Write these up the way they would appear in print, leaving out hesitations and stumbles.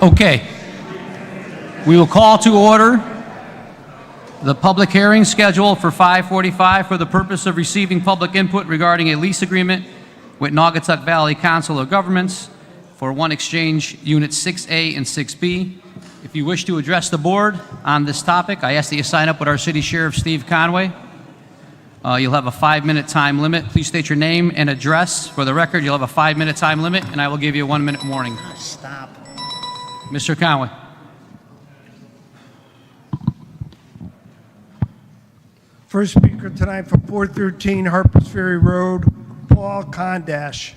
Okay. We will call to order the public hearing scheduled for 5:45 for the purpose of receiving public input regarding a lease agreement with Naugatuck Valley Council of Governments for one exchange unit 6A and 6B. If you wish to address the board on this topic, I ask that you sign up with our City Sheriff, Steve Conway. You'll have a 5-minute time limit. Please state your name and address. For the record, you'll have a 5-minute time limit, and I will give you a 1-minute warning. Stop. Mr. Conway. First speaker tonight for 413 Harpers Ferry Road, Paul Kondash.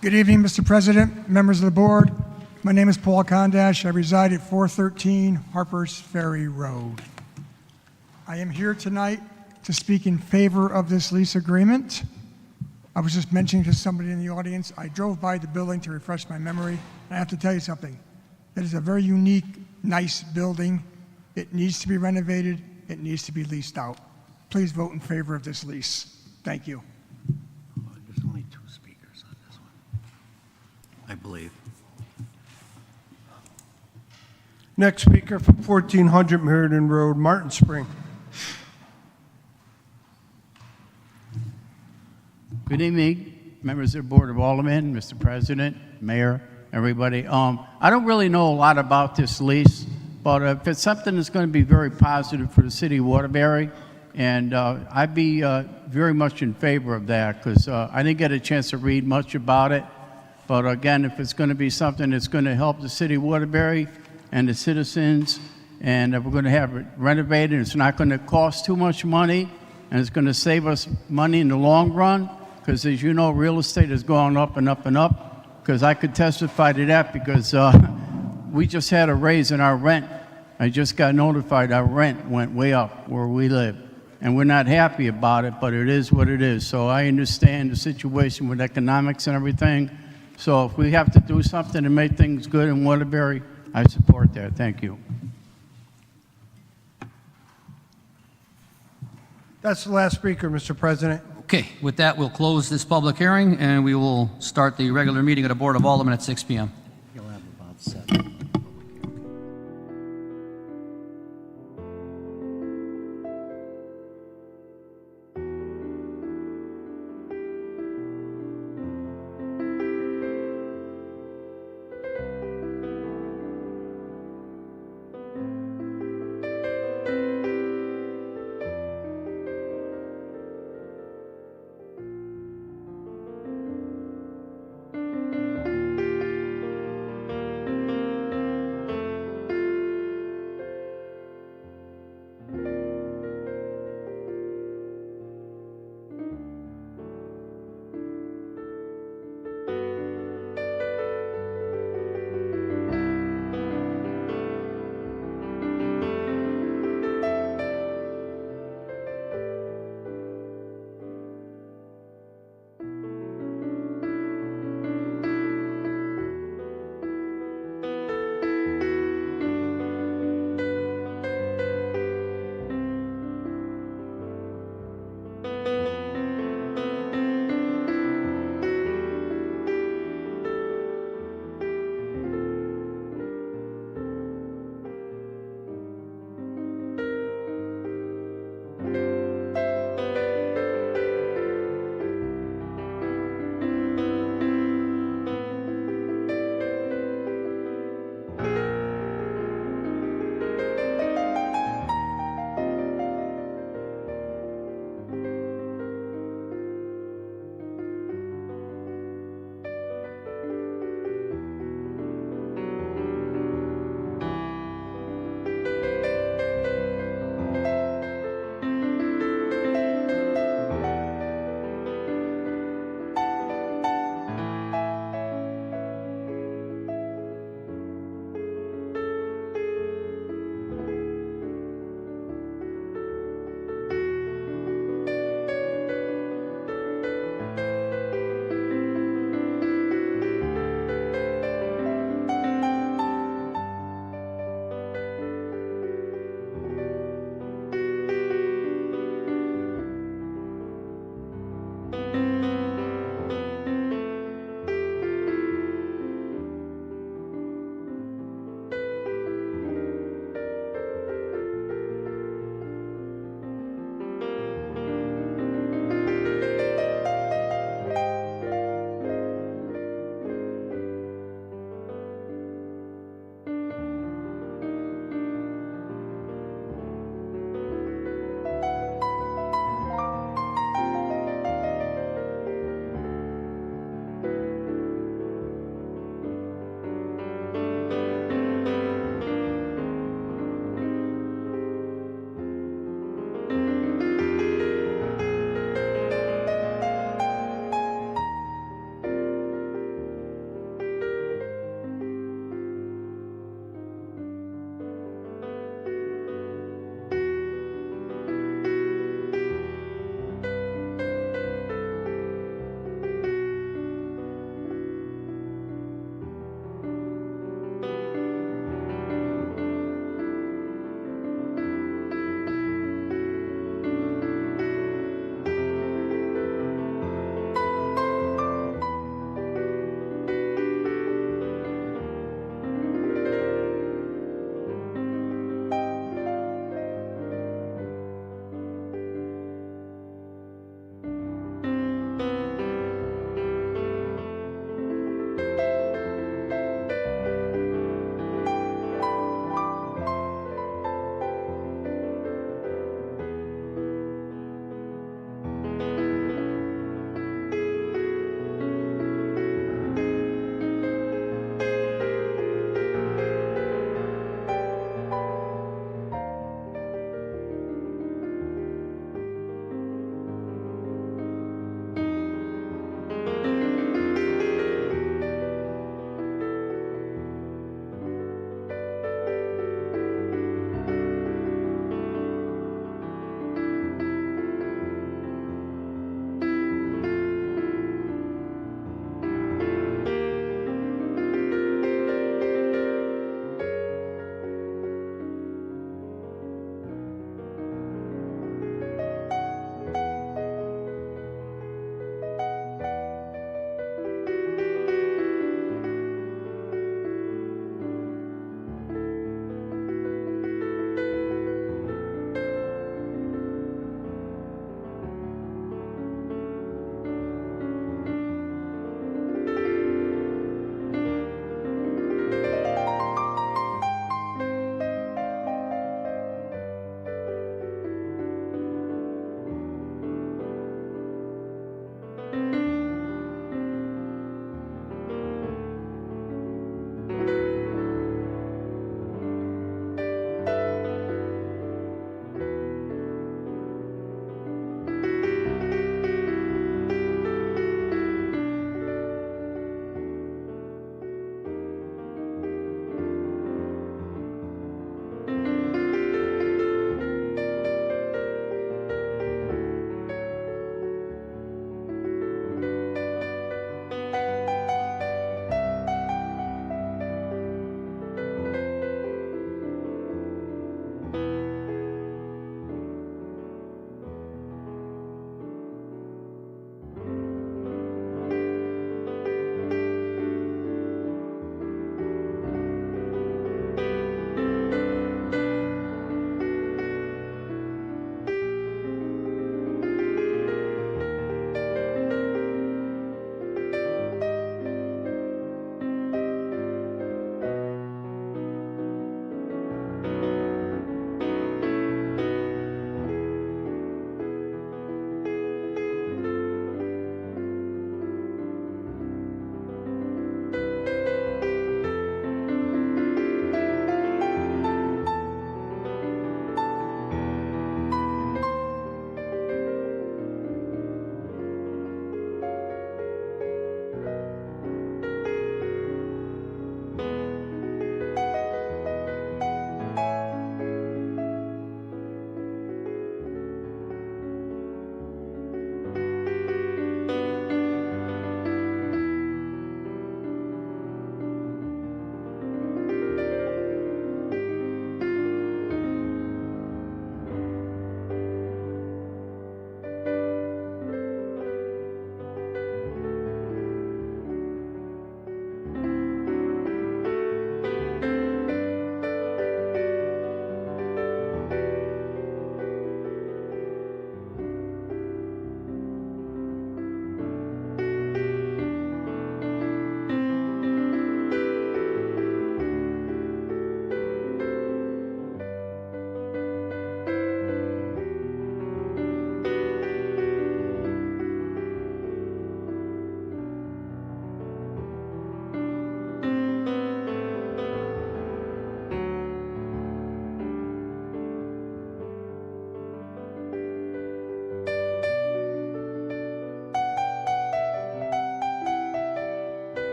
Good evening, Mr. President, members of the board. My name is Paul Kondash. I reside at 413 Harpers Ferry Road. I am here tonight to speak in favor of this lease agreement. I was just mentioning to somebody in the audience, I drove by the building to refresh my memory, and I have to tell you something. That is a very unique, nice building. It needs to be renovated. It needs to be leased out. Please vote in favor of this lease. Thank you. There's only 2 speakers on this one, I believe. Next speaker for 1400 Meriden Road, Martin Spring. Good evening, members of the Board of Aldermen, Mr. President, Mayor, everybody. I don't really know a lot about this lease, but if it's something that's going to be very positive for the city of Waterbury, and I'd be very much in favor of that, because I didn't get a chance to read much about it. But again, if it's going to be something that's going to help the city of Waterbury and the citizens, and if we're going to have it renovated, it's not going to cost too much money, and it's going to save us money in the long run, because as you know, real estate has gone up and up and up, because I could testify to that, because we just had a raise in our rent. I just got notified our rent went way up where we live, and we're not happy about it, but it is what it is. So I understand the situation with economics and everything. So if we have to do something to make things good in Waterbury, I support that. Thank you. That's the last speaker, Mr. President. Okay, with that, we'll close this public hearing, and we will start the regular meeting of the Board of Aldermen at 6 p.m. You'll have about 7.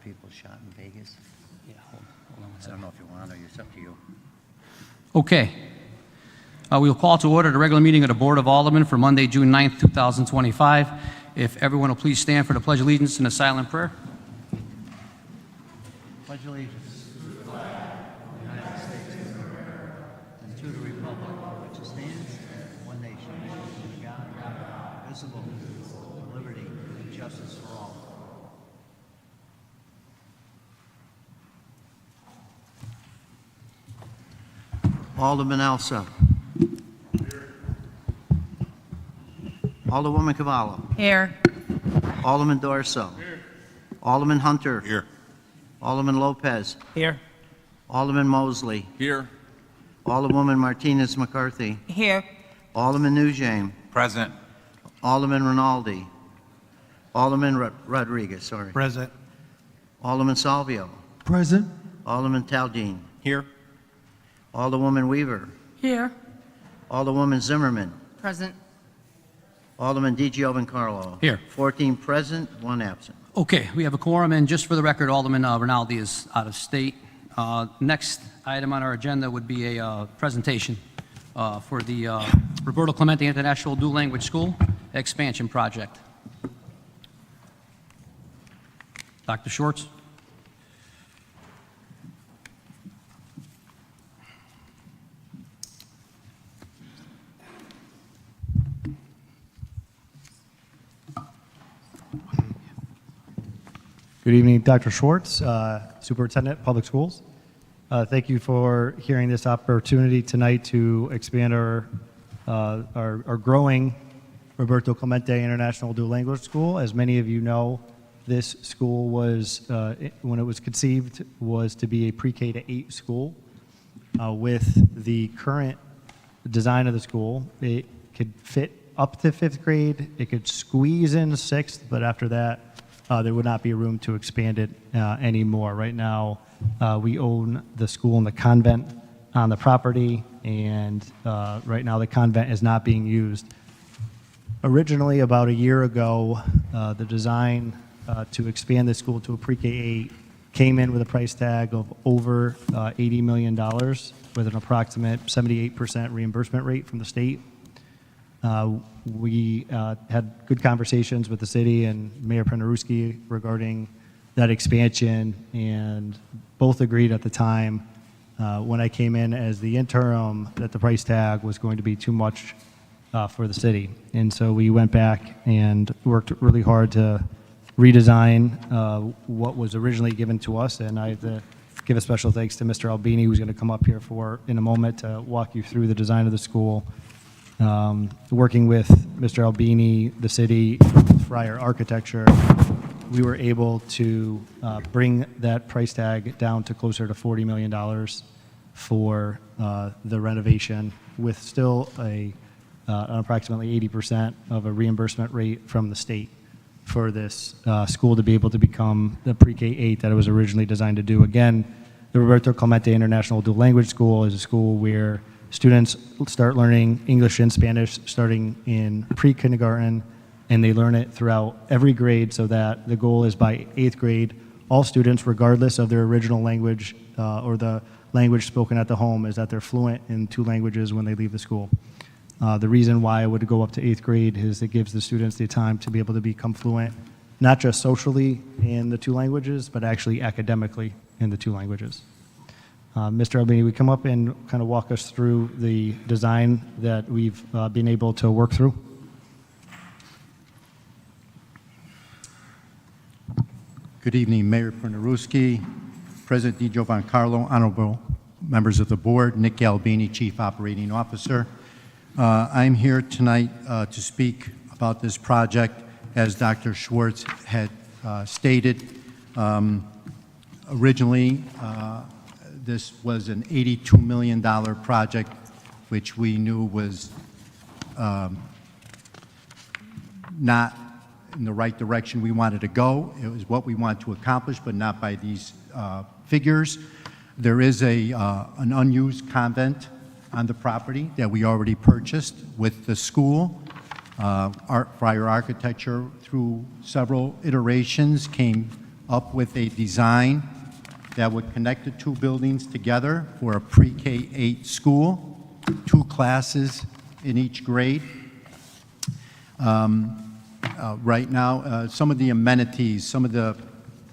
people shot in Vegas? Yeah, hold on one I second. don't know if you want or it's up to you. Okay. We will call to order the regular meeting of the Board of Aldermen for Monday, June 9th, 2025. If everyone will please stand for the Pledge of Allegiance and a silent prayer. Pledge allegiance to the flag of the United States of America and to the republic which stands one nation, under God, indivisible, with liberty and justice for all. Alderman Elsa. Alderwoman Cavallo. Here. Alderman Dorso. Alderman Hunter. Here. Alderman Lopez. Here. Alderman Mosley. Here. Alderwoman Martinez McCarthy. Here. Alderman Nugent. Present. Alderman Rinaldi. Alderman Rodriguez, sorry. Present. Alderman Salvio. Present. Alderman Taljean. Here. Alderwoman Weaver. Here. Alderwoman Zimmerman. Present. Alderman DiGiovancarlo. Here. 14 present, 1 absent. Okay, we have a quorum, and just for the record, Alderman Rinaldi is out of state. Next item on our agenda would be a presentation for the Roberto Clemente International Dual Language School expansion project. Dr. Schwartz? Good evening, Dr. Schwartz, Superintendent, Public Schools. Thank you for hearing this opportunity tonight to expand our growing Roberto Clemente International Dual Language School. As many of you know, this school was, when it was conceived, was to be a pre-K to 8 school. With the current design of the school, it could fit up to 5th grade. It could squeeze in 6th, but after that, there would not be room to expand it anymore. Right now, we own the school and the convent on the property, and right now the convent is not being used. Originally, about a year ago, the design to expand the school to a pre-K 8 came in with a price tag of over $80 million with an approximate 78% reimbursement rate from the state. We had good conversations with the city and Mayor Penderuski regarding that expansion, and both agreed at the time when I came in as the interim that the price tag was going to be too much for the city. And so we went back and worked really hard to redesign what was originally given to us, and I have to give a special thanks to Mr. Albini, who's going to come up here in a moment to walk you through the design of the school. Working with Mr. Albini, the city, Friar Architecture, we were able to bring that price tag down to closer to $40 million for the renovation, with still an approximately 80% of a reimbursement rate from the state for this school to be able to become the pre-K 8 that it was originally designed to do. Again, the Roberto Clemente International Dual Language School is a school where students start learning English and Spanish starting in pre-kindergarten, and they learn it throughout every grade, so that the goal is by 8th grade, all students, regardless of their original language or the language spoken at the home, is that they're fluent in 2 languages when they leave the school. The reason why I would go up to 8th grade is it gives the students the time to be able to become fluent, not just socially in the 2 languages, but actually academically in the 2 languages. Mr. Albini, we come up and kind of walk us through the design that we've been able to work through. Good evening, Mayor Penderuski, President DiGiovancarlo, honorable members of the board, Nick Albini, Chief Operating Officer. I'm here tonight to speak about this project. As Dr. Schwartz had stated, originally, this was an $82 million project, which we knew was not in the right direction we wanted to go. It was what we wanted to accomplish, but not by these figures. There is an unused convent on the property that we already purchased with the school. Friar Architecture, through several iterations, came up with a design that would connect the two buildings together for a pre-K-8 school, 2 classes in each grade. Right now, some of the amenities, some of the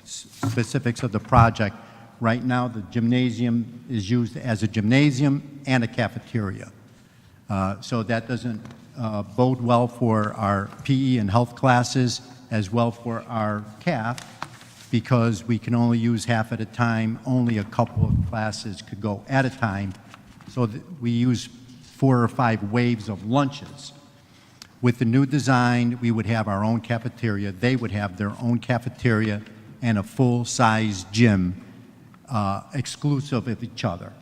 specifics of the project. Right now, the gymnasium is used as a gymnasium and a cafeteria. So that doesn't bode well for our PE and health classes, as well for our CAF, because we can only use half at a time. Only a couple of classes could go at a time. So we use 4 or 5 waves of lunches. With the new design, we would have our own cafeteria. They would have their own cafeteria and a full-size gym, exclusive of each other.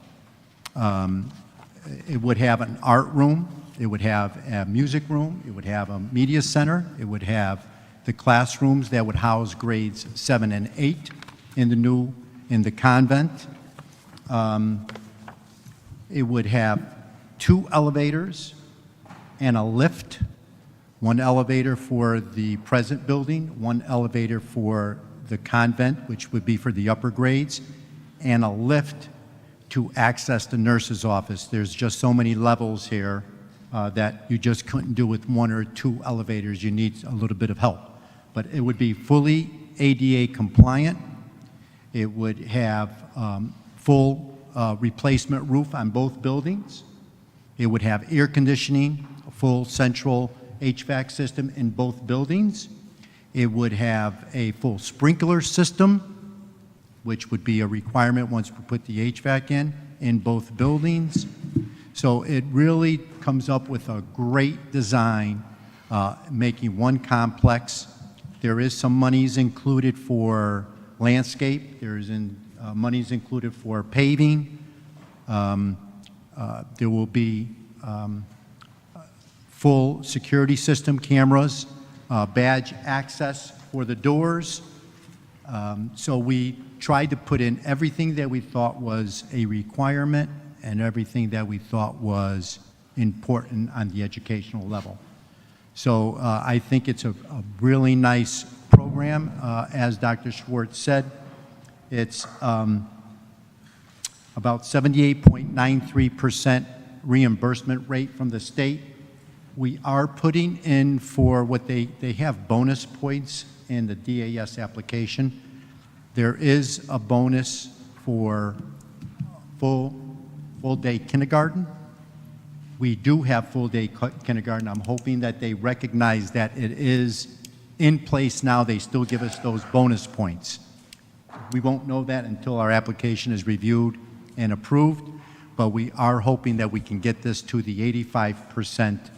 It would have an art room. It would have a music room. It would have a media center. It would have the classrooms that would house grades 7 and 8 in the convent. It would have 2 elevators and a lift. 1 elevator for the present building, 1 elevator for the convent, which would be for the upper grades, and a lift to access the nurse's office. There's just so many levels here that you just couldn't do with 1 or 2 elevators. You need a little bit of help. But it would be fully ADA compliant. It would have full replacement roof on both buildings. It would have air conditioning, a full central HVAC system in both buildings. It would have a full sprinkler system, which would be a requirement once we put the HVAC in both buildings. So it really comes up with a great design, making one complex. There is some monies included for landscape. There's monies included for paving. There will be full security system cameras, badge access for the doors. So we tried to put in everything that we thought was a requirement and everything that we thought was important on the educational level. So I think it's a really nice program. As Dr. Schwartz said, it's about 78.93% reimbursement rate from the state. We are putting in for what they have bonus points in the DAS application. There is a bonus for full-day kindergarten. We do have full-day kindergarten. I'm hoping that they recognize that it is in place now. They still give us those bonus points. We won't know that until our application is reviewed and approved, but we are hoping that we can get this to the 85%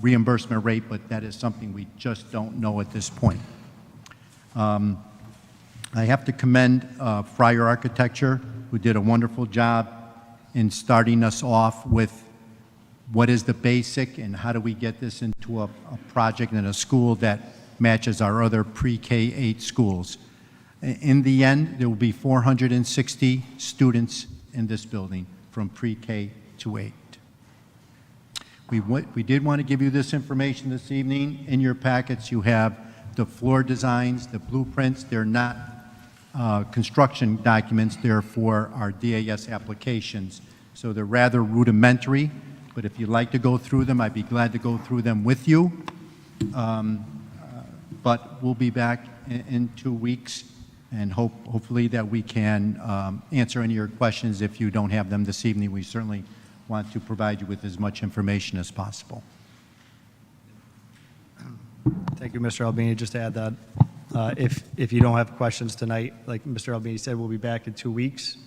reimbursement rate, but that is something we just don't know at this point. I have to commend Friar Architecture, who did a wonderful job in starting us off with what is the basic and how do we get this into a project in a school that matches our other pre-K-8 schools. In the end, there will be 460 students in this building from pre-K to 8. We did want to give you this information this evening. In your packets, you have the floor designs, the blueprints. They're not construction documents. They're for our DAS applications. So they're rather rudimentary, but if you'd like to go through them, I'd be glad to go through them with you. But we'll be back in 2 weeks, and hopefully that we can answer any of your questions. If you don't have them this evening, we certainly want to provide you with as much information as possible. Thank you, Mr. Albini. Just to add that, if you don't have questions tonight, like Mr. Albini said, we'll be back in 2 weeks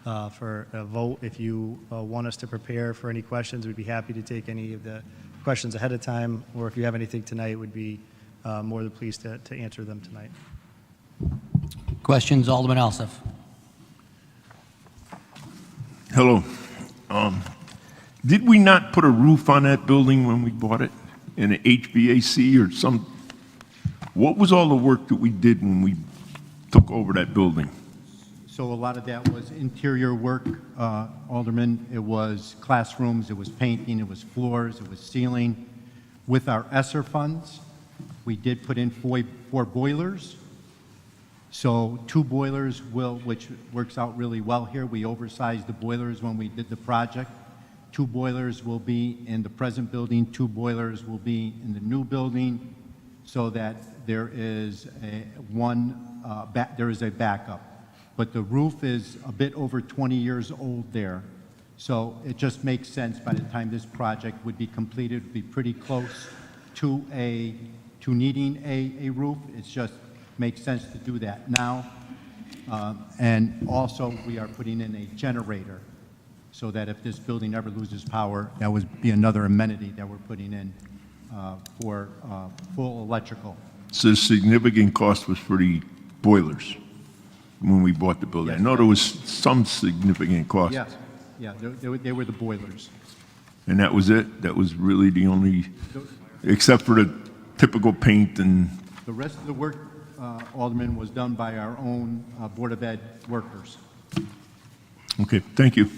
for a vote. If you want us to prepare for any questions, we'd be happy to take any of the questions ahead of time, or if you have anything tonight, we'd be more than pleased to answer them tonight. Questions, Alderman Alsef. Hello. Did we not put a roof on that building when we bought it? And an HVAC or some? What was all the work that we did when we took over that building? So a lot of that was interior work, Alderman. It was classrooms, it was painting, it was floors, it was ceiling. With our ESSER funds, we did put in 4 boilers So 2 boilers which works out really well here. We oversized the boilers when we did the project. 2 boilers will be in the present building, 2 boilers will be in the new building, so that there is a backup. But the roof is a bit over 20 years old there. So it just makes sense by the time this project would be completed, it'd be pretty close to needing a roof. It's just makes sense to do that now. And also, we are putting in a generator so that if this building ever loses power, that would be another amenity that we're putting in for full electrical. So the significant cost was for the boilers when we bought the building. I know there was some significant cost. Yes, yeah, they were the boilers. And that was it? That was really the only, except for the typical paint and, The rest of the work, Alderman, was done by our own Board of Ed workers. okay, thank you.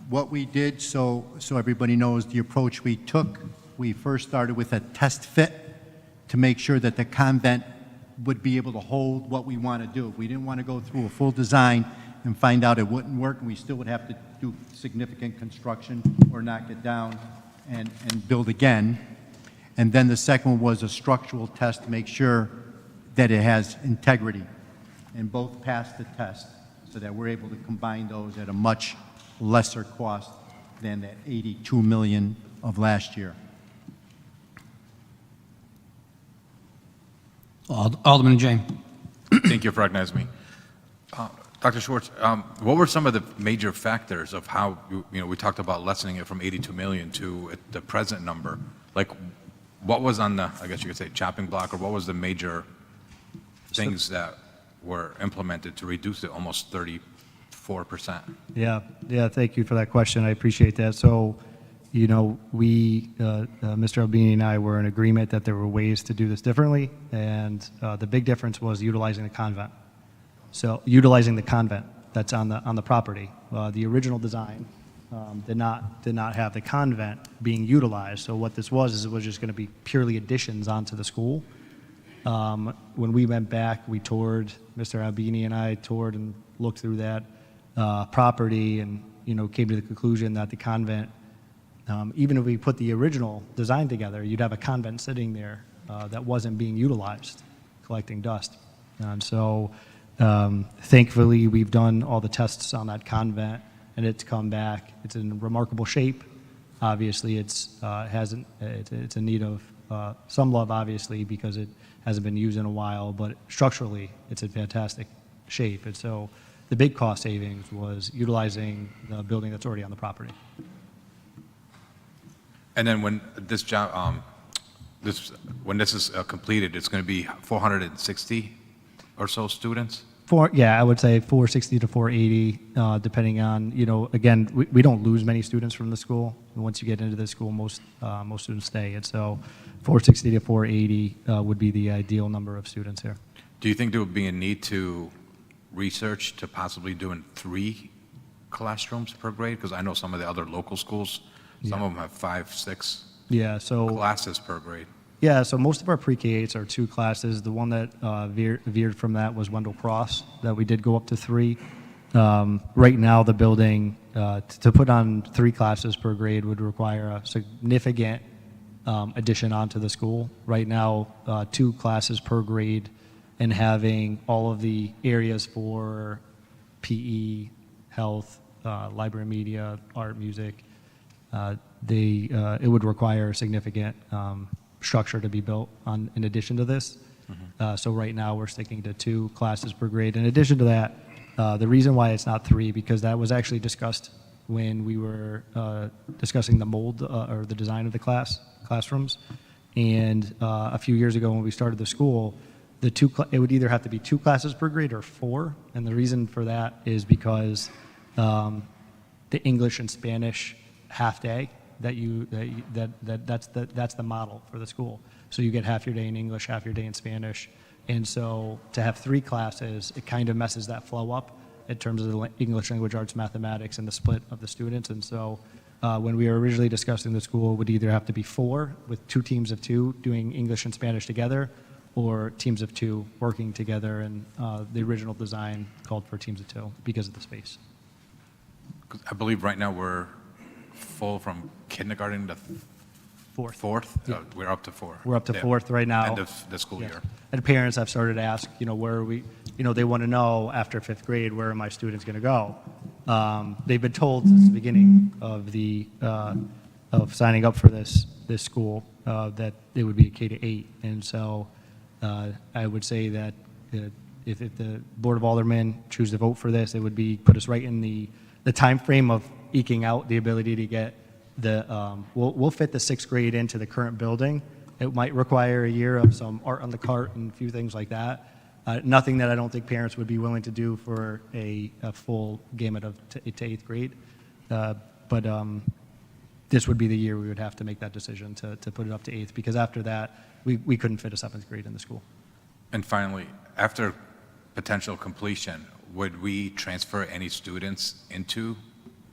What we did, so everybody knows the approach we took, we first started with a test fit to make sure that the convent would be able to hold what we want to do. We didn't want to go through a full design and find out it wouldn't work, and we still would have to do significant construction or knock it down and build again. And then the second one was a structural test to make sure that it has integrity. And both passed the test, so that we're able to combine those at a much lesser cost than that $82 million of last year. Alderman James. Thank you for recognizing me. Dr. Schwartz, what were some of the major factors of how, we talked about lessening it from 82 million to the present number? Like, what was on the, I guess you could say, chopping block, or what was the major things that were implemented to reduce it almost 34%? Yeah, thank you for that question. I appreciate that. So, we, Mr. Albini and I were in agreement that there were ways to do this differently, and the big difference was utilizing the convent. So, utilizing the convent that's on the property. The original design did not have the convent being utilized. So, what this was is it was just going to be purely additions onto the school. When we went back, we toured, Mr. Albini and I toured and looked through that property, and came to the conclusion that the convent, even if we put the original design together, you'd have a convent sitting there that wasn't being utilized, collecting dust. And so, thankfully, we've done all the tests on that convent, and it's come back. It's in remarkable shape. Obviously, it's in need of some love, obviously, because it hasn't been used in a while. But structurally, it's in fantastic shape. And so, the big cost savings was utilizing the building that's already on the property. And then when this job, when this is completed, it's going to be 460 or so students? I would say 460 to 480, depending on, again, we don't lose many students from the school. Once you get into the school, most students stay. And so 460 to 480 would be the ideal number of students here. Do you think there would be a need to research to possibly doing 3 classrooms per grade? Because I know some of the other local schools, some of them have 5, 6 classes per grade. Yeah, so most of our pre-K-8s are 2 classes. The one that veered from that was Wendell Cross, that we did go up to 3. Right now, the building, to put on 3 classes per grade would require a significant addition onto the school. Right now, 2 classes per grade, and having all of the areas for PE, health, library, media, art, music, it would require a significant structure to be built in addition to this. So right now we're sticking to 2 classes per grade. In addition to that, the reason why it's not 3, because that was actually discussed when we were discussing the mold or the design of the classrooms. And a few years ago when we started the school, it would either have to be 2 classes per grade or 4. And the reason for that is because the English and Spanish half day, that's the model for the school. So you get half your day in English, half your day in Spanish. And so to have 3 classes, it kind of messes that flow up in terms of the English, language, arts, mathematics, and the split of the students. And so when we were originally discussing the school, it would either have to be 4 with 2 teams of 2 doing English and Spanish together, or teams of two working together, and the original design called for teams of two because of the space. 'Cause I believe right now we're full from kindergarten to Fourth. fourth? Yeah. We're up to four. We're up to Yeah. fourth right now. End of the school Yeah. year. And parents have started to ask, where are we, they want to know after fifth grade, where are my students going to go? They've been told since the beginning of signing up for this school that it would be a K to 8. And so I would say that if the Board of Aldermen choose to vote for this, it would put us right in the time frame of eking out the ability to get we'll fit the sixth grade into the current building. It might require a year of some art on the cart and a few things like that. Nothing that I don't think parents would be willing to do for a full gamut of to eighth grade. But this would be the year we would have to make that decision to put it up to eighth, because after that, we couldn't fit a seventh grade in the school. And finally, after potential completion, would we transfer any students into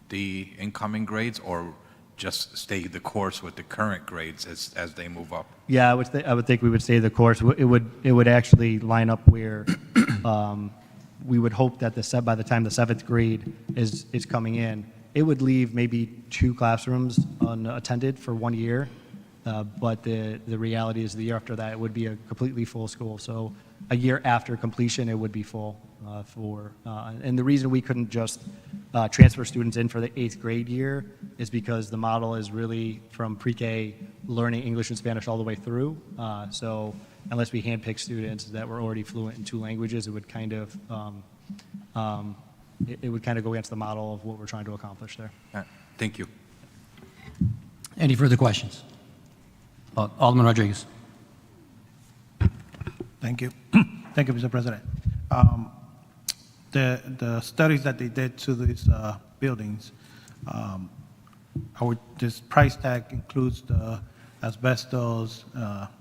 the incoming grades, or just stay the course with the current grades as they move up? Yeah, I would think we would stay the course. It would actually line up where we would hope that by the time the seventh grade is coming in, it would leave maybe 2 classrooms unattended for 1 year. But the reality is the year after that, it would be a completely full school. So a year after completion, it would be full and the reason we couldn't just transfer students in for the 8th grade year is because the model is really from pre-K learning English and Spanish all the way through. So unless we handpick students that were already fluent in 2 languages, it would kind of go against the model of what we're trying to accomplish there. Thank you. Any further questions? Alderman Rodriguez. Thank you. Thank you, Mr. President. The studies that they did to these buildings, this price tag includes the asbestos,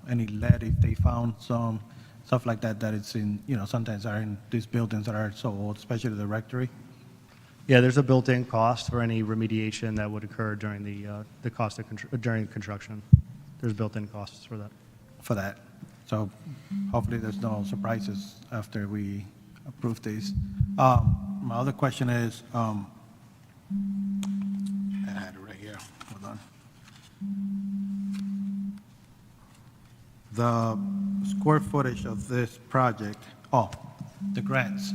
any lead if they found some, stuff like that, that it's in, sometimes are in these buildings that are so old, especially the rectory. Yeah, there's a built-in cost for any remediation that would occur during the cost of during construction. There's built-in costs for that. For that. So hopefully there's no surprises after we approve these. My other question is, I had it right here, hold on. The square footage of this project, the grants.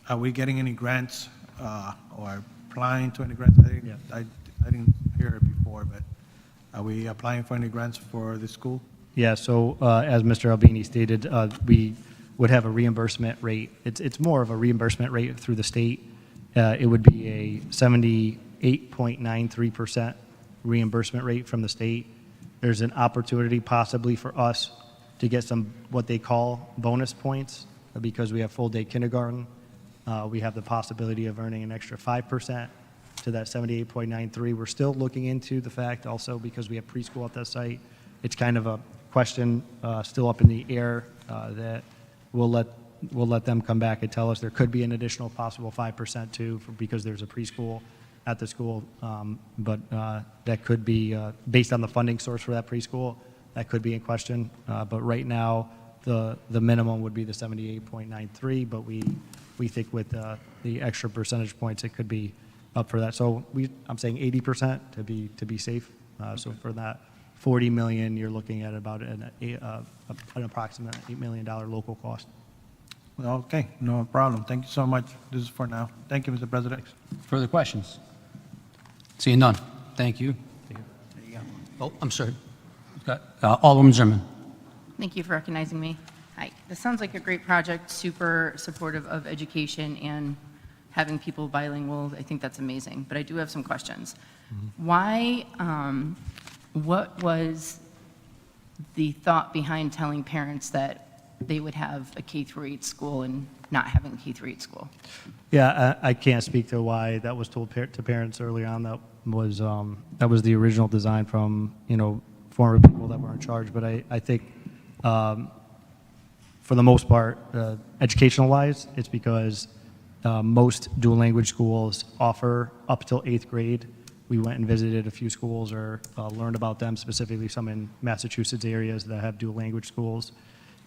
Are we getting any grants or applying to any grants? I didn't hear it before, but are we applying for any grants for the school? Yeah, so as Mr. Albini stated, we would have a reimbursement rate. It's more of a reimbursement rate through the state. It would be a 78.93% reimbursement rate from the state. There's an opportunity possibly for us to get some what they call bonus points because we have full-day kindergarten. We have the possibility of earning an extra 5% to that 78.93. We're still looking into the fact also because we have preschool at that site. It's kind of a question still up in the air that we'll let them come back and tell us. There could be an additional possible 5% too because there's a preschool at the school, but that could be based on the funding source for that preschool. That could be in question, but right now the minimum would be the 78.93, but we think with the extra percentage points it could be up for that. So I'm saying 80% to be safe. So for that 40 million, you're looking at about an approximate $8 million local cost. Well, okay, no problem. Thank you so much. This is for now. Thank you, Mr. President. Further questions? Seeing none. Thank you. Oh, I'm sorry. Alderwoman Zimmerman. Thank you for recognizing me. Hi. This sounds like a great project, super supportive of education and having people bilingual. I think that's amazing, but I do have some questions. Why, what was the thought behind telling parents that they would have a K-8 school and not having a K-8 school? Yeah, I can't speak to why that was told to parents early on. That was the original design from, former people that were in charge. But I think for the most part, educational-wise, it's because most dual language schools offer up till 8th grade we went and visited a few schools or learned about them, specifically some in Massachusetts areas that have dual language schools.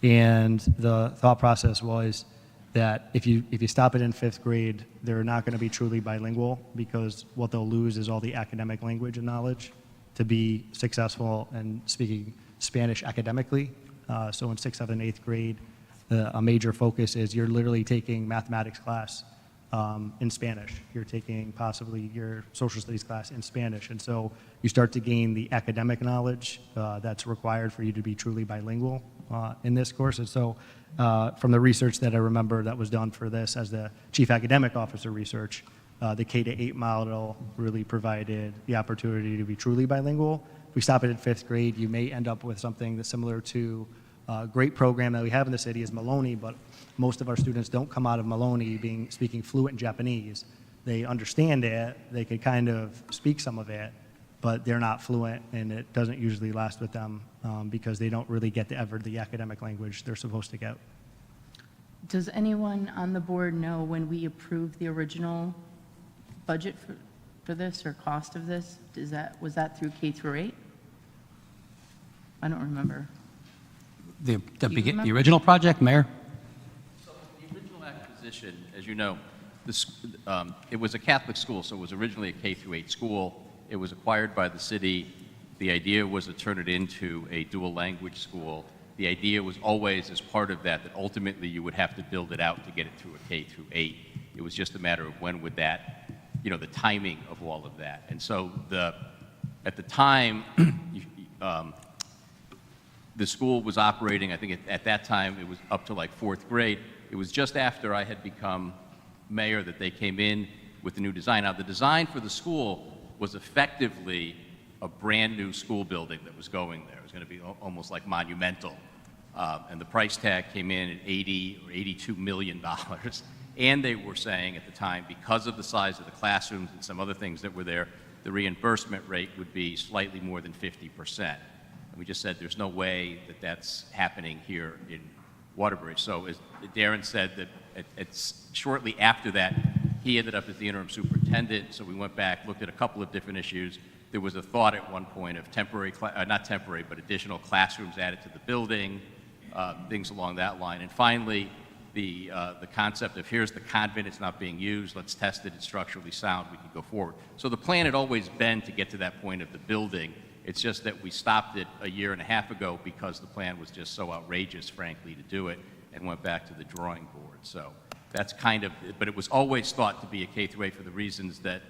And the thought process was that if you stop it in 5th grade, they're not going to be truly bilingual, because what they'll lose is all the academic language and knowledge to be successful in speaking Spanish academically. So in 6th, 7th, and 8th grade, a major focus is you're literally taking mathematics class in Spanish. You're taking possibly your social studies class in Spanish. And so you start to gain the academic knowledge that's required for you to be truly bilingual in this course. And so from the research that I remember that was done for this as the chief academic officer research, the K-8 model really provided the opportunity to be truly bilingual. If we stop it at 5th grade, you may end up with something that's similar to a great program that we have in the city is Maloney, but most of our students don't come out of Maloney speaking fluent Japanese. They understand it, they could kind of speak some of it, but they're not fluent, and it doesn't usually last with them because they don't really get the academic language they're supposed to get. Does anyone on the board know when we approved the original budget for this or cost of this? Was that through K through 8? I don't remember. The remember? original project, Mayor? So the original acquisition, as you know, it was a Catholic school, so it was originally a K through 8 school. It was acquired by the city. The idea was to turn it into a dual language school. The idea was always, as part of that ultimately you would have to build it out to get it through a K through 8. It was just a matter of when would that, the timing of all of that. And so at the time, the school was operating, I think at that time it was up to like 4th grade. It was just after I had become mayor that they came in with the new design. Now, the design for the school was effectively a brand new school building that was going there. It was going to be almost like monumental. And the price tag came in at $80 or $82 million. And they were saying at the time, because of the size of the classrooms and some other things that were there, the reimbursement rate would be slightly more than 50%. And we just said there's no way that that's happening here in Waterbury. So as Darren said, that it's shortly after that, he ended up as the interim superintendent. So we went back, looked at a couple of different issues. There was a thought at one point of not temporary, but additional classrooms added to the building, things along that line. And finally, the concept of here's the convent, it's not being used, let's test it, it's structurally sound, we can go forward. So the plan had always been to get to that point of the building. It's just that we stopped it a year and a half ago because the plan was just so outrageous, frankly, to do it, and went back to the drawing board. So that's kind of, but it was always thought to be a K through 8 for the reasons that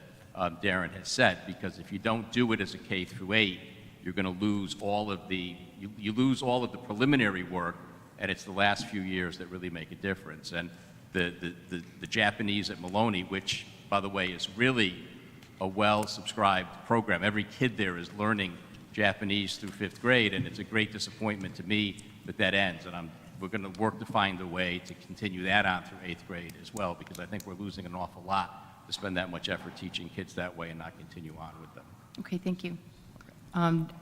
Darren has said, because if you don't do it as a K through 8, you're going to lose all of the, you lose all of the preliminary work, and it's the last few years that really make a difference. And the Japanese at Maloney, which, by the way, is really a well-subscribed program. Every kid there is learning Japanese through 5th grade, and it's a great disappointment to me that that ends. And we're going to work to find a way to continue that on through 8th grade as well, because I think we're losing an awful lot to spend that much effort teaching kids that way and not continue on with them. Okay, thank you.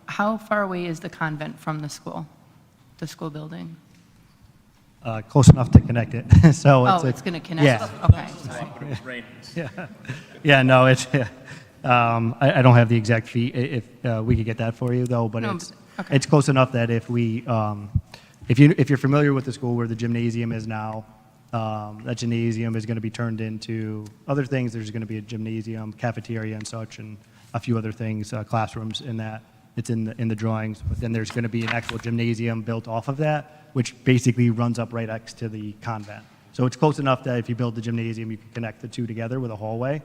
How far away is the convent from the school building? Close enough to connect it. So it's going to connect? Yeah. Okay. Yeah, no, it's, I don't have the exact feet. If we could get that for you, though, but it's close enough that if we, if you're familiar with the school where the gymnasium is now, that gymnasium is going to be turned into other things. There's going to be a gymnasium, cafeteria, and such, and a few other things, classrooms in that. It's in the drawings. But then there's going to be an actual gymnasium built off of that, which basically runs up right next to the convent. So it's close enough that if you build the gymnasium, you can connect the two together with a hallway.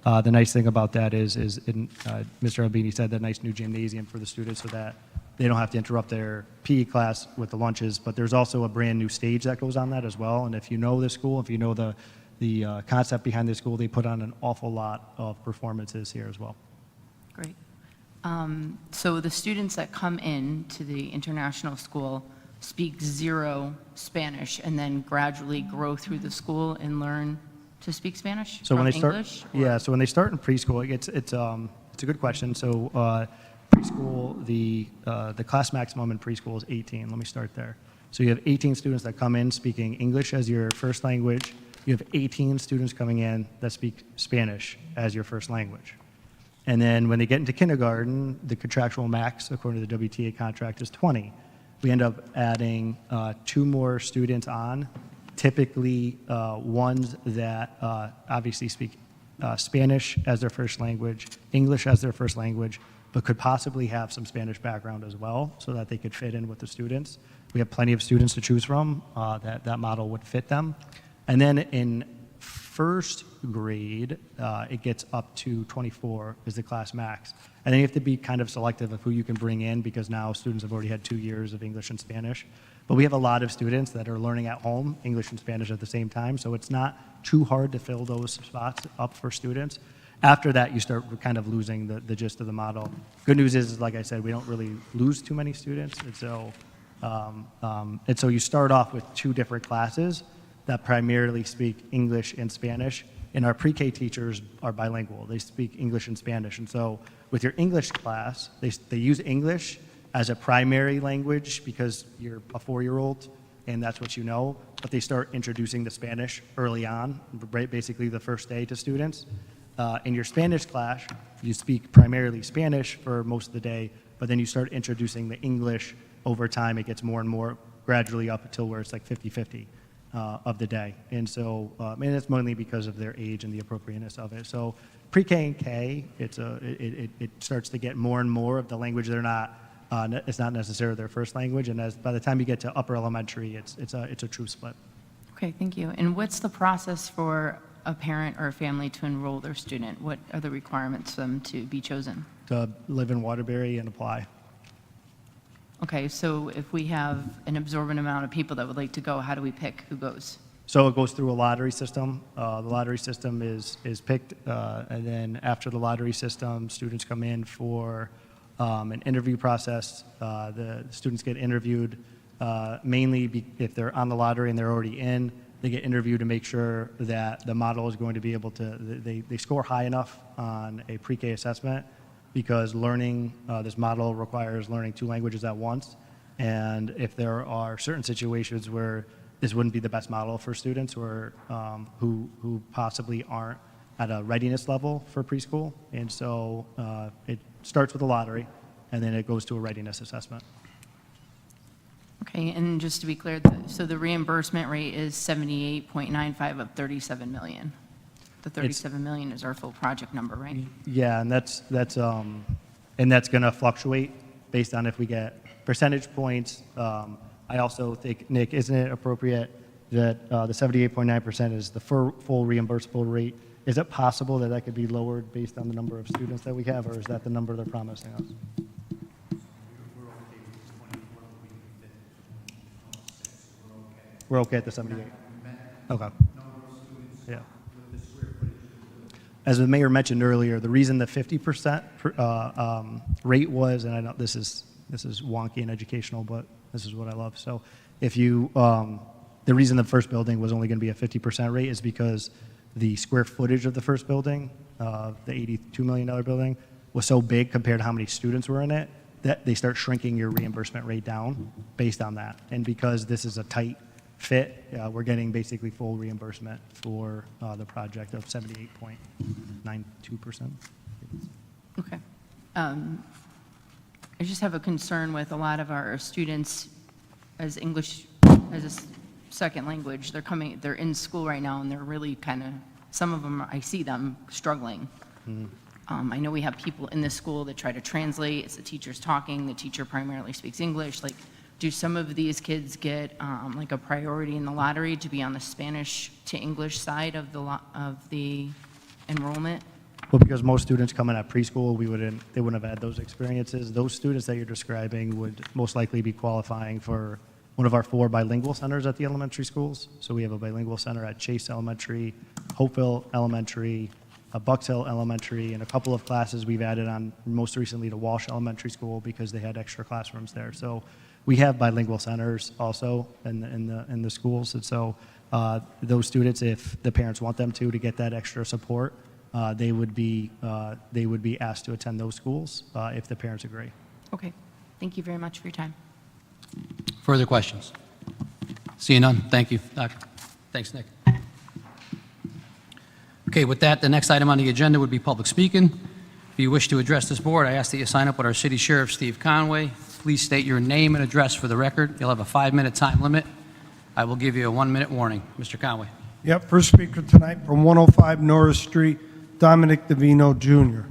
The nice thing about that is Mr. Albini said, that nice new gymnasium for the students so that they don't have to interrupt their PE class with the lunches, but there's also a brand new stage that goes on that as well. And if you know the school, if you know the concept behind the school, they put on an awful lot of performances here as well. Great. So the students that come in to the international school speak zero Spanish and then gradually grow through the school and learn to speak Spanish So from when they start, English? so when they start in preschool, it's a good question. So preschool, the class maximum in preschool is 18. Let me start there. So you have 18 students that come in speaking English as your first language. You have 18 students coming in that speak Spanish as your first language. And then when they get into kindergarten, the contractual max, according to the WTA contract, is 20. We end up adding 2 more students on, typically ones that obviously speak Spanish as their first language, English as their first language, but could possibly have some Spanish background as well, so that they could fit in with the students. We have plenty of students to choose from that model would fit them. And then in first grade, it gets up to 24 is the class max. And then you have to be kind of selective of who you can bring in, because now students have already had 2 years of English and Spanish. But we have a lot of students that are learning at home English and Spanish at the same time, so it's not too hard to fill those spots up for students. After that, you start kind of losing the gist of the model. Good news is, like I said, we don't really lose too many students, and so you start off with 2 different classes that primarily speak English and Spanish, and our pre-K teachers are bilingual. They speak English and Spanish, and so with your English class, they use English as a primary language because you're a 4-year-old and that's what you know, but they start introducing the Spanish early on, basically the first day to students. In your Spanish class, you speak primarily Spanish for most of the day, but then you start introducing the English over time. It gets more and more gradually up until where it's like 50-50 of the day. And so, and it's mainly because of their age and the appropriateness of it. So pre-K and K, it starts to get more and more of the language they're not, it's not necessarily their first language. And by the time you get to upper elementary, it's a true split. Okay, thank you. And what's the process for a parent or a family to enroll their student? What are the requirements for them to be chosen? To live in Waterbury and apply. Okay, so if we have an absorbent amount of people that would like to go, how do we pick who goes? So it goes through a lottery system. The lottery system is picked, and then after the lottery system, students come in for an interview process. The students get interviewed mainly if they're on the lottery and they're already in. They get interviewed to make sure that the model is going to be able to, they score high enough on a pre-K assessment, because learning, this model requires learning 2 languages at once. And if there are certain situations where this wouldn't be the best model for students or who possibly aren't at a readiness level for preschool. And so it starts with a lottery, and then it goes to a readiness assessment. Okay, and just to be clear, so the reimbursement rate is 78.95 of 37 million. The 37 million is our full project number, right? Yeah, and that's going to fluctuate based on if we get percentage points. I also think, Nick, isn't it appropriate that the 78.9% is the full reimbursable rate? Is it possible that could be lowered based on the number of students that we have, or is that the number they're promising us? We're okay at the 78? Okay. Yeah. As the mayor mentioned earlier, the reason the 50% rate was, and I know this is wonky and educational, but this is what I love. So if you, the reason the first building was only going to be a 50% rate is because the square footage of the first building, the $82 million building, was so big compared to how many students were in it, that they start shrinking your reimbursement rate down based on that. And because this is a tight fit, we're getting basically full reimbursement for the project of 78.92%. Okay. I just have a concern with a lot of our students as English as a second language. They're in school right now, and they're really kind of, some of them, I see them struggling. I know we have people in this school that try to translate. It's the teacher's talking. The teacher primarily speaks English. Like, do some of these kids get like a priority in the lottery to be on the Spanish to English side of the enrollment? Well, because most students come in at preschool, they wouldn't have had those experiences. Those students that you're describing would most likely be qualifying for one of our 4 bilingual centers at the elementary schools. So we have a bilingual center at Chase Elementary, Hopeville Elementary, Bucks Hill Elementary, and a couple of classes we've added on most recently to Walsh Elementary School because they had extra classrooms there. So we have bilingual centers also in the schools. And so those students, if the parents want them to get that extra support, they would be asked to attend those schools if the parents agree. Okay. Thank you very much for your time. Further questions? Seeing none, thank you, Doctor. Thanks, Nick. Okay, with that, the next item on the agenda would be public speaking. If you wish to address this board, I ask that you sign up with our city sheriff, Steve Conway. Please state your name and address for the record. You'll have a 5-minute time limit. I will give you a 1-minute warning. Mr. Conway. Yep, first speaker tonight from 105 Norris Street, Dominic DeVino Jr.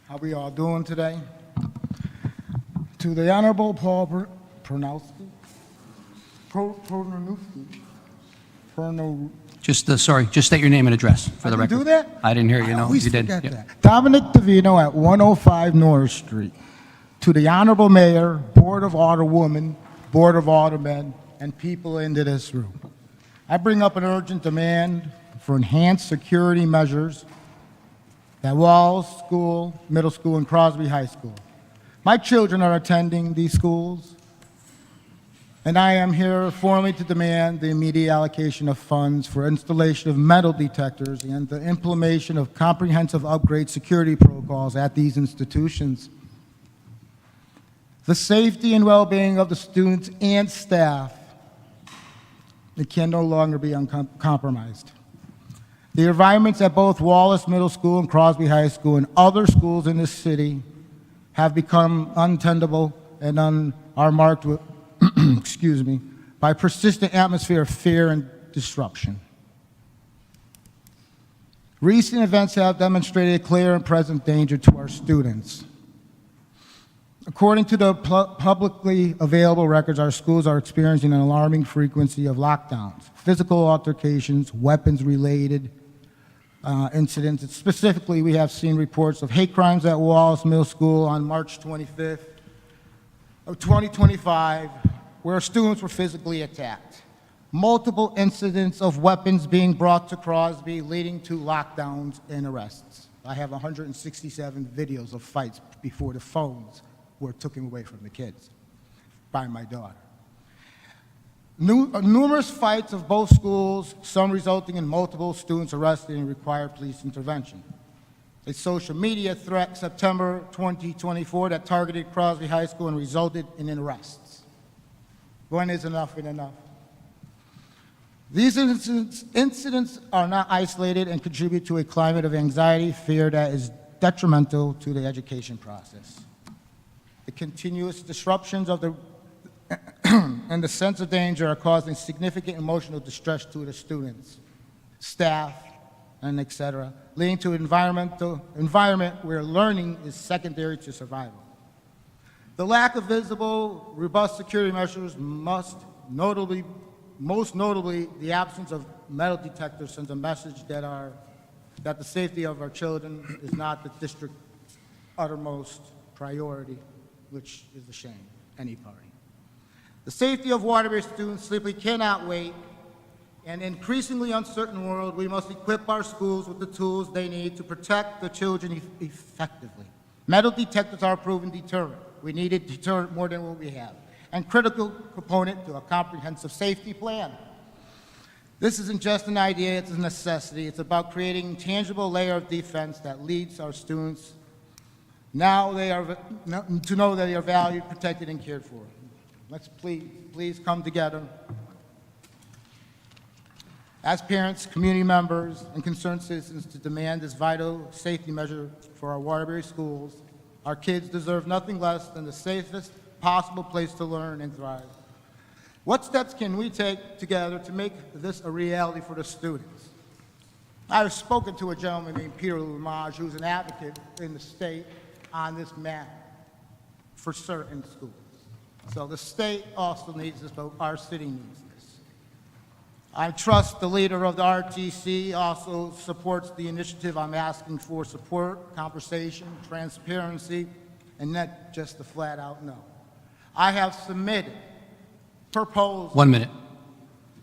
How we all doing today? To the Honorable Paul Pronowski, Just state your name and address for the I record. can do that? I didn't hear you, I no. always You did. forget Yep. that. Dominic DeVino at 105 Norris Street. To the Honorable Mayor, Board of Alderwomen, Board of Aldermen, and people into this room. I bring up an urgent demand for enhanced security measures at Walls School, Middle School, and Crosby High School. My children are attending these schools, and I am here formally to demand the immediate allocation of funds for installation of metal detectors and the implementation of comprehensive upgrade security protocols at these institutions. The safety and well-being of the students and staff, it can no longer be compromised. The environments at both Wallace Middle School and Crosby High School and other schools in this city have become untenable and are marked with, by persistent atmosphere of fear and disruption. Recent events have demonstrated a clear and present danger to our students. According to the publicly available records, our schools are experiencing an alarming frequency of lockdowns, physical altercations, weapons-related incidents. Specifically, we have seen reports of hate crimes at Wallace Middle School on March 25th of 2025, where students were physically attacked. Multiple incidents of weapons being brought to Crosby, leading to lockdowns and arrests. I have 167 videos of fights before the phones were taken away from the kids by my daughter. Numerous fights of both schools, some resulting in multiple students arrested and required police intervention. A social media threat September 2024 that targeted Crosby High School and resulted in arrests. When is enough enough? These incidents are not isolated and contribute to a climate of anxiety, fear that is detrimental to the education process. The continuous disruptions of the and the sense of danger are causing significant emotional distress to the students, staff, and et cetera, leading to an environment where learning is secondary to survival. The lack of visible, robust security measures most notably the absence of metal detectors sends a message that the safety of our children is not the district's uttermost priority, which is a shame, any party. The safety of Waterbury students simply cannot wait. In an increasingly uncertain world, we must equip our schools with the tools they need to protect the children effectively. Metal detectors are a proven deterrent. We need a deterrent more than what we have, and critical component to a comprehensive safety plan. This isn't just an idea, it's a necessity. It's about creating a tangible layer of defense that leads our students to know that they are valued, protected, and cared for. Let's please come together as parents, community members, and concerned citizens to demand this vital safety measure for our Waterbury schools. Our kids deserve nothing less than the safest possible place to learn and thrive. What steps can we take together to make this a reality for the students? I've spoken to a gentleman named Peter Lamage, who's an advocate in the state on this matter for certain schools. So the state also needs this, but our city needs this. I trust the leader of the RTC also supports the initiative. I'm asking for support, conversation, transparency, and not just a flat-out no. I have submitted proposals 1 minute.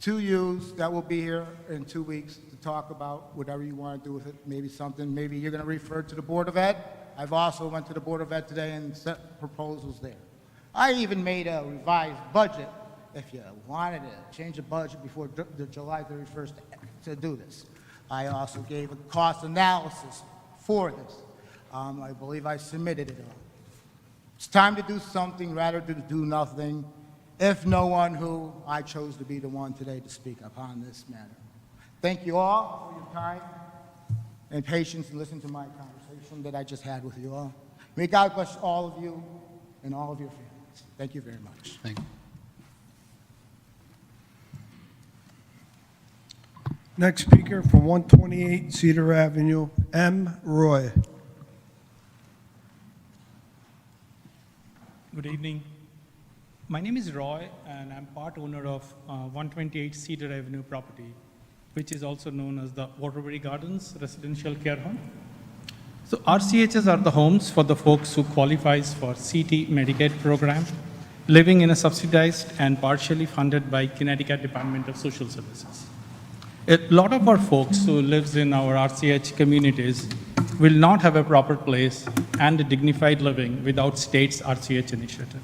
to you that will be here in 2 weeks to talk about whatever you want to do with it. Maybe you're going to refer to the Board of Ed. I've also went to the Board of Ed today and set proposals there. I even made a revised budget if you wanted to change the budget before the July 31st to do this. I also gave a cost analysis for this. I believe I submitted it all. It's time to do something rather than do nothing. if no one who I chose to be the one today to speak upon this matter. Thank you all for your time and patience and listen to my conversation that I just had with you all. May God bless all of you and all of your families. Thank you very much. Thank you. Next speaker from 128 Cedar Avenue, M. Roy. Good evening. My name is Roy, and I'm part owner of 128 Cedar Avenue property, which is also known as the Waterbury Gardens Residential Care Home. So RCHs are the homes for the folks who qualifies for CT Medicaid program, living in a subsidized and partially funded by Connecticut Department of Social Services. A lot of our folks who lives in our RCH communities will not have a proper place and a dignified living without state's RCH initiative.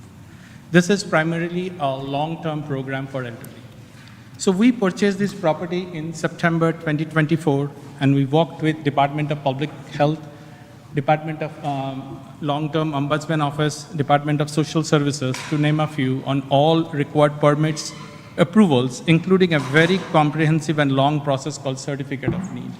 This is primarily a long-term program for elderly. So we purchased this property in September 2024, and we worked with Department of Public Health, Department of Long-Term Ombudsman Office, Department of Social Services, to name a few, on all required permits, approvals, including a very comprehensive and long process called Certificate of Need.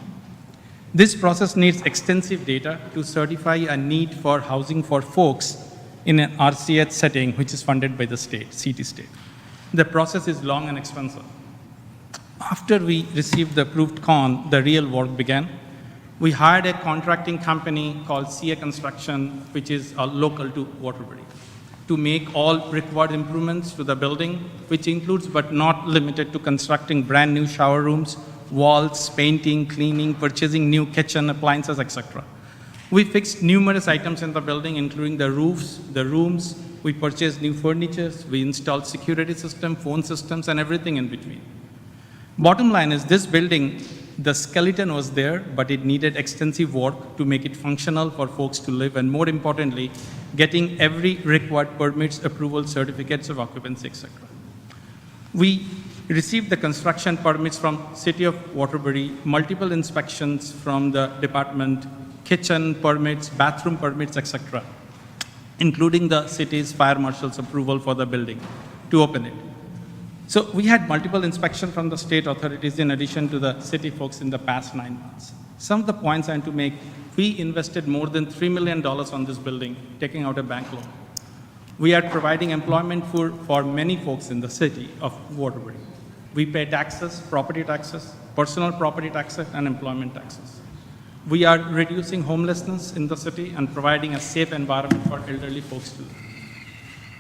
This process needs extensive data to certify a need for housing for folks in an RCH setting, which is funded by the state, CT state. The process is long and expensive. After we received the approved con, the real work began. We hired a contracting company called CA Construction, which is local to Waterbury, to make all required improvements to the building, which includes but not limited to constructing brand new shower rooms, walls, painting, cleaning, purchasing new kitchen appliances, etc. We fixed numerous items in the building, including the roofs, the rooms. We purchased new furniture. We installed security system, phone systems, and everything in between. Bottom line is this building, the skeleton was there, but it needed extensive work to make it functional for folks to live, and more importantly, getting every required permits, approval, certificates of occupancy, etc. We received the construction permits from City of Waterbury, multiple inspections from the department, kitchen permits, bathroom permits, etc., including the city's fire marshal's approval for the building to open it. So we had multiple inspections from the state authorities in addition to the city folks in the past 9 months. Some of the points I want to make: we invested more than $3 million on this building, taking out a bank loan. We are providing employment for many folks in the city of Waterbury. We pay taxes, property taxes, personal property taxes, and employment taxes. We are reducing homelessness in the city and providing a safe environment for elderly folks to live.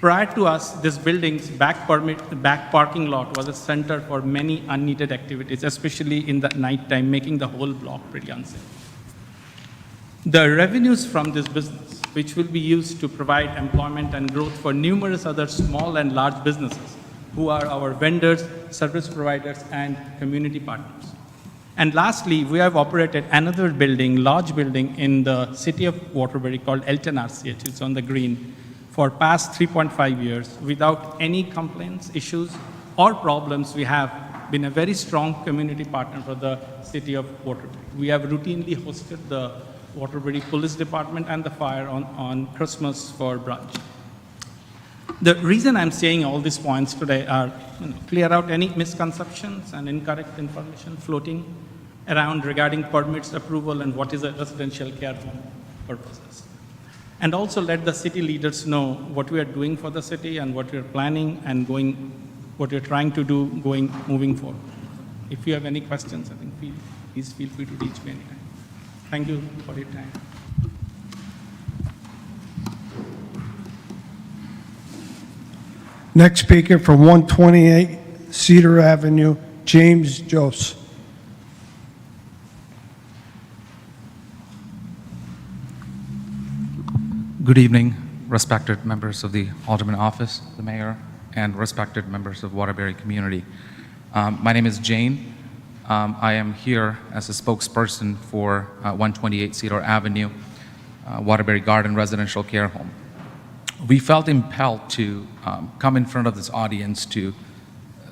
Prior to us, this building's back parking lot was a center for many unneeded activities, especially in the nighttime, making the whole block pretty unsafe. The revenues from this business, which will be used to provide employment and growth for numerous other small and large businesses who are our vendors, service providers, and community partners. And lastly, we have operated another building, large building in the city of Waterbury called Elton RCH. It's on the green, for past 3.5 years without any complaints, issues, or problems. We have been a very strong community partner for the city of Waterbury. We have routinely hosted the Waterbury Police Department and the fire on Christmas for brunch. The reason I'm saying all these points today are clear out any misconceptions and incorrect information floating around regarding permits, approval, and what is a residential care home purposes. And also let the city leaders know what we are doing for the city and what we are planning and what we're trying to do moving forward. If you have any questions, I think please feel free to reach me anytime. Thank you for your time. Next speaker from 128 Cedar Avenue, James Jose. Good evening, respected members of the Alderman office, the mayor, and respected members of Waterbury community. My name is Jane. I am here as a spokesperson for 128 Cedar Avenue, Waterbury Garden Residential Care Home. We felt impelled to come in front of this audience to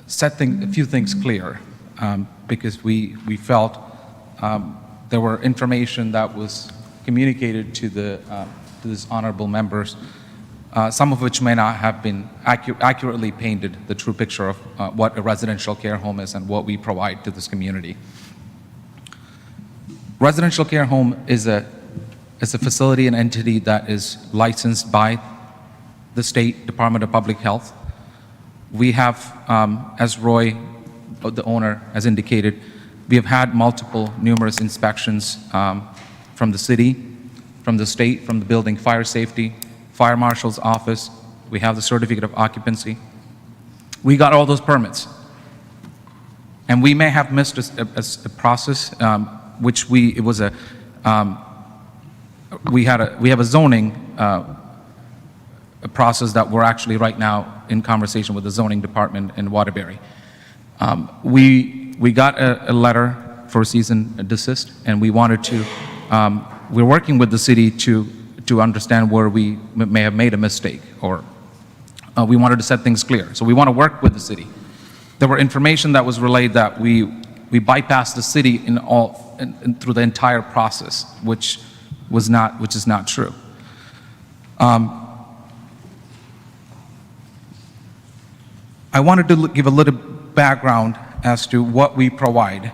set a few things clear because we felt there were information that was communicated to this honorable members some of which may not have been accurately painted the true picture of what a residential care home is and what we provide to this community. Residential care home is a facility and entity that is licensed by the State Department of Public Health. We have, as Roy, the owner, has indicated, we have had numerous inspections from the city, from the state, from the building fire safety, fire marshal's office. We have the certificate of occupancy. We got all those permits. And we may have missed a process, we have a zoning a process that we're actually right now in conversation with the zoning department in Waterbury. We got a letter for cease and desist, and we wanted to, we're working with the city to understand where we may have made a mistake, or we wanted to set things clear. So we want to work with the city. There were information that was relayed that we bypassed the city through the entire process, which is not true. I wanted to give a little background as to what we provide.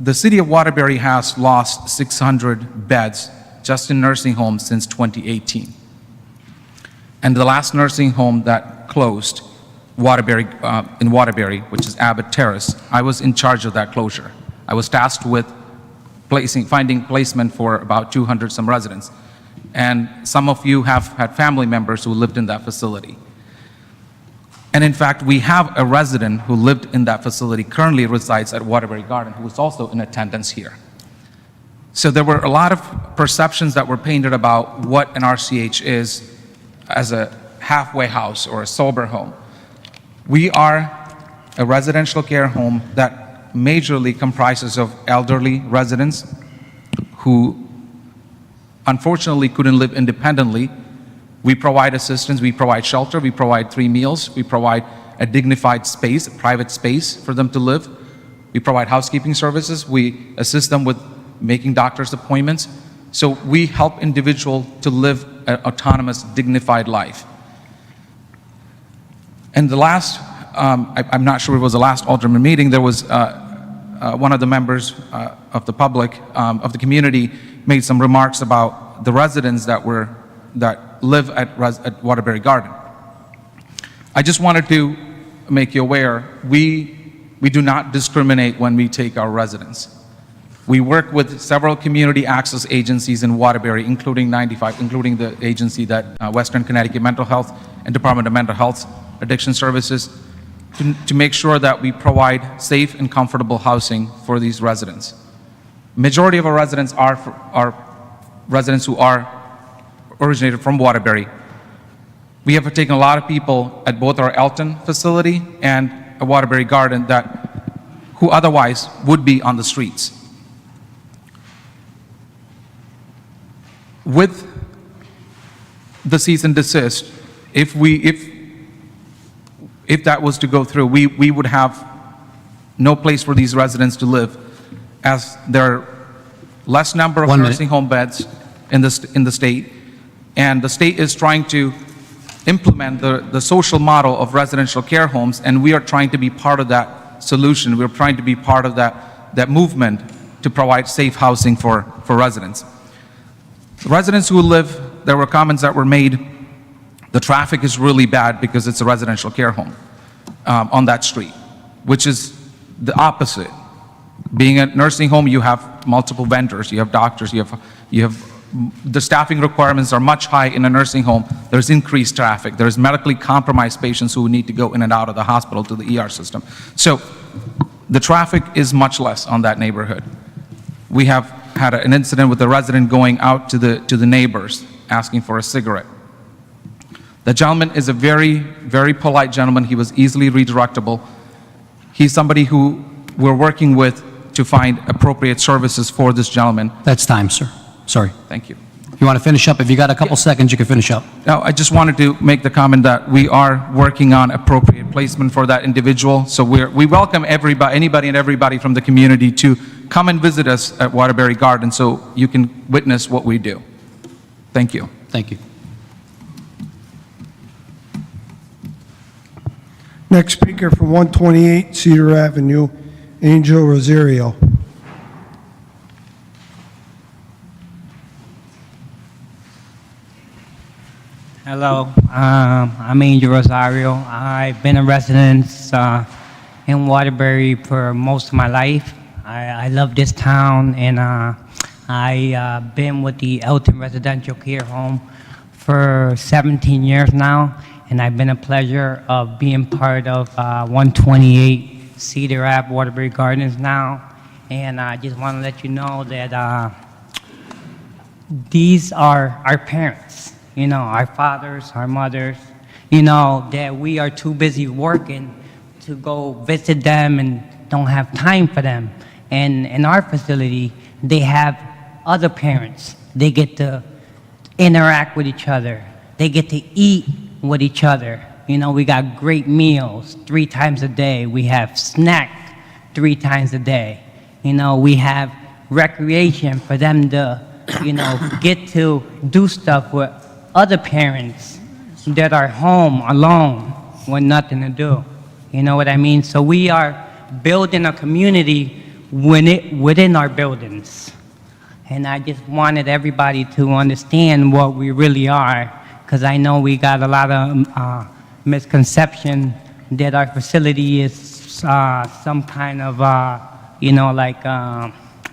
The city of Waterbury has lost 600 beds just in nursing homes since 2018. And the last nursing home that closed, in Waterbury, which is Abbott Terrace, I was in charge of that closure. I was tasked with finding placement for about 200 some residents. And some of you have had family members who lived in that facility. And in fact, we have a resident who lived in that facility, currently resides at Waterbury Garden, who is also in attendance here. So there were a lot of perceptions that were painted about what an RCH is as a halfway house or a sober home. We are a residential care home that majorly comprises of elderly residents who unfortunately couldn't live independently. We provide assistance, we provide shelter, we provide 3 meals, we provide a dignified space, a private space for them to live. We provide housekeeping services, we assist them with making doctor's appointments. So we help individuals to live an autonomous, dignified life. And the last, I'm not sure it was the last Alderman meeting, there was one of the members of the public, of the community, made some remarks about the residents that live at Waterbury Garden. I just wanted to make you aware, we do not discriminate when we take our residents. We work with several community access agencies in Waterbury, including the agency that Western Connecticut Mental Health and Department of Mental Health Addiction Services, to make sure that we provide safe and comfortable housing for these residents. Majority of our residents are residents who are originated from Waterbury. We have taken a lot of people at both our Elton facility and a Waterbury Garden who otherwise would be on the streets. With the cease and desist, if that was to go through, we would have no place for these residents to live, as there are less number of nursing home beds in the state, and the state is trying to implement the social model of residential care homes, and we are trying to be part of that solution. We're trying to be part of that movement to provide safe housing for residents. The residents who live, there were comments that were made, the traffic is really bad because it's a residential care home on that street, which is the opposite. Being a nursing home, you have multiple vendors, you have doctors, you have the staffing requirements are much high in a nursing home. There's increased traffic. There's medically compromised patients who need to go in and out of the hospital to the ER system. So the traffic is much less on that neighborhood. We have had an incident with a resident going out to the neighbors asking for a cigarette. The gentleman is a very, very polite gentleman. He was easily redirectable. He's somebody who we're working with to find appropriate services for this gentleman. That's time, sir. Sorry. Thank you. You want to finish up? If you got a couple seconds, you can finish up. Now, I just wanted to make the comment that we are working on appropriate placement for that individual. So we welcome anybody and everybody from the community to come and visit us at Waterbury Garden so you can witness what we do. Thank you. Thank you. Next speaker from 128 Cedar Avenue, Angel Rosario. Hello, I'm Angel Rosario. I've been a resident in Waterbury for most of my life. I love this town, and I've been with the Elton Residential Care Home for 17 years now, and I've been a pleasure of being part of 128 Cedar Ave, Waterbury Gardens now. And I just want to let you know that these are our parents. You know, our fathers, our mothers, you know, that we are too busy working to go visit them and don't have time for them. And in our facility, they have other parents. They get to interact with each other. They get to eat with each other. You know, we got great meals 3 times a day. We have snack 3 times a day. You know, we have recreation for them to, you know, get to do stuff with other parents that are home alone with nothing to do. You know what I mean? So we are building a community within our buildings. And I just wanted everybody to understand what we really are, because I know we got a lot of misconception that our facility is some kind of, you know, like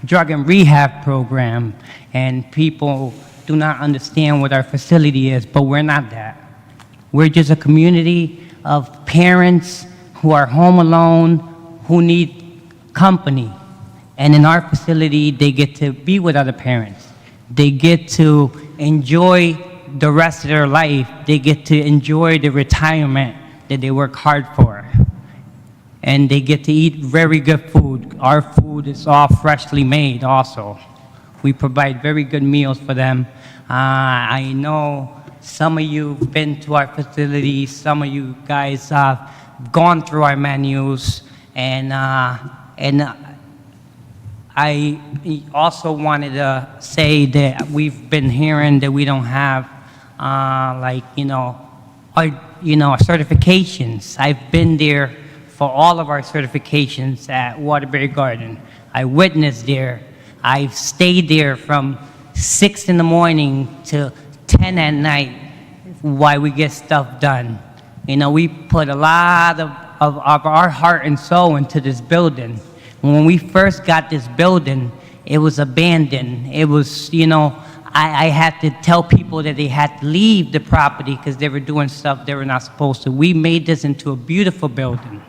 drug and rehab program, and people do not understand what our facility is, but we're not that. We're just a community of parents who are home alone, who need company. And in our facility, they get to be with other parents. They get to enjoy the rest of their life. They get to enjoy the retirement that they work hard for. And they get to eat very good food. Our food is all freshly made also. We provide very good meals for them. I know some of you have been to our facility. Some of you guys have gone through our menus. And I also wanted to say that we've been hearing that we don't have, like, our certifications. I've been there for all of our certifications at Waterbury Garden. I witnessed there. I've stayed there from 6 in the morning to 10 at night while we get stuff done. You know, we put a lot of our heart and soul into this building. When we first got this building, it was abandoned. It was, I had to tell people that they had to leave the property because they were doing stuff they were not supposed to. We made this into a beautiful building.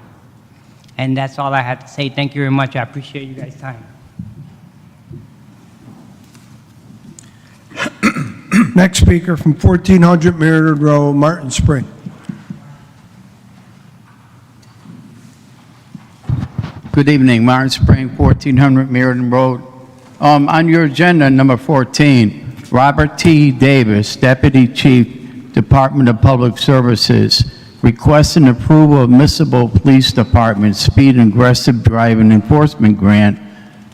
And that's all I had to say. Thank you very much. I appreciate you guys' time. Next speaker from 1400 Meredith Road, Martin Spring. Good evening, Martin Spring, 1400 Meriden Road. On your agenda, number 14, Robert T. Davis, Deputy Chief, Department of Public Services, requesting approval of Municipal Police Department Speed and Aggressive Driving Enforcement Grant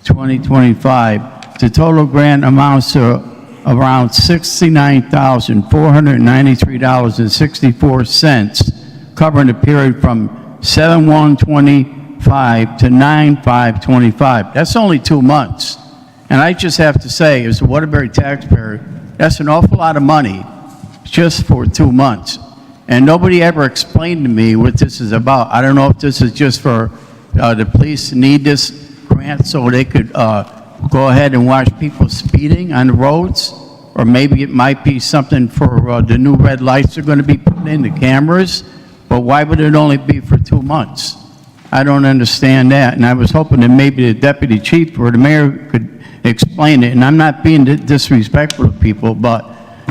2025. The total grant amounts to around $69,493.64, covering the period from 7/1/25 to 9/5/25. That's only 2 months. And I just have to say, as a Waterbury taxpayer, that's an awful lot of money just for 2 months. And nobody ever explained to me what this is about. I don't know if this is just for the police need this grant so they could go ahead and watch people speeding on the roads, or maybe it might be something for the new red lights they're going to be putting in the cameras. But why would it only be for 2 months? I don't understand that, and I was hoping that maybe the deputy chief or the mayor could explain it. And I'm not being disrespectful to people, but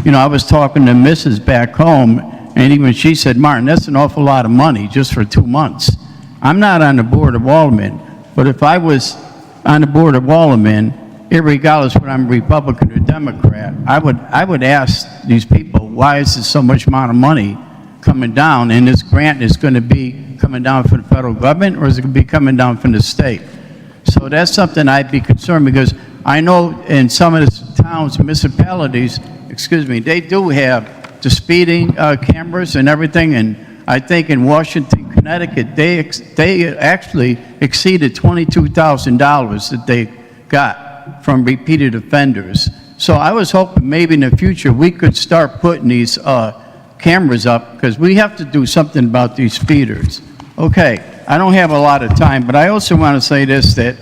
I was talking to Mrs. back home, and even she said, Martin, that's an awful lot of money just for 2 months. I'm not on the board of Aldermen, but if I was on the board of Aldermen, irregardless whether I'm Republican or Democrat, I would ask these people, why is there so much amount of money coming down, and this grant is going to be coming down from the federal government, or is it going to be coming down from the state? So that's something I'd be concerned, because I know in some of the towns, municipalities, they do have the speeding cameras and everything, and I think in Washington, Connecticut, they actually exceeded $22,000 that they got from repeated offenders. So I was hoping maybe in the future we could start putting these cameras up, because we have to do something about these speeders. Okay, I don't have a lot of time, but I also want to say this, that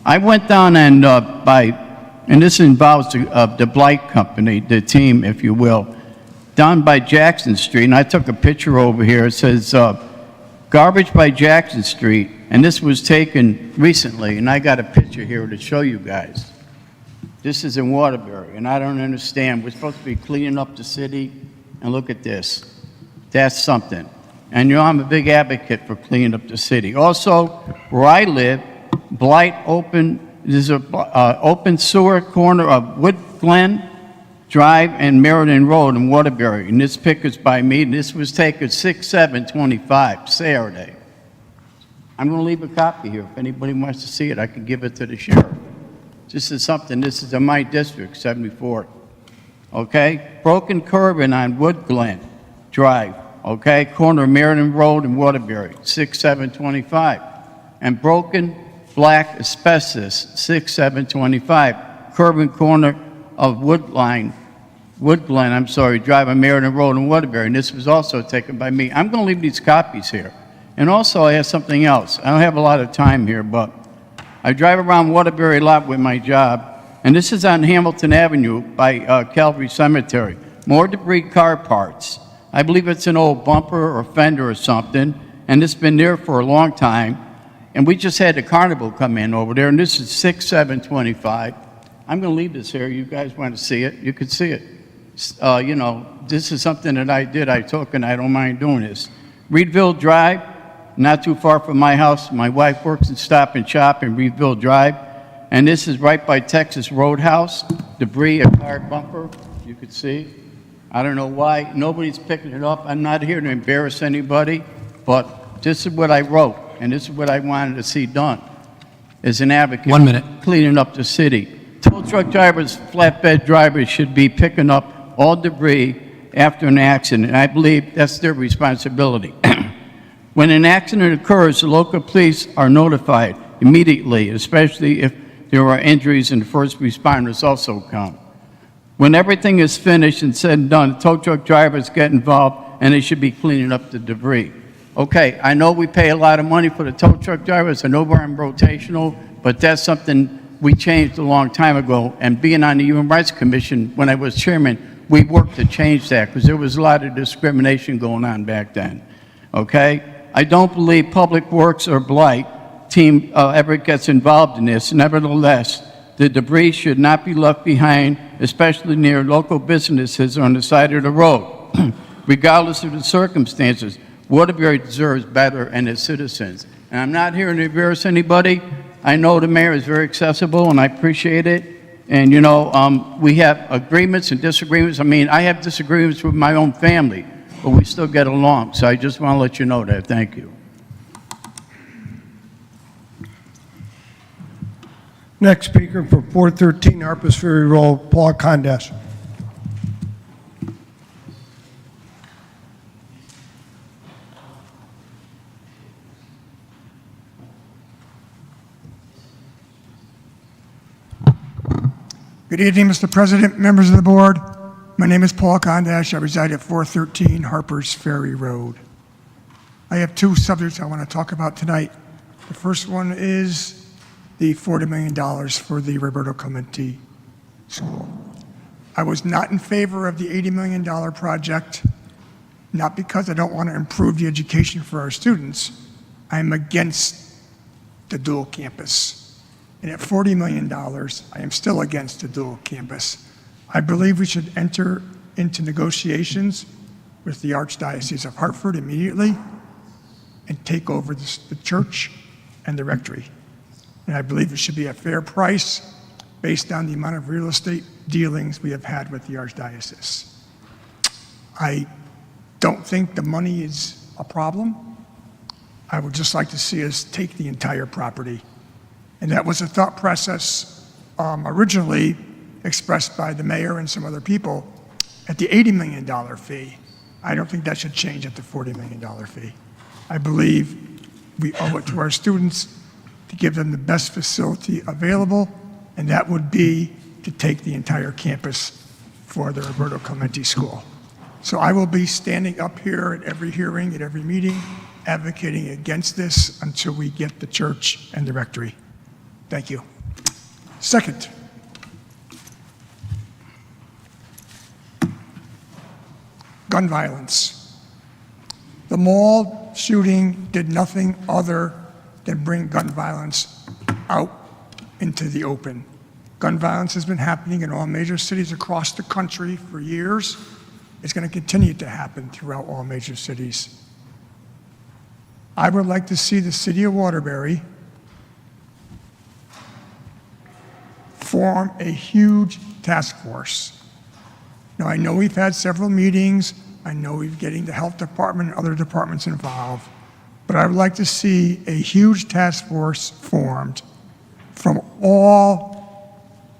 I went down and and this involves the Blight Company, the team, if you will, down by Jackson Street, and I took a picture over here. It says, garbage by Jackson Street, and this was taken recently, and I got a picture here to show you guys. This is in Waterbury, and I don't understand. We're supposed to be cleaning up the city, and look at this. That's something. And you know, I'm a big advocate for cleaning up the city. Also, where I live, Blight open, there's a open sewer corner of Wood Glen Drive and Meriden Road in Waterbury, and this picture's by me, and this was taken 6/7/25, Saturday. I'm going to leave a copy here. If anybody wants to see it, I can give it to the sheriff. This is something, this is in my district, 74. Okay? Broken curbing on Wood Glen Drive, okay? Corner of Meriden Road and Waterbury, 6/7/25. And broken black asbestos, 6/7/25. Curbing corner of Wood Glen, Drive on Meriden Road in Waterbury, and this was also taken by me. I'm going to leave these copies here. And also, I have something else. I don't have a lot of time here, but I drive around Waterbury a lot with my job, and this is on Hamilton Avenue by Calvary Cemetery. More debris, car parts. I believe it's an old bumper or fender or something, and it's been there for a long time. And we just had the carnival come in over there, and this is 6/7/25. I'm going to leave this here. You guys want to see it? You can see it. You know, this is something that I did. I took, and I don't mind doing this. Reedville Drive, not too far from my house. My wife works at Stop and Shop in Reedville Drive, and this is right by Texas Roadhouse. Debris, a car bumper, you could see. I don't know why nobody's picking it up. I'm not here to embarrass anybody, but this is what I wrote, and this is what I wanted to see done as an advocate. 1 minute. Cleaning up the city. Tow truck drivers, flatbed drivers should be picking up all debris after an accident. I believe that's their responsibility. When an accident occurs, the local police are notified immediately, especially if there are injuries, and the first responders also come. When everything is finished and said and done, tow truck drivers get involved, and they should be cleaning up the debris. Okay, I know we pay a lot of money for the tow truck drivers. I know we're on rotational, but that's something we changed a long time ago. And being on the Human Rights Commission, when I was chairman, we worked to change that because there was a lot of discrimination going on back then. Okay? I don't believe Public Works or Blight team ever gets involved in this. Nevertheless, the debris should not be left behind, especially near local businesses on the side of the road. Regardless of the circumstances, Waterbury deserves better and its citizens. And I'm not here to embarrass anybody. I know the mayor is very accessible, and I appreciate it. And, you know, we have agreements and disagreements. I mean, I have disagreements with my own family, but we still get along. So I just want to let you know that. Thank you. Next speaker for 413 Harpers Ferry Road, Paul Condash. Good evening, Mr. President, members of the board. My name is Paul Condash. I reside at 413 Harpers Ferry Road. I have two subjects I want to talk about tonight. The first one is the $40 million for the Roberto Clemente School. I was not in favor of the $80 million project, not because I don't want to improve the education for our students. I'm against the dual campus. And at $40 million, I am still against the dual campus. I believe we should enter into negotiations with the Archdiocese of Hartford immediately and take over the church and the rectory. And I believe it should be a fair price based on the amount of real estate dealings we have had with the Archdiocese. I don't think the money is a problem. I would just like to see us take the entire property. And that was a thought process originally expressed by the mayor and some other people at the $80 million fee. I don't think that should change at the $40 million fee. I believe we owe it to our students to give them the best facility available, and that would be to take the entire campus for the Roberto Clemente School. So I will be standing up here at every hearing, at every meeting, advocating against this until we get the church and the rectory. Thank you. Second, gun violence. The mall shooting did nothing other than bring gun violence out into the open. Gun violence has been happening in all major cities across the country for years. It's going to continue to happen throughout all major cities. I would like to see the city of Waterbury form a huge task force. Now, I know we've had several meetings. I know we're getting the health department and other departments involved, but I would like to see a huge task force formed from all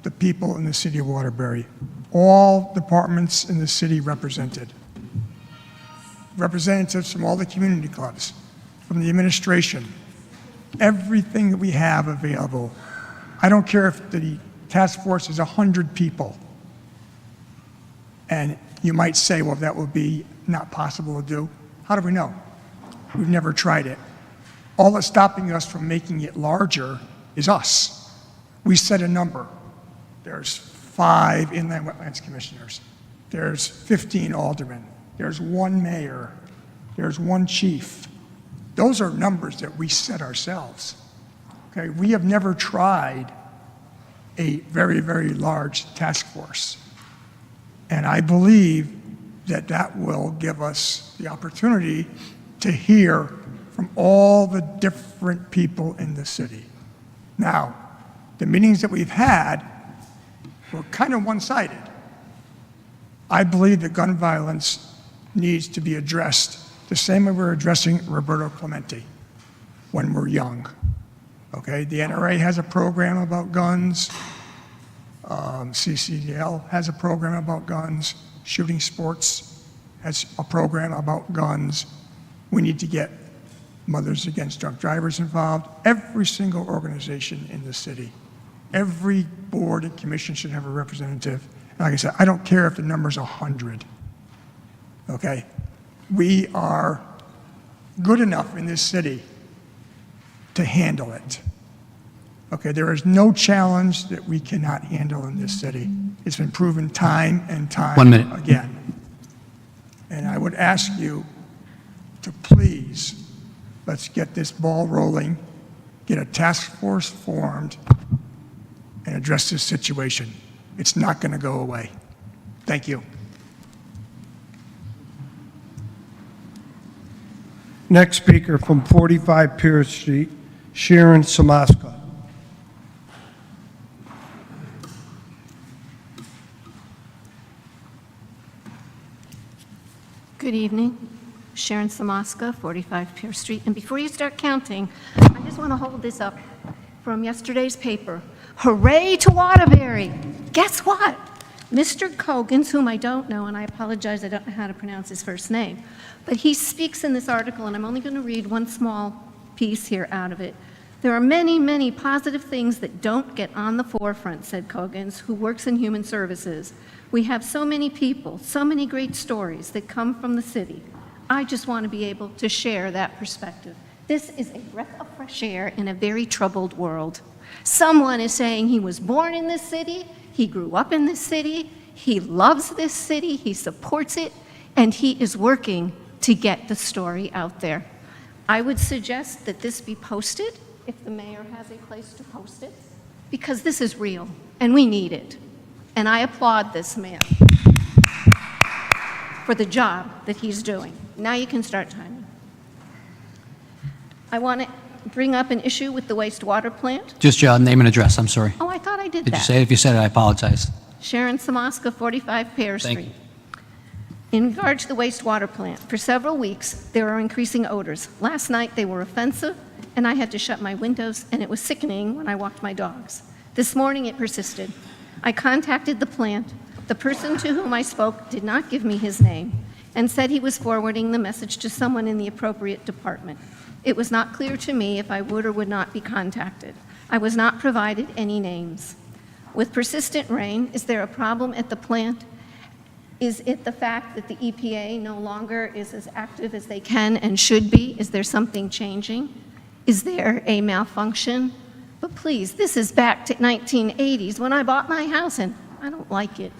the people in the city of Waterbury, all departments in the city represented, representatives from all the community clubs, from the administration, everything that we have available. I don't care if the task force is 100 people. And you might say, well, that would be not possible to do. How do we know? We've never tried it. All that's stopping us from making it larger is us. We set a number. There's 5 inland wetlands commissioners. There's 15 aldermen. There's 1 mayor. There's 1 chief. Those are numbers that we set ourselves. Okay, we have never tried a very, very large task force. And I believe that that will give us the opportunity to hear from all the different people in the city. Now, the meetings that we've had were kind of one-sided. I believe that gun violence needs to be addressed the same way we're addressing Roberto Clemente when we're young. Okay, the NRA has a program about guns. CCDL has a program about guns. Shooting Sports has a program about guns. We need to get Mothers Against Drunk Drivers involved. Every single organization in the city, every board and commission should have a representative. And like I said, I don't care if the number's 100. Okay? We are good enough in this city to handle it. Okay, there is no challenge that we cannot handle in this city. It's been proven time and time 1 minute. again. And I would ask you to please, let's get this ball rolling, get a task force formed, and address this situation. It's not going to go away. Thank you. Next speaker from 45 Pierce Street, Sharon Samaska. Good evening. Sharon Samaska, 45 Pierce Street. And before you start counting, I just want to hold this up from yesterday's paper. Hooray to Waterbury! Guess what? Mr. Coggins, whom I don't know, and I apologize, I don't know how to pronounce his first name, but he speaks in this article, and I'm only going to read one small piece here out of it. There are many, many positive things that don't get on the forefront, said Coggins, who works in human services. We have so many people, so many great stories that come from the city. I just want to be able to share that perspective. This is a breath of fresh air in a very troubled world. Someone is saying he was born in this city, he grew up in this city, he loves this city, he supports it, and he is working to get the story out there. I would suggest that this be posted, if the mayor has a place to post it, because this is real, and we need it. And I applaud this man for the job that he's doing. Now you can start timing. I want to bring up an issue with the wastewater plant. Just your name and address, I'm sorry. Oh, I thought I did that. Did you say it? If you said it, I apologize. Sharon Samaska, 45 Pear Thank Street. you. In regard to the wastewater plant, for several weeks, there are increasing odors. Last night, they were offensive, and I had to shut my windows, and it was sickening when I walked my dogs. This morning, it persisted. I contacted the plant. The person to whom I spoke did not give me his name, and said he was forwarding the message to someone in the appropriate department. It was not clear to me if I would or would not be contacted. I was not provided any names. With persistent rain, is there a problem at the plant? Is it the fact that the EPA no longer is as active as they can and should be? Is there something changing? Is there a malfunction? But please, this is back to 1980s when I bought my house, and I don't like it.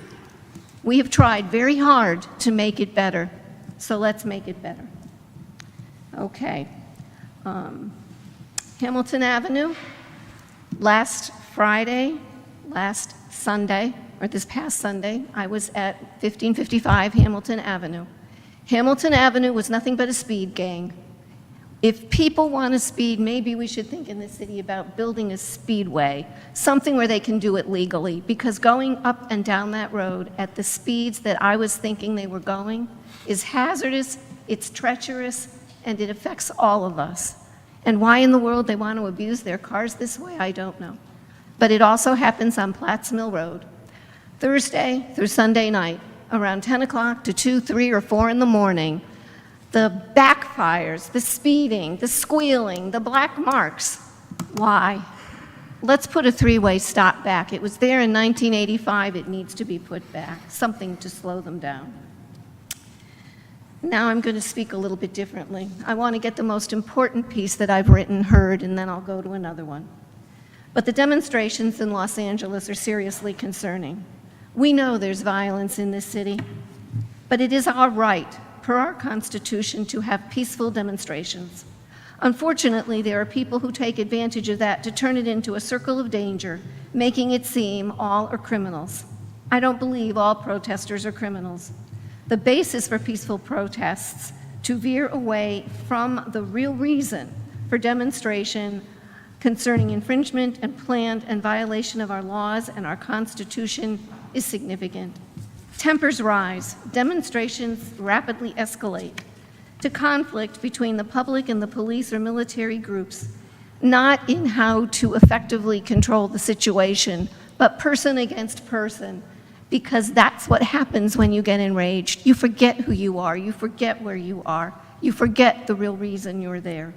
We have tried very hard to make it better, so let's make it better. Okay. Hamilton Avenue, last Sunday, or this past Sunday, I was at 1555 Hamilton Avenue. Hamilton Avenue was nothing but a speed gang. If people want to speed, maybe we should think in the city about building a speedway, something where they can do it legally, because going up and down that road at the speeds that I was thinking they were going is hazardous, it's treacherous, and it affects all of us. And why in the world they want to abuse their cars this way, I don't know. But it also happens on Platts Mill Road. Thursday through Sunday night, around 10 o'clock to 2, 3, or 4 in the morning, the backfires, the speeding, the squealing, the black marks. Why? Let's put a three-way stop back. It was there in 1985. It needs to be put back, something to slow them down. Now I'm going to speak a little bit differently. I want to get the most important piece that I've written, heard, and then I'll go to another one. But the demonstrations in Los Angeles are seriously concerning. We know there's violence in this city, but it is our right, per our Constitution, to have peaceful demonstrations. Unfortunately, there are people who take advantage of that to turn it into a circle of danger, making it seem all are criminals. I don't believe all protesters are criminals. The basis for peaceful protests to veer away from the real reason for demonstration concerning infringement and planned and violation of our laws and our Constitution is significant. Tempers rise, demonstrations rapidly escalate to conflict between the public and the police or military groups, not in how to effectively control the situation, but person against person, because that's what happens when you get enraged. You forget who you are, you forget where you are, you forget the real reason you're there.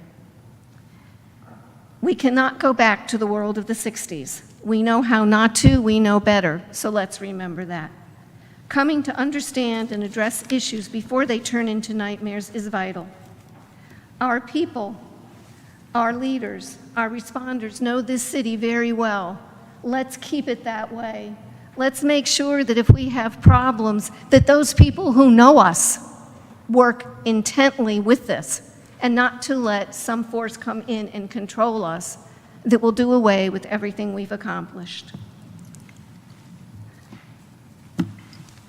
We cannot go back to the world of the 60s. We know how not to, we know better, so let's remember that. Coming to understand and address issues before they turn into nightmares is vital. Our people, our leaders, our responders know this city very well. Let's keep it that way. Let's make sure that if we have problems, that those people who know us work intently with this, and not to let some force come in and control us that will do away with everything we've accomplished.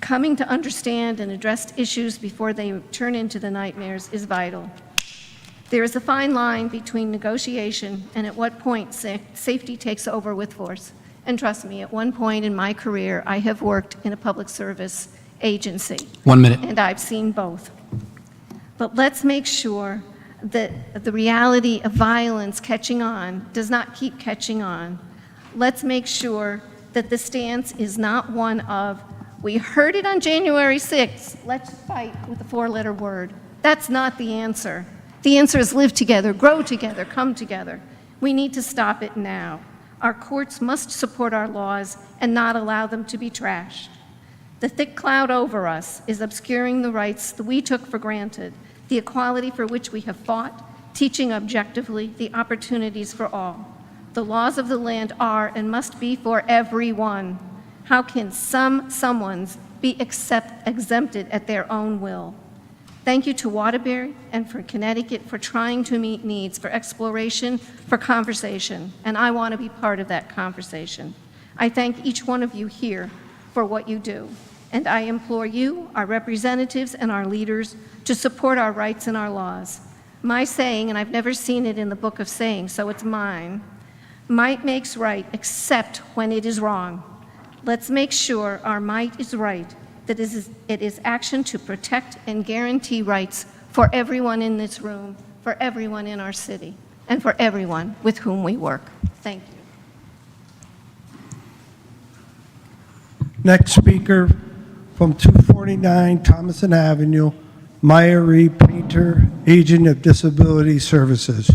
Coming to understand and address issues before they turn into the nightmares is vital. There is a fine line between negotiation and at what point safety takes over with force. And trust me, at one point in my career, I have worked in a public service agency. 1 minute. And I've seen both. But let's make sure that the reality of violence catching on does not keep catching on. Let's make sure that the stance is not one of, we heard it on January 6th, let's fight with a four-letter word. That's not the answer. The answer is live together, grow together, come together. We need to stop it now. Our courts must support our laws and not allow them to be trashed. The thick cloud over us is obscuring the rights that we took for granted, the equality for which we have fought, teaching objectively the opportunities for all. The laws of the land are and must be for everyone. How can someone's be exempted at their own will? Thank you to Waterbury and for Connecticut for trying to meet needs for exploration, for conversation, and I want to be part of that conversation. I thank each one of you here for what you do, and I implore you, our representatives and our leaders, to support our rights and our laws. My saying, and I've never seen it in the book of sayings, so it's mine, might makes right except when it is wrong. Let's make sure our might is right, that it is action to protect and guarantee rights for everyone in this room, for everyone in our city, and for everyone with whom we work. Thank you. Next speaker from 249 Thomason Avenue, Maya Painter, Agent of Disability Services.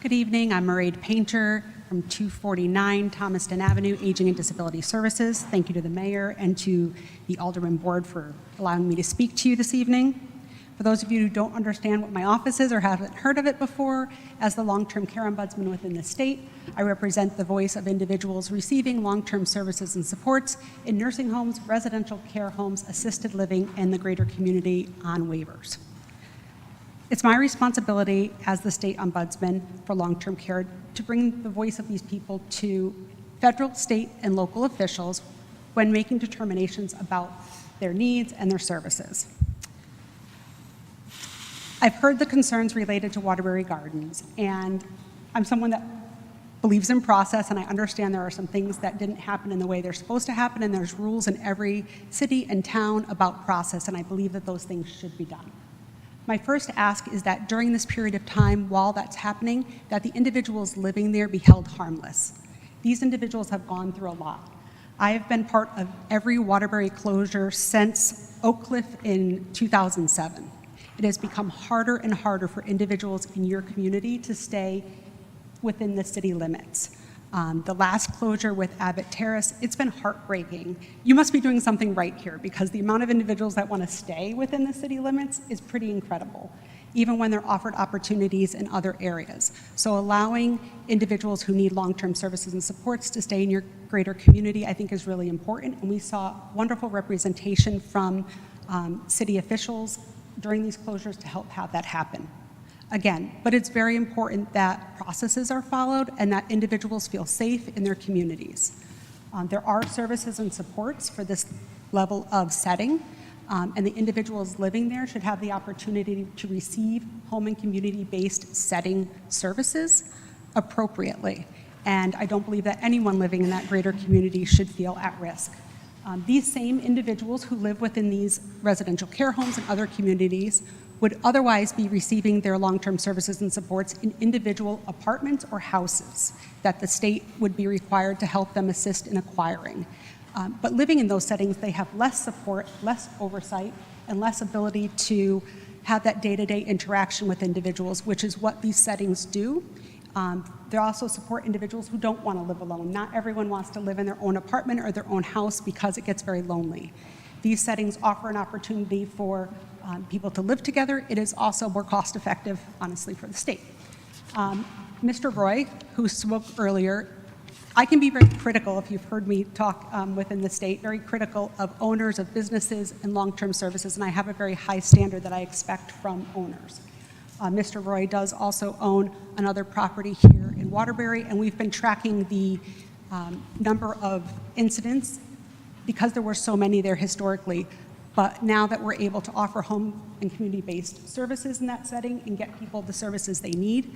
Good evening. I'm Mairead Painter from 249 Thomaston Avenue, Aging and Disability Services. Thank you to the mayor and to the Alderman Board for allowing me to speak to you this evening. For those of you who don't understand what my office is or haven't heard of it before, as the long-term care ombudsman within the state, I represent the voice of individuals receiving long-term services and supports in nursing homes, residential care homes, assisted living, and the greater community on waivers. It's my responsibility as the state ombudsman for long-term care to bring the voice of these people to federal, state, and local officials when making determinations about their needs and their services. I've heard the concerns related to Waterbury Gardens, and I'm someone that believes in process, and I understand there are some things that didn't happen in the way they're supposed to happen, and there's rules in every city and town about process, and I believe that those things should be done. My first ask is that during this period of time, while that's happening, that the individuals living there be held harmless. These individuals have gone through a lot. I have been part of every Waterbury closure since Oak Cliff in 2007. It has become harder and harder for individuals in your community to stay within the city limits. The last closure with Abbott Terrace, it's been heartbreaking. You must be doing something right here because the amount of individuals that want to stay within the city limits is pretty incredible, even when they're offered opportunities in other areas. So allowing individuals who need long-term services and supports to stay in your greater community, I think is really important. And we saw wonderful representation from city officials during these closures to help have that happen. Again, but it's very important that processes are followed and that individuals feel safe in their communities. There are services and supports for this level of setting, and the individuals living there should have the opportunity to receive home and community-based setting services appropriately. And I don't believe that anyone living in that greater community should feel at risk. These same individuals who live within these residential care homes and other communities would otherwise be receiving their long-term services and supports in individual apartments or houses that the state would be required to help them assist in acquiring. But living in those settings, they have less support, less oversight, and less ability to have that day-to-day interaction with individuals, which is what these settings do. They also support individuals who don't want to live alone. Not everyone wants to live in their own apartment or their own house because it gets very lonely. These settings offer an opportunity for people to live together. It is also more cost-effective, honestly, for the state. Mr. Roy, who spoke earlier, I can be very critical, if you've heard me talk within the state, very critical of owners of businesses and long-term services, and I have a very high standard that I expect from owners. Mr. Roy does also own another property here in Waterbury, and we've been tracking the number of incidents because there were so many there historically. But now that we're able to offer home and community-based services in that setting and get people the services they need,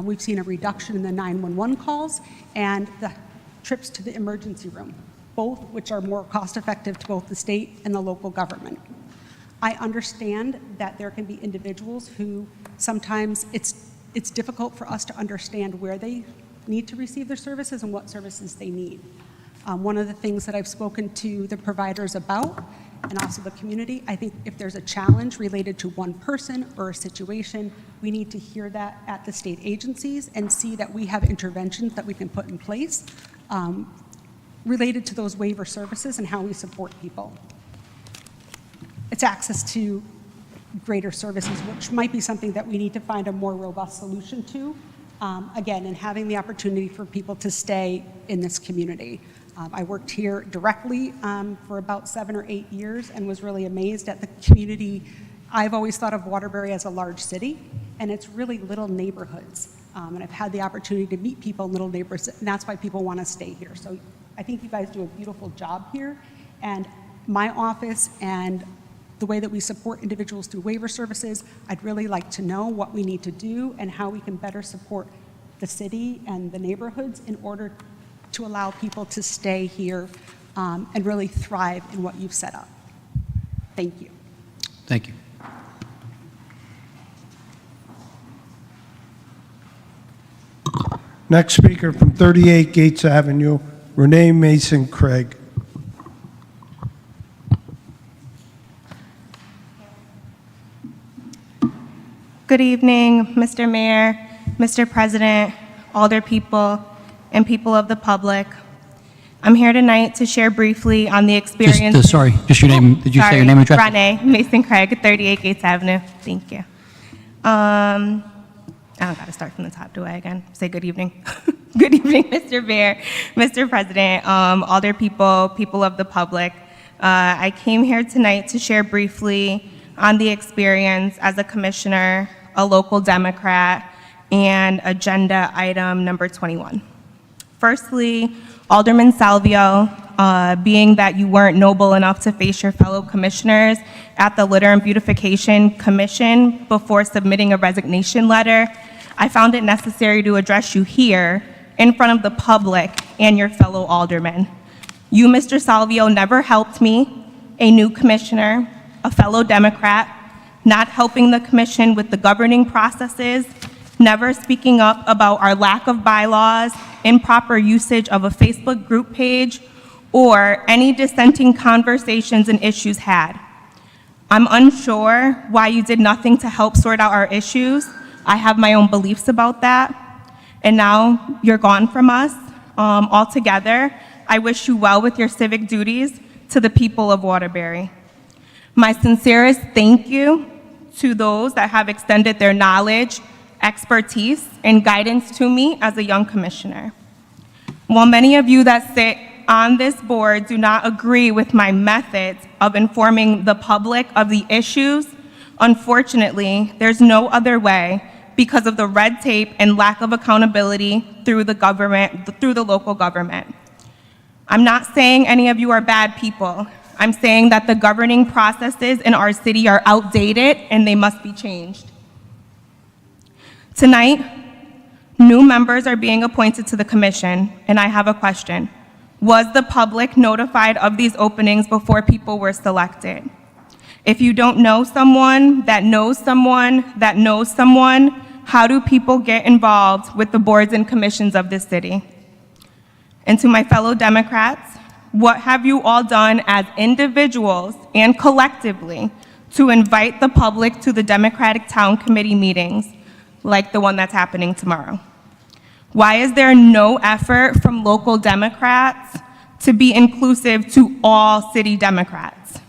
we've seen a reduction in the 911 calls and the trips to the emergency room, both which are more cost-effective to both the state and the local government. I understand that there can be individuals who sometimes it's difficult for us to understand where they need to receive their services and what services they need. One of the things that I've spoken to the providers about, and also the community, I think if there's a challenge related to one person or a situation, we need to hear that at the state agencies and see that we have interventions that we can put in place related to those waiver services and how we support people. It's access to greater services, which might be something that we need to find a more robust solution to, again, and having the opportunity for people to stay in this community. I worked here directly for about 7 or 8 years and was really amazed at the community. I've always thought of Waterbury as a large city, and it's really little neighborhoods. And I've had the opportunity to meet people in little neighborhoods, and that's why people want to stay here. So I think you guys do a beautiful job here. And my office and the way that we support individuals through waiver services, I'd really like to know what we need to do and how we can better support the city and the neighborhoods in order to allow people to stay here and really thrive in what you've set up. Thank you. Thank you. Next speaker from 38 Gates Avenue, Renee Mason Craig. Good evening, Mr. Mayor, Mr. President, Alder people, and people of the public. I'm here tonight to share briefly on the experience. Just your name. Did you say your name and address? Renee, Mason Craig, 38 Gates Avenue. Thank you. I don't got to start from the top, do I again? Say good evening. Good evening, Mr. Mayor, Mr. President, Alder people, people of the public. I came here tonight to share briefly on the experience as a commissioner, a local Democrat, and agenda item number 21. Firstly, Alderman Salvio, being that you weren't noble enough to face your fellow commissioners at the Litter and Beautification Commission before submitting a resignation letter, I found it necessary to address you here in front of the public and your fellow aldermen. You, Mr. Salvio, never helped me, a new commissioner, a fellow Democrat, not helping the commission with the governing processes, never speaking up about our lack of bylaws, improper usage of a Facebook group page, or any dissenting conversations and issues had. I'm unsure why you did nothing to help sort out our issues. I have my own beliefs about that. And now you're gone from us altogether. I wish you well with your civic duties to the people of Waterbury. My sincerest thank you to those that have extended their knowledge, expertise, and guidance to me as a young commissioner. While many of you that sit on this board do not agree with my methods of informing the public of the issues, unfortunately, there's no other way because of the red tape and lack of accountability through the government, through the local government. I'm not saying any of you are bad people. I'm saying that the governing processes in our city are outdated and they must be changed. Tonight, new members are being appointed to the commission, and I have a question. Was the public notified of these openings before people were selected? If you don't know someone that knows someone that knows someone, how do people get involved with the boards and commissions of this city? And to my fellow Democrats, what have you all done as individuals and collectively to invite the public to the Democratic Town Committee meetings, like the one that's happening tomorrow? Why is there no effort from local Democrats to be inclusive to all city Democrats?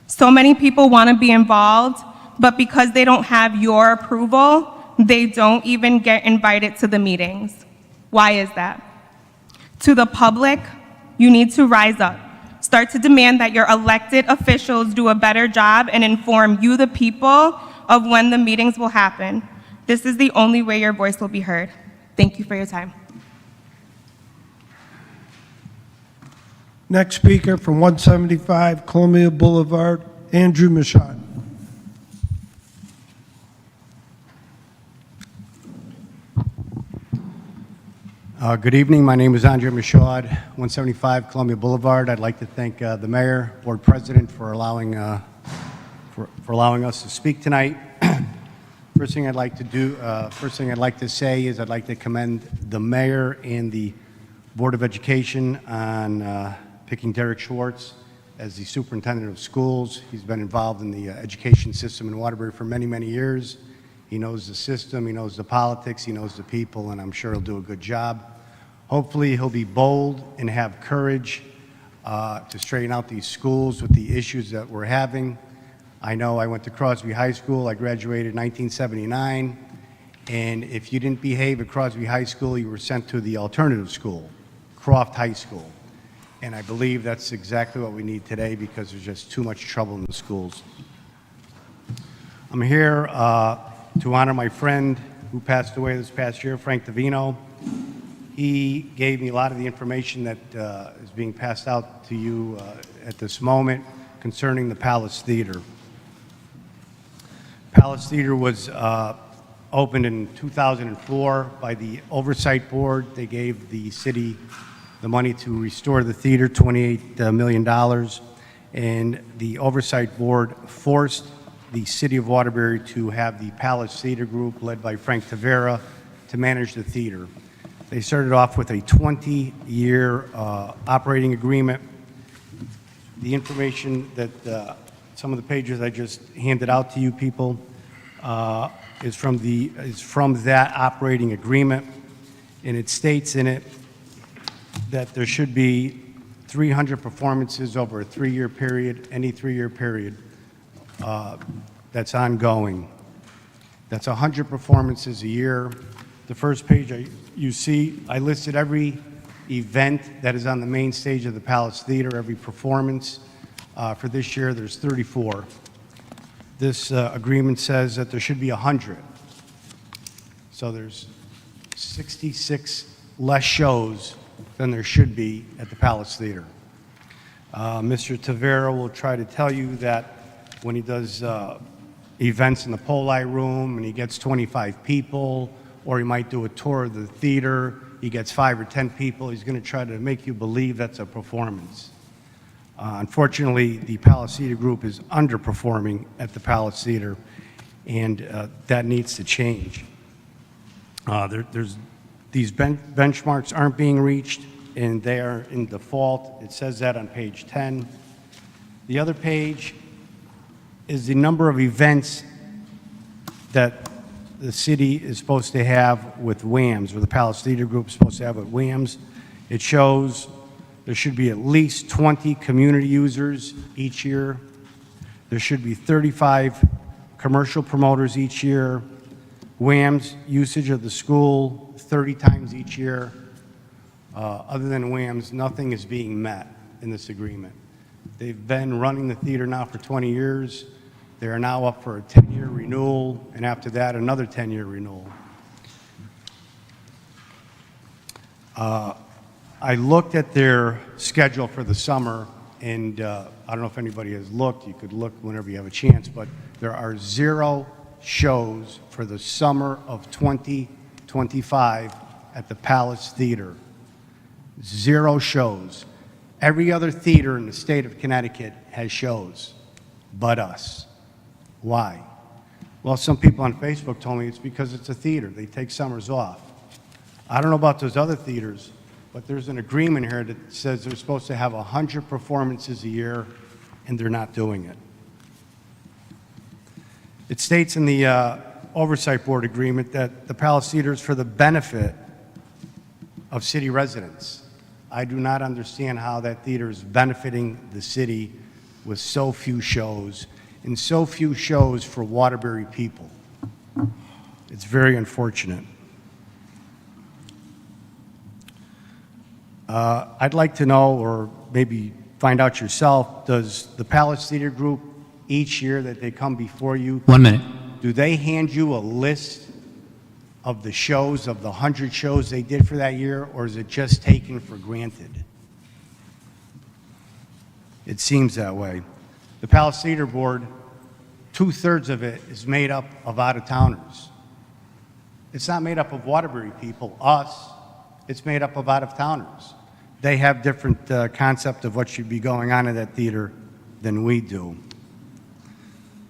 So many people want to be involved, but because they don't have your approval, they don't even get invited to the meetings. Why is that? To the public, you need to rise up. Start to demand that your elected officials do a better job and inform you, the people, of when the meetings will happen. This is the only way your voice will be heard. Thank you for your time. Next speaker from 175 Columbia Boulevard, Andrew Michaud. Good evening. My name is Andre Michaud, 175 Columbia Boulevard. I'd like to thank the mayor, board president for allowing us to speak tonight. First thing I'd like to say is I'd like to commend the mayor and the Board of Education on picking Derek Schwartz as the superintendent of schools. He's been involved in the education system in Waterbury for many, many years. He knows the system, he knows the politics, he knows the people, and I'm sure he'll do a good job. Hopefully he'll be bold and have courage to straighten out these schools with the issues that we're having. I know I went to Crosby High School. I graduated in 1979, and if you didn't behave at Crosby High School, you were sent to the alternative school, Croft High School. And I believe that's exactly what we need today because there's just too much trouble in the schools. I'm here to honor my friend who passed away this past year, Frank Davino. He gave me a lot of the information that is being passed out to you at this moment concerning the Palace Theater. Palace Theater was opened in 2004 by the Oversight Board. They gave the city the money to restore the theater, $28 million, and the Oversight Board forced the city of Waterbury to have the Palace Theater Group, led by Frank Tavera, to manage the theater. They started off with a 20-year operating agreement. The information that some of the pages I just handed out to you people is from that operating agreement, and it states in it that there should be 300 performances over a 3-year period, any 3-year period that's ongoing. That's 100 performances a year. The first page you see, I listed every event that is on the main stage of the Palace Theater, every performance. For this year, there's 34. This agreement says that there should be 100. So there's 66 less shows than there should be at the Palace Theater. Mr. Tavera will try to tell you that when he does events in the Poli Room and he gets 25 people, or he might do a tour of the theater, he gets 5 or 10 people, he's going to try to make you believe that's a performance. Unfortunately, the Palace Theater Group is underperforming at the Palace Theater, and that needs to change. These benchmarks aren't being reached, and they are in default. It says that on page 10. The other page is the number of events that the city is supposed to have with WAMs, or the Palace Theater Group is supposed to have with WAMs. It shows there should be at least 20 community users each year. There should be 35 commercial promoters each year. WAMs usage of the school 30 times each year. Other than WAMs, nothing is being met in this agreement. They've been running the theater now for 20 years. They are now up for a 10-year renewal, and after that, another 10-year renewal. I looked at their schedule for the summer, and I don't know if anybody has looked. You could look whenever you have a chance, but there are 0 shows for the summer of 2025 at the Palace Theater. 0 shows. Every other theater in the state of Connecticut has shows, but us. Why? Well, some people on Facebook told me it's because it's a theater. They take summers off. I don't know about those other theaters, but there's an agreement here that says they're supposed to have 100 performances a year, and they're not doing it. It states in the Oversight Board agreement that the Palace Theater is for the benefit of city residents. I do not understand how that theater is benefiting the city with so few shows, and so few shows for Waterbury people. It's very unfortunate. I'd like to know, or maybe find out yourself, does the Palace Theater Group, each year that they come before you, 1 minute. do they hand you a list of the shows, of the 100 shows they did for that year, or is it just taken for granted? It seems that way. The Palace Theater Board, 2/3 of it is made up of out-of-towners. It's not made up of Waterbury people, us. It's made up of out-of-towners. They have different concept of what should be going on in that theater than we do.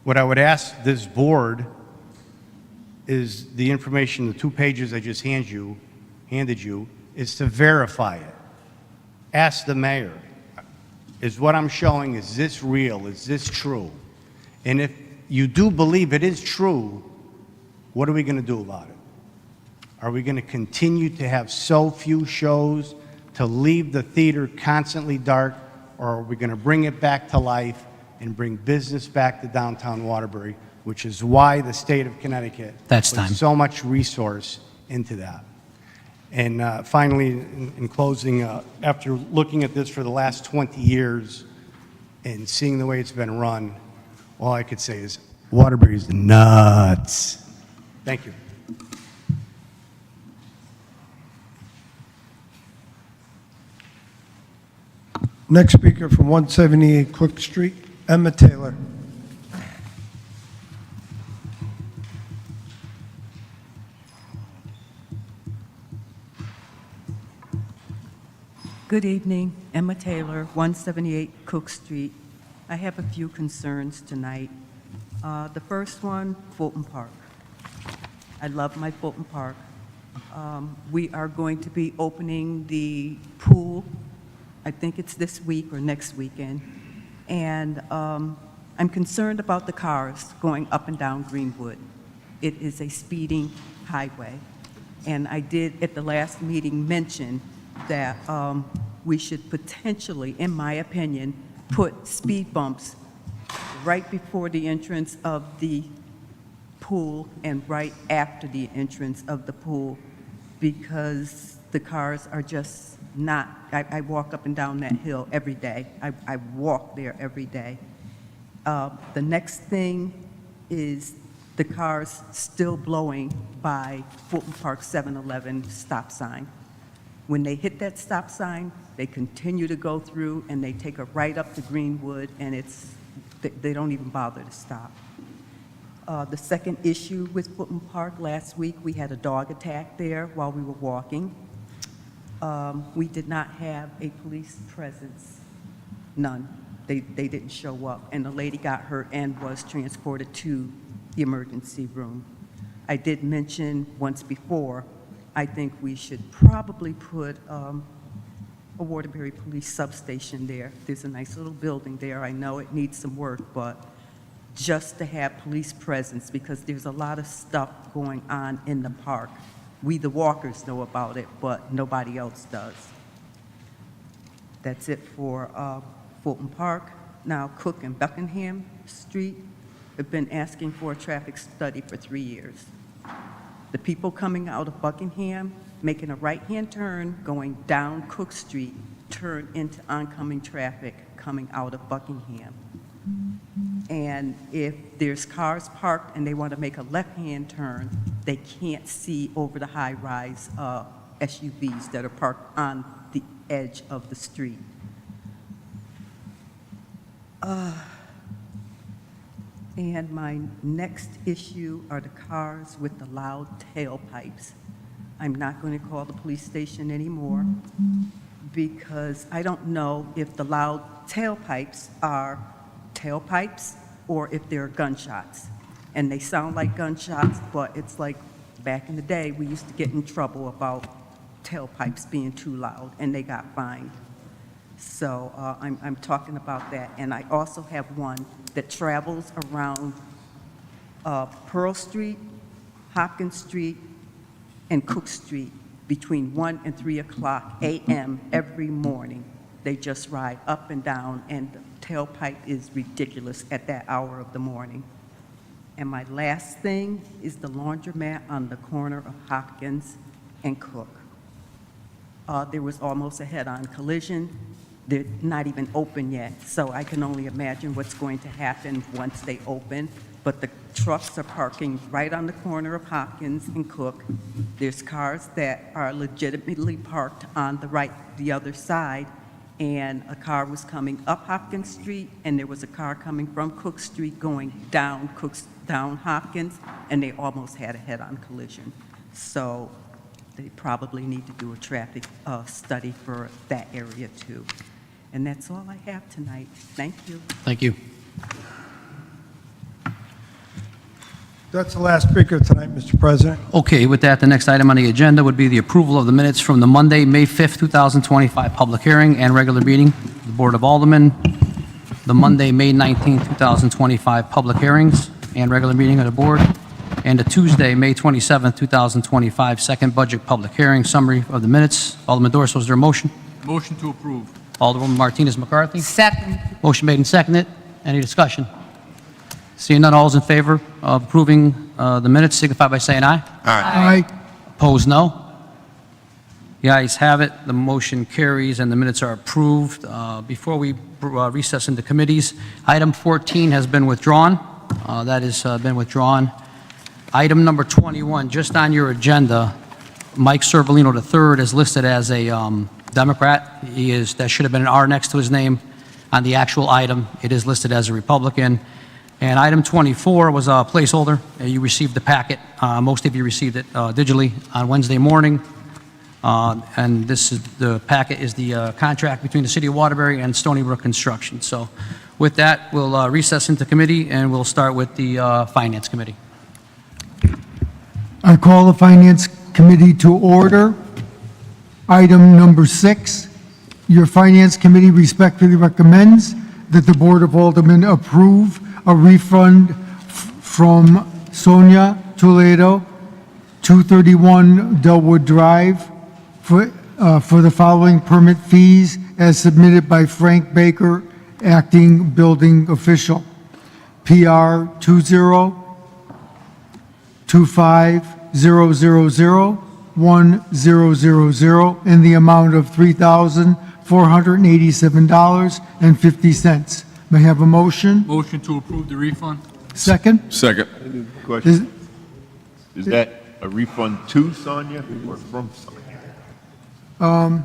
What I would ask this board is the information, the 2 pages I just handed you, is to verify it. Ask the mayor, is what I'm showing, is this real? Is this true? And if you do believe it is true, what are we going to do about it? Are we going to continue to have so few shows to leave the theater constantly dark, or are we going to bring it back to life and bring business back to downtown Waterbury, which is why the state of Connecticut That's put time. so much resource into that. And finally, in closing, after looking at this for the last 20 years and seeing the way it's been run, all I could say is Waterbury's nuts. Thank you. Next speaker from 178 Cook Street, Emma Taylor. Good evening, Emma Taylor, 178 Cook Street. I have a few concerns tonight. The first one, Fulton Park. I love my Fulton Park. We are going to be opening the pool, I think it's this week or next weekend, and I'm concerned about the cars going up and down Greenwood. It is a speeding highway. And I did, at the last meeting, mention that we should potentially, in my opinion, put speed bumps right before the entrance of the pool and right after the entrance of the pool, because the cars are just not, I walk up and down that hill every day. I walk there every day. The next thing is the cars still blowing by Fulton Park 7-Eleven stop sign. When they hit that stop sign, they continue to go through and they take a right up to Greenwood, and they don't even bother to stop. The second issue with Fulton Park, last week we had a dog attack there while we were walking. We did not have a police presence, none. They didn't show up, and the lady got hurt and was transported to the emergency room. I did mention once before, I think we should probably put a Waterbury Police substation there. There's a nice little building there. I know it needs some work, but just to have police presence, because there's a lot of stuff going on in the park. We, the walkers, know about it, but nobody else does. That's it for Fulton Park. Now, Cook and Buckingham Street have been asking for a traffic study for 3 years. The people coming out of Buckingham, making a right-hand turn, going down Cook Street, turn into oncoming traffic coming out of Buckingham. And if there's cars parked and they want to make a left-hand turn, they can't see over the high-rise SUVs that are parked on the edge of the street. And my next issue are the cars with the loud tailpipes. I'm not going to call the police station anymore because I don't know if the loud tailpipes are tailpipes or if they're gunshots. And they sound like gunshots, but it's like back in the day, we used to get in trouble about tailpipes being too loud, and they got fined. So I'm talking about that. And I also have one that travels around Pearl Street, Hopkins Street, and Cook Street between 1 and 3 o'clock a.m. every morning. They just ride up and down, and the tailpipe is ridiculous at that hour of the morning. And my last thing is the laundromat on the corner of Hopkins and Cook. There was almost a head-on collision. They're not even open yet, so I can only imagine what's going to happen once they open. But the trucks are parking right on the corner of Hopkins and Cook. There's cars that are legitimately parked on the other side, and a car was coming up Hopkins Street, and there was a car coming from Cook Street going down Hopkins, and they almost had a head-on collision. So they probably need to do a traffic study for that area too. And that's all I have tonight. Thank you. Thank you. That's the last speaker tonight, Mr. President. Okay, with that, the next item on the agenda would be the approval of the minutes from the Monday, May 5th, 2025 public hearing and regular meeting of the Board of Aldermen, the Monday, May 19th, 2025 public hearings and regular meeting of the Board, and the Tuesday, May 27th, 2025 second budget public hearing. Summary of the minutes. Alderman Dorso, is there a motion? Motion to approve. Alderwoman Martinez McCarthy. Second. Motion made and seconded. Any discussion? Seeing none, all is in favor of approving the minutes, signify by saying aye. Aye. Opposed, no. The ayes have it. The motion carries and the minutes are approved. Before we recess into committees, item 14 has been withdrawn. That has been withdrawn. Item number 21, just on your agenda, Mike Cervellino III is listed as a Democrat. That should have been an R next to his name on the actual item. It is listed as a Republican. And item 24 was a placeholder. You received the packet. Most of you received it digitally on Wednesday morning. And the packet is the contract between the City of Waterbury and Stony Brook Construction. So with that, we'll recess into committee, and we'll start with the Finance Committee. I call the Finance Committee to order. Item number 6, your Finance Committee respectfully recommends that the Board of Aldermen approve a refund from Sonia Toledo, 231 Delwood Drive, for the following permit fees as submitted by Frank Baker, acting building official. PR 20-25000-1000 in the amount of $3,487.50. May I have a motion? Motion to approve the refund? Second? Second. Is- Is that a refund to Sonia or from Sonia? I'm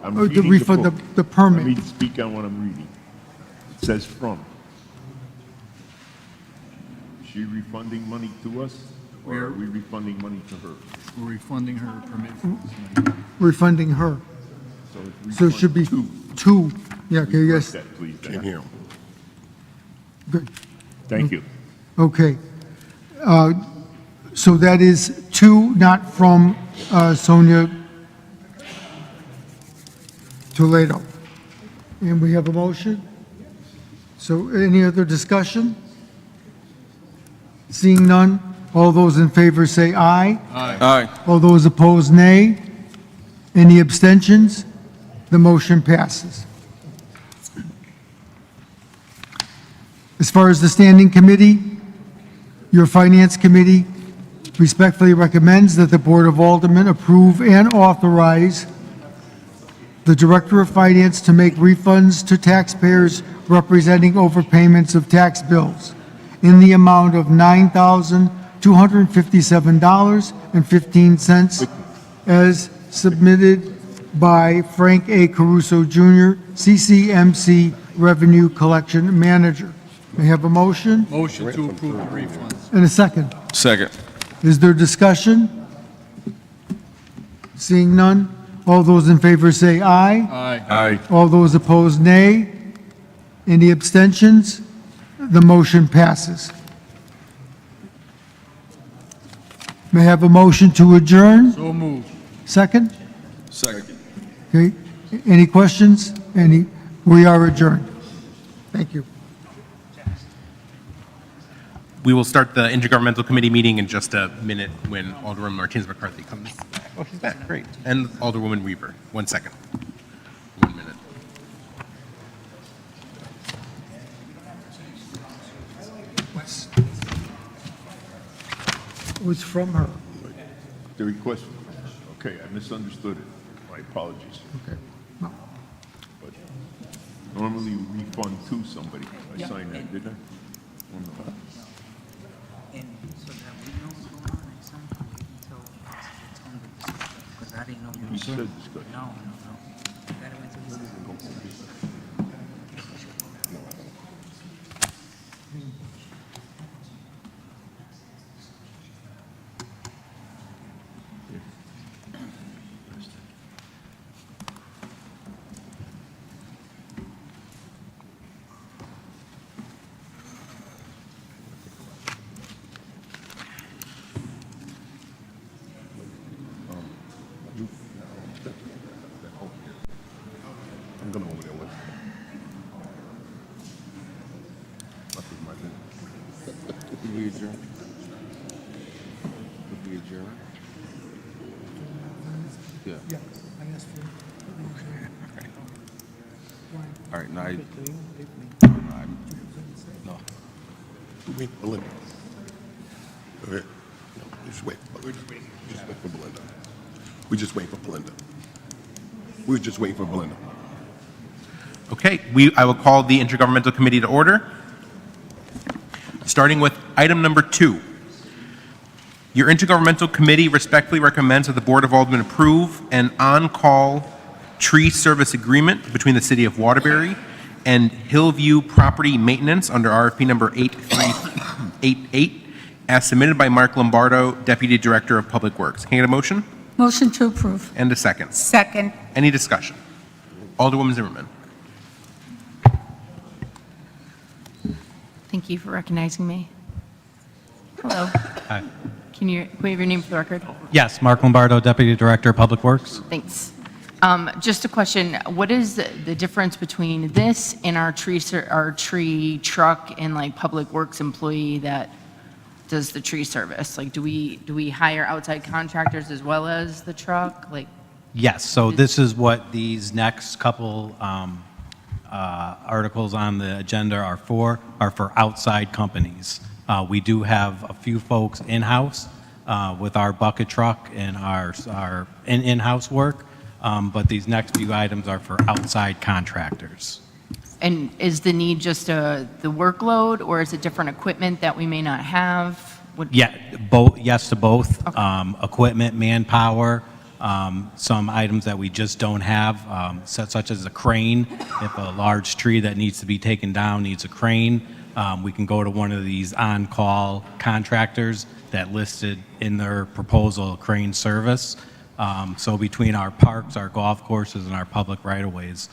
Oh, the reading refund, book. the permit. Let me speak on what I'm reading. It says from. Is she refunding money to us, or are we refunding money to her? We're refunding her permit. Refunding her. it's So it should be two. Yeah, okay, Correct yes. that, please. Can't hear him. Good. Thank you. Okay. So that is two, not from Sonia Toledo. And we have a motion? So any other discussion? Seeing none, all those in favor say aye. Aye. All those opposed, nay. Any abstentions? The motion passes. As far as the Standing Committee, your Finance Committee respectfully recommends that the Board of Aldermen approve and authorize the Director of Finance to make refunds to taxpayers representing overpayments of tax bills in the amount of $9,257.15 as submitted by Frank A. Caruso Jr., CCMC Revenue Collection Manager. May I have a motion Motion to approve the refunds? and a second? Second. Is there discussion? Seeing none, all those in favor say aye. Aye. All those opposed, nay. Any abstentions? The motion passes. May I have a motion to adjourn? So moved. Second? Second. Okay, any questions? We are adjourned. Thank you. We will start the Intergovernmental Committee meeting in just a minute when Alderman Martinez McCarthy comes back. Oh, he's back, great. And Alderwoman Weaver. 1 second. 1 minute. It was from her. The request, okay, I misunderstood it. My apologies. Okay. No. But normally you refund to somebody. I signed that, didn't I? On the- And so that we know what's going on at some point until it's on the discussion, because I didn't know. You said discussion. No. That went to the I'm going over there with Did we adjourn? Did we adjourn? Yeah. All right, now no. Wait, Belinda. Okay. No, just wait. Just wait for Belinda. We just wait for Belinda. We're just waiting for Belinda. Okay, I will call the Intergovernmental Committee to order, starting with item number 2. Your Intergovernmental Committee respectfully recommends that the Board of Aldermen approve an on-call tree service agreement between the City of Waterbury and Hillview Property Maintenance under RFP number 8388, as submitted by Mark Lombardo, Deputy Director of Public Works. Can I get a motion? Motion to approve. And a second. Second. Any discussion? Alderwoman Zimmerman. Thank you for recognizing me. Hello. Hi. Can you have your name for the record? Yes, Mark Lombardo, Deputy Director of Public Works. Thanks. Just a question, what is the difference between this and our tree truck and like Public Works employee that does the tree service? Like, do we hire outside contractors as well as the truck? Like, Yes, so this is what these next couple articles on the agenda are for outside companies. We do have a few folks in-house with our bucket truck and our in-house work, but these next few items are for outside contractors. and is the need just the workload, or is it different equipment that we may not have? Yeah, both, yes to both. Equipment, manpower, some items that we just don't have, such as a crane. If a large tree that needs to be taken down needs a crane, we can go to one of these on-call contractors that listed in their proposal crane service. So between our parks, our golf courses, and our public right-of-ways,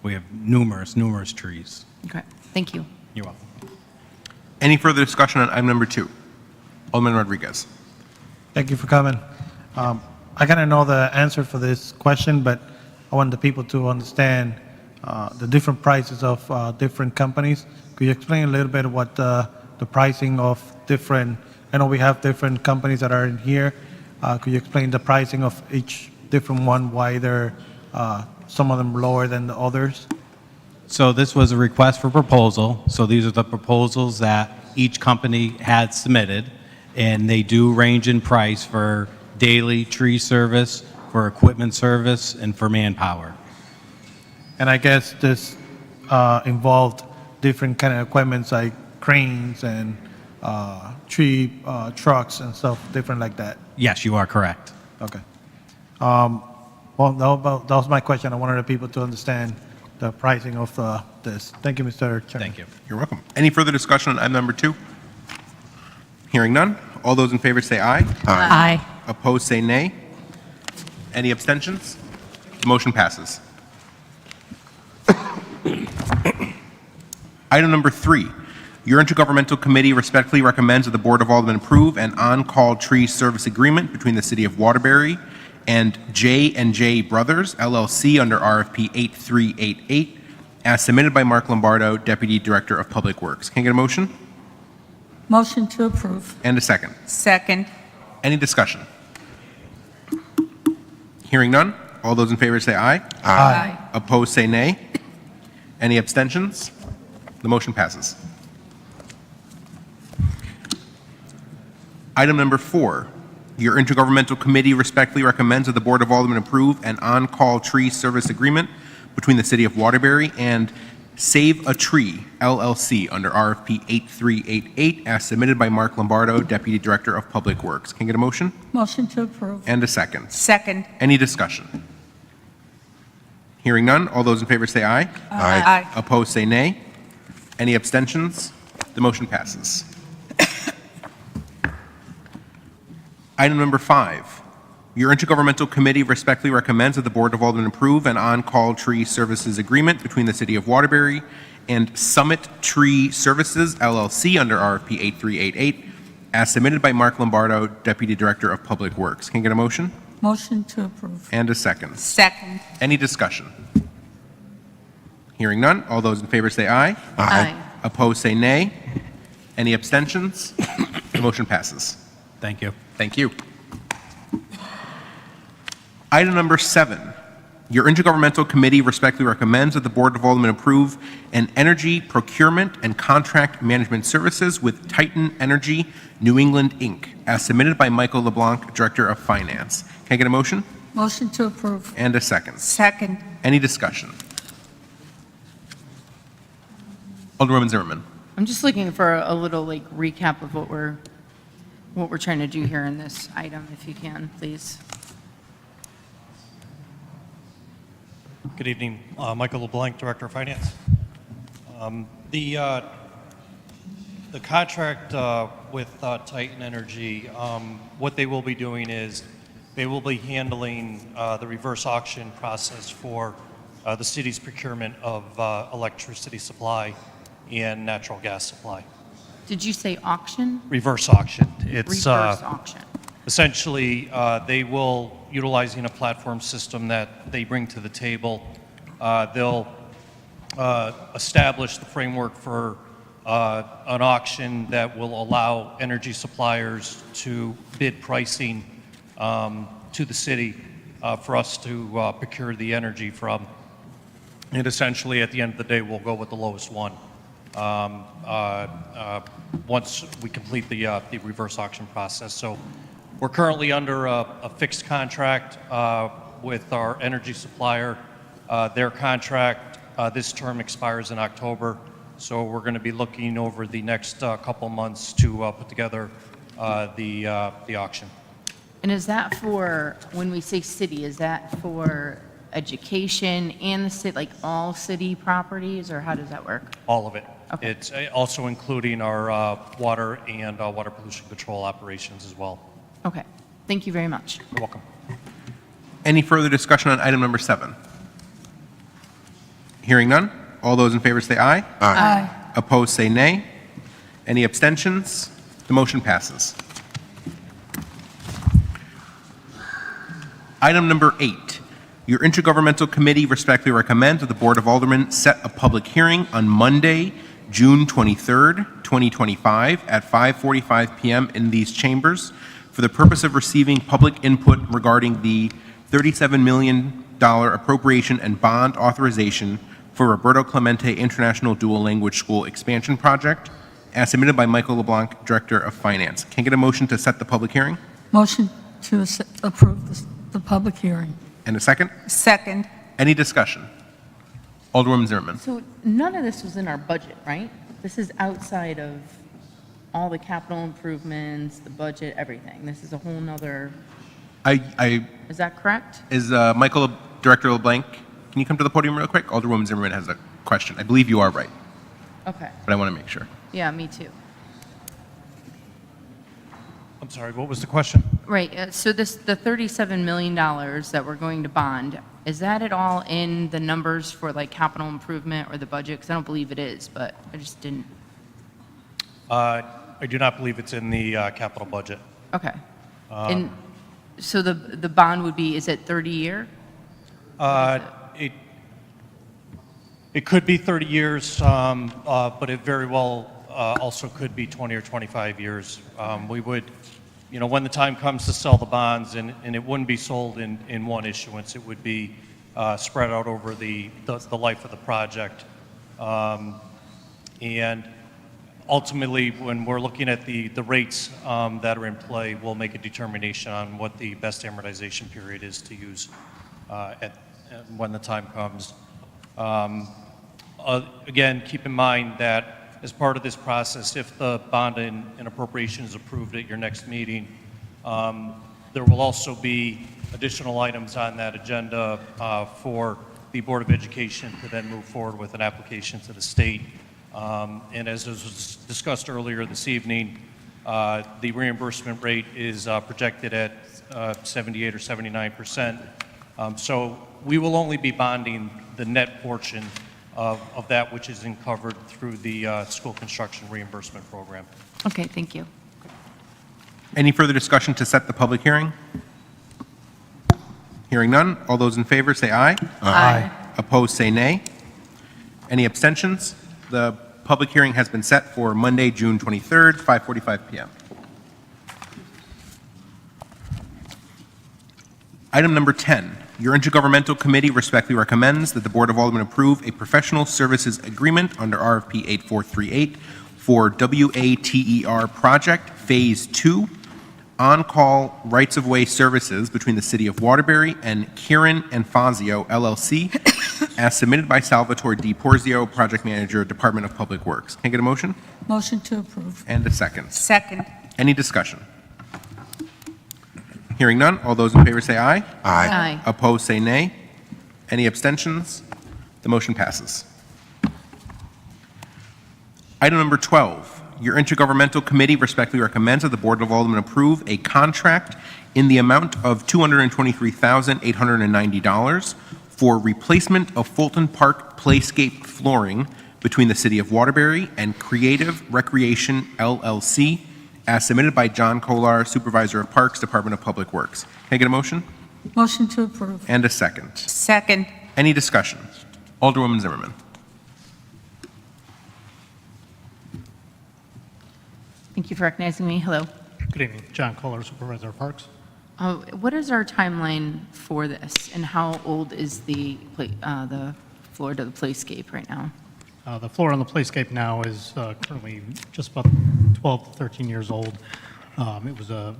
we have numerous trees. Okay, thank you. You're welcome. Any further discussion on item number 2? Alderman Rodriguez. Thank you for coming. I kind of know the answer for this question, but I want the people to understand the different prices of different companies. Could you explain a little bit what the pricing of different, I know we have different companies that are in here. Could you explain the pricing of each different one, why they're some of them lower than the others? So this was a request for proposal. So these are the proposals that each company had submitted, and they do range in price for daily tree service, for equipment service, and for manpower. And I guess this involved different kind of equipments like cranes and tree trucks and stuff, different like that. Yes, you are correct. Okay. Well, that was my question. I wanted the people to understand the pricing of this. Thank you, Mr. Chairman. Thank you. You're welcome. Any further discussion on item number 2? Hearing none. All those in favor say aye. Aye. Opposed say nay. Any abstentions? The motion passes. Item number 3. Your Intergovernmental Committee respectfully recommends that the Board of Aldermen approve an on-call tree service agreement between the City of Waterbury and J&J Brothers, LLC, under RFP 8388, as submitted by Mark Lombardo, Deputy Director of Public Works. Can I get a motion? Motion to approve. And a second. Second. Any discussion? Hearing none. All those in favor say aye. Aye. Opposed say nay. Any abstentions? The motion passes. Item number 4. Your Intergovernmental Committee respectfully recommends that the Board of Aldermen approve an on-call tree service agreement between the City of Waterbury and Save a Tree, LLC, under RFP 8388, as submitted by Mark Lombardo, Deputy Director of Public Works. Can I get a motion? Motion to approve. And a second. Second. Any discussion? Hearing none. All those in favor say aye. Aye. Opposed say nay. Any abstentions? The motion passes. Item number 5. Your Intergovernmental Committee respectfully recommends that the Board of Aldermen approve an on-call tree services agreement between the City of Waterbury and Summit Tree Services, LLC, under RFP 8388, as submitted by Mark Lombardo, Deputy Director of Public Works. Can I get a motion? Motion to approve. And a second. Second. Any discussion? Hearing none. All those in favor say aye. Aye. Opposed say nay. Any abstentions? The motion passes. Thank you. Thank you. Item number 7. Your Intergovernmental Committee respectfully recommends that the Board of Aldermen approve an energy procurement and contract management services with Titan Energy New England, Inc., as submitted by Michael LeBlanc, Director of Finance. Can I get a motion? Motion to approve. And a second. Second. Any discussion? Alderwoman Zimmerman. I'm just looking for a little like recap of what we're trying to do here in this item, if you can, please. Good evening. Michael LeBlanc, Director of Finance. The contract with Titan Energy, what they will be doing is they will be handling the reverse auction process for the city's procurement of electricity supply and natural gas supply. Did you say auction? Reverse auction. It's Reverse auction. essentially, they will, utilizing a platform system that they bring to the table, they'll establish the framework for an auction that will allow energy suppliers to bid pricing to the city for us to procure the energy from. And essentially, at the end of the day, we'll go with the lowest one once we complete the reverse auction process. So we're currently under a fixed contract with our energy supplier. Their contract, this term expires in October, so we're going to be looking over the next couple months to put together the auction. And is that for, when we say city, is that for education and the city, like all city properties, or how does that work? All of it. Okay. It's also including our water and water pollution control operations as well. Okay, thank you very much. You're welcome. Any further discussion on item number 7? Hearing none. All those in favor say aye. Aye. Opposed, say nay. Any abstentions? The motion passes. Item number 8. Your Intergovernmental Committee respectfully recommends that the Board of Aldermen set a public hearing on Monday, June 23rd, 2025 at 5:45 p.m. in these chambers for the purpose of receiving public input regarding the $37 million appropriation and bond authorization for Roberto Clemente International Dual Language School Expansion Project, as submitted by Michael LeBlanc, Director of Finance. Can I get a motion to set the public hearing? Motion to approve the public hearing. And a second? Second. Any discussion? Alderwoman Zimmerman. So none of this was in our budget, right? This is outside of all the capital improvements, the budget, everything. This is a whole nother, is that correct? Is Michael, Director LeBlanc, can you come to the podium real quick? Alderwoman Zimmerman has a question. I believe you are right, Okay, but I want to make sure. yeah, me too. I'm sorry, what was the question? Right, so the $37 million that we're going to bond, is that at all in the numbers for like capital improvement or the budget? Because I don't believe it is, but I just didn't, I do not believe it's in the capital budget. okay. And so the bond would be, is it 30-year? It could be 30 years, but it very well also could be 20 or 25 years. We would, when the time comes to sell the bonds, and it wouldn't be sold in one issuance, it would be spread out over the life of the project. And ultimately, when we're looking at the rates that are in play, we'll make a determination on what the best amortization period is to use when the time comes. Again, keep in mind that as part of this process, if the bond and appropriation is approved at your next meeting, there will also be additional items on that agenda for the Board of Education to then move forward with an application to the state. And as was discussed earlier this evening, the reimbursement rate is projected at 78 or 79%. So we will only be bonding the net portion of that which is covered through the school construction reimbursement program. Okay, thank you. Any further discussion to set the public hearing? Hearing none. All those in favor say aye. Aye. Opposed, say nay. Any abstentions? The public hearing has been set for Monday, June 23rd, 5:45 p.m. Item number 10. Your Intergovernmental Committee respectfully recommends that the Board of Aldermen approve a professional services agreement under RFP 8438 for WATER project Phase 2 on-call rights-of-way services between the City of Waterbury and Kieran and Fazio, LLC, as submitted by Salvatore D. Porzio, Project Manager, Department of Public Works. Can I get a motion? Motion to approve. And a second. Second. Any discussion? Hearing none. All those in favor say aye. Aye. Opposed, say nay. Any abstentions? The motion passes. Item number 12. Your Intergovernmental Committee respectfully recommends that the Board of Aldermen approve a contract in the amount of $223,890 for replacement of Fulton Park playscape flooring between the City of Waterbury and Creative Recreation, LLC, as submitted by John Kolar, Supervisor of Parks, Department of Public Works. Can I get a motion? Motion to approve. And a second. Second. Any discussion? Alderwoman Zimmerman. Thank you for recognizing me. Hello. Good evening. John Kohler, Supervisor of Parks. What is our timeline for this, and how old is the floor to the playscape right now? The floor on the playscape now is currently just about 12 to 13 years old. It was a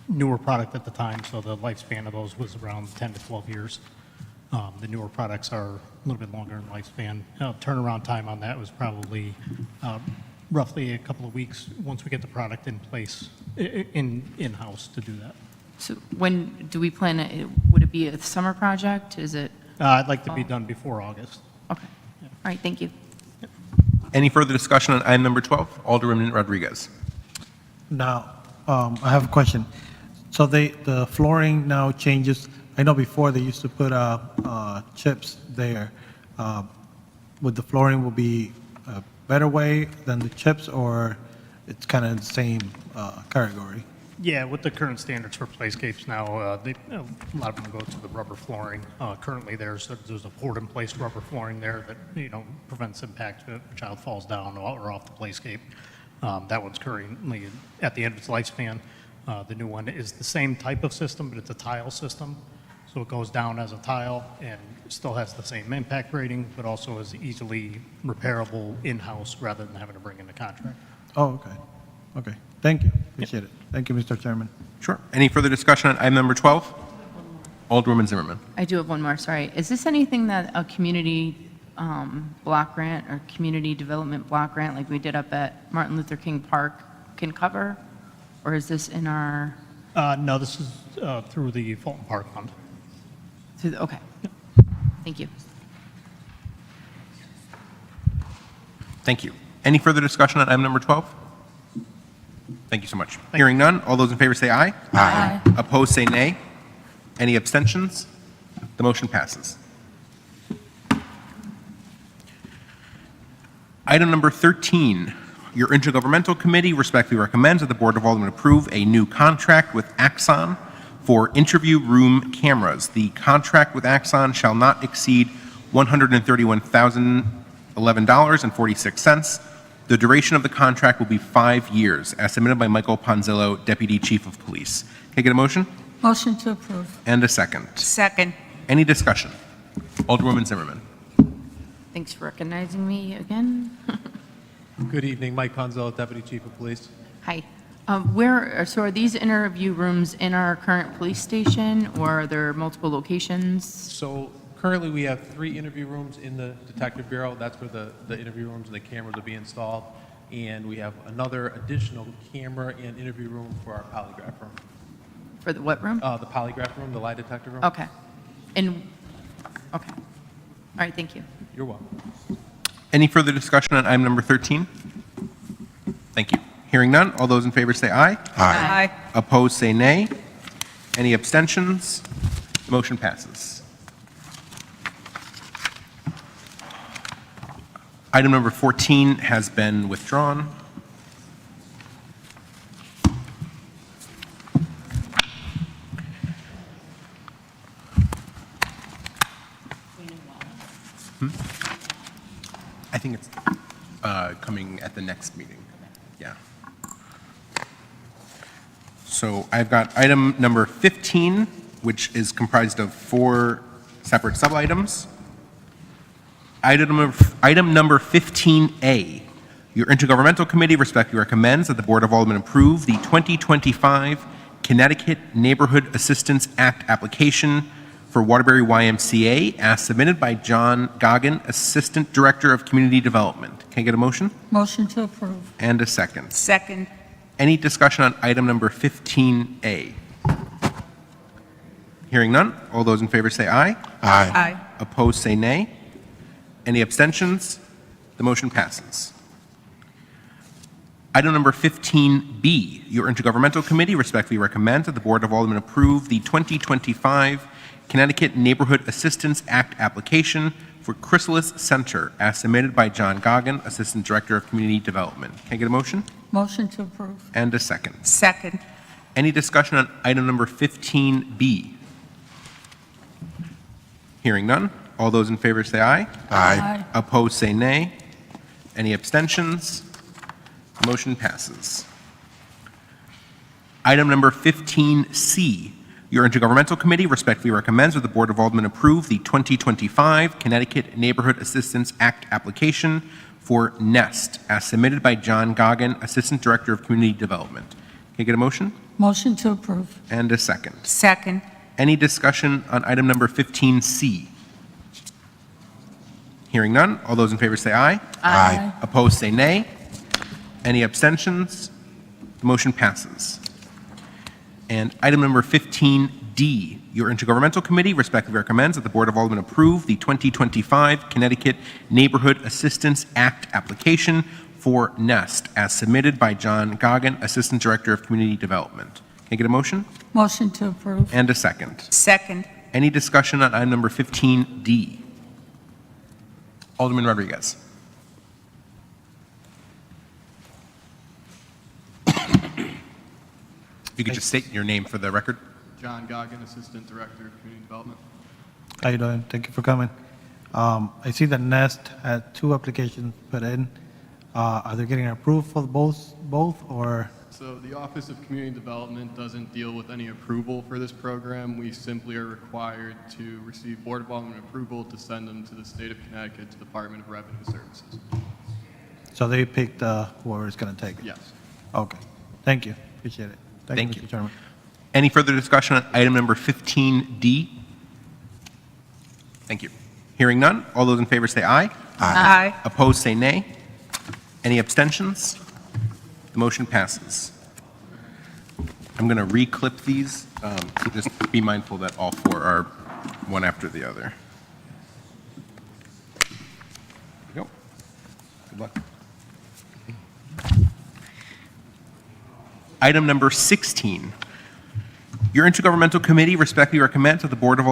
newer product at the time, so the lifespan of those was around 10 to 12 years. The newer products are a little bit longer in lifespan. Turnaround time on that was probably roughly a couple of weeks once we get the product in place in-house to do that. So when do we plan it? Would it be a summer project? Is it? I'd like to be done before August. Okay. All right, thank you. Any further discussion on item number 12? Alderman Rodriguez. Now, I have a question. So the flooring now changes. I know before they used to put chips there. Would the flooring will be a better way than the chips, or it's kind of in the same category? Yeah, with the current standards for playscapes now, a lot of them go to the rubber flooring. Currently, there's a poured-in-place rubber flooring there that prevents impact if a child falls down or off the playscape. That one's currently at the end of its lifespan. The new one is the same type of system, but it's a tile system. So it goes down as a tile and still has the same impact rating, but also is easily repairable in-house rather than having to bring in a contract. Oh, okay. Okay. Thank you. Appreciate it. Thank you, Mr. Chairman. Sure. Any further discussion on item number 12? Alderwoman Zimmerman. I do have one more, sorry. Is this anything that a community block grant or community development block grant like we did up at Martin Luther King Park can cover? Or is this in our? No, this is through the Fulton Park Fund. Okay. Thank you. Thank you. Any further discussion on item number 12? Thank you so much. Hearing none, all those in favor say aye. Aye. Opposed say nay. Any abstentions? The motion passes. Item number 13, your Intergovernmental Committee respectfully recommends that the Board of Aldermen approve a new contract with Axon for interview room cameras. The contract with Axon shall not exceed $131,011.46. The duration of the contract will be 5 years, as submitted by Michael Ponzillo, Deputy Chief of Police. Can I get a motion? Motion to approve. And a second. Second. Any discussion? Alderwoman Zimmerman. Thanks for recognizing me again. Good evening, Mike Ponzillo, Deputy Chief of Police. Hi. So are these interview rooms in our current police station, or are there multiple locations? So currently, we have 3 interview rooms in the Detective Bureau. That's where the interview rooms and the cameras will be installed. And we have another additional camera and interview room for our polygraph room. For the what room? The polygraph room, the lie detector room. Okay. Okay. All right, thank you. You're welcome. Any further discussion on item number 13? Thank you. Hearing none, all those in favor say aye. Aye. Opposed say nay. Any abstentions? The motion passes. Item number 14 has been withdrawn. I think it's coming at the next meeting. Yeah. So I've got item number 15, which is comprised of 4 separate sub-items. Item number 15A, your Intergovernmental Committee respectfully recommends that the Board of Aldermen approve the 2025 Connecticut Neighborhood Assistance Act application for Waterbury YMCA as submitted by John Goggin, Assistant Director of Community Development. Can I get a motion? Motion to approve. And a second. Second. Any discussion on item number 15A? Hearing none, all those in favor say aye. Aye. Opposed say nay. Any abstentions? The motion passes. Item number 15B, your Intergovernmental Committee respectfully recommends that the Board of Aldermen approve the 2025 Connecticut Neighborhood Assistance Act application for Chrysalis Center as submitted by John Goggin, Assistant Director of Community Development. Can I get a motion? Motion to approve. And a second. Second. Any discussion on item number 15B? Hearing none. All those in favor say aye. Aye. Opposed, say nay. Any abstentions? Motion passes. Item number 15C. Your Intergovernmental Committee respectfully recommends that the Board of Aldermen approve the 2025 Connecticut Neighborhood Assistance Act application for NEST as submitted by John Goggin, Assistant Director of Community Development. Can I get a motion? Motion to approve. And a second. Second. Any discussion on item number 15C? Hearing none. All those in favor say aye. Aye. Opposed, say nay. Any abstentions? The motion passes. And item number 15D, your Intergovernmental Committee respectfully recommends that the Board of Aldermen approve the 2025 Connecticut Neighborhood Assistance Act application for NEST as submitted by John Goggin, Assistant Director of Community Development. Can I get a motion? Motion to approve. And a second. Second. Any discussion on item number 15D? Alderman Rodriguez. If you could just state your name for the record. John Goggin, Assistant Director of Community Development. How you doing? Thank you for coming. I see that Nest had 2 applications put in. Are they getting approved for both, or? So the Office of Community Development doesn't deal with any approval for this program. We simply are required to receive Board of Aldermen approval to send them to the State of Connecticut to the Department of Revenue Services. So they picked whoever is going to take it? Yes. Okay. Thank you. Appreciate it. Thank you, you. Mr. Chairman. Any further discussion on item number 15D? Thank you. Hearing none, all those in favor say aye. Aye. Opposed, say nay. Any abstentions? The motion passes. I'm going to re-clip these, so just be mindful that all 4 are one after the other. There we go. Good luck. Item number 16. Your Intergovernmental Committee respectfully recommends that the Board of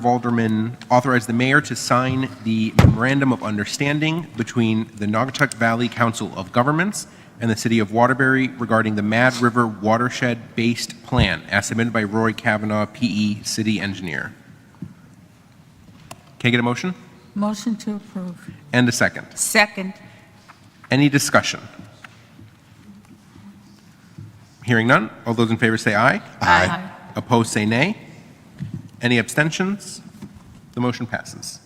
Aldermen authorize the mayor to sign the Memorandum of Understanding between the Naugatuck Valley Council of Governments and the City of Waterbury regarding the Mad River Watershed-Based Plan as submitted by Roy Kavanaugh, PE, City Engineer. Can I get a motion? Motion to approve. And a second. Second. Any discussion? Hearing none, all those in favor say aye. Aye. Opposed, say nay. Any abstentions? The motion passes.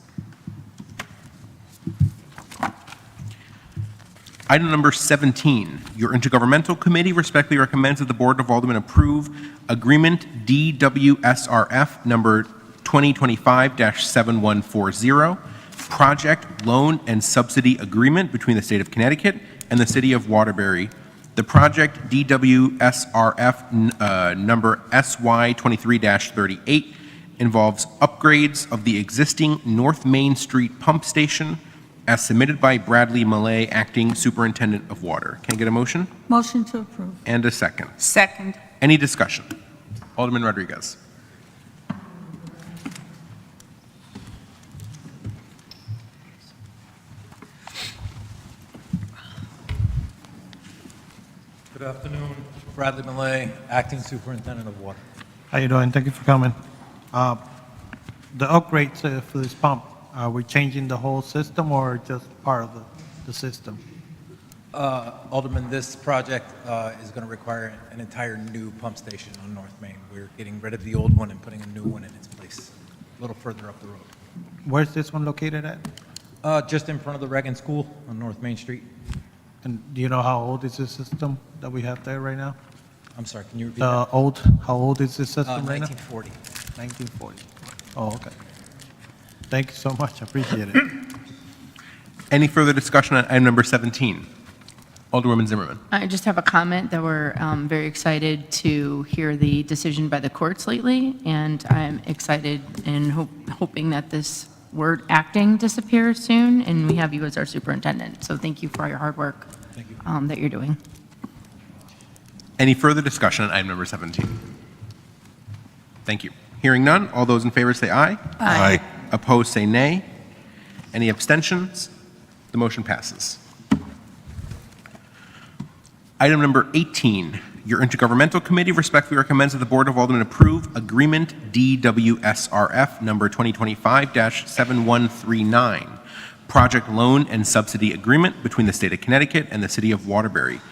Item number 17, your Intergovernmental Committee respectfully recommends that the Board of Aldermen approve Agreement DWSRF number 2025-7140, Project Loan and Subsidy Agreement between the State of Connecticut and the City of Waterbury. The project DWSRF number SY23-38 involves upgrades of the existing North Main Street pump station as submitted by Bradley Millay, Acting Superintendent of Water. Can I get a motion? Motion to approve. And a second. Second. Any discussion? Alderman Rodriguez. Good afternoon, Bradley Millay, Acting Superintendent of Water. How you doing? Thank you for coming. The upgrades for this pump, are we changing the whole system or just part of the system? Alderman, this project is going to require an entire new pump station on North Main. We're getting rid of the old one and putting a new one in its place, a little further up the road. Where's this one located at? Just in front of the Reagan School on North Main Street. And do you know how old is the system that we have there right now? I'm sorry, can you repeat that? How old is the system right now? 1940. 1940. Oh, okay. Thank you so much. I appreciate it. Any further discussion on item number 17? Alderwoman Zimmerman. I just have a comment that we're very excited to hear the decision by the courts lately, and I'm excited and hoping that this word acting disappears soon, and we have you as our superintendent. So thank you for all your hard work that you're doing. Any further discussion on item number 17? Thank you. Hearing none, all those in favor say aye. Aye. Opposed, say nay. Any abstentions? The motion passes. Item number 18, your Intergovernmental Committee respectfully recommends that the Board of Aldermen approve Agreement DWSRF number 2025-7139, Project Loan and Subsidy Agreement between the State of Connecticut and the City of Waterbury.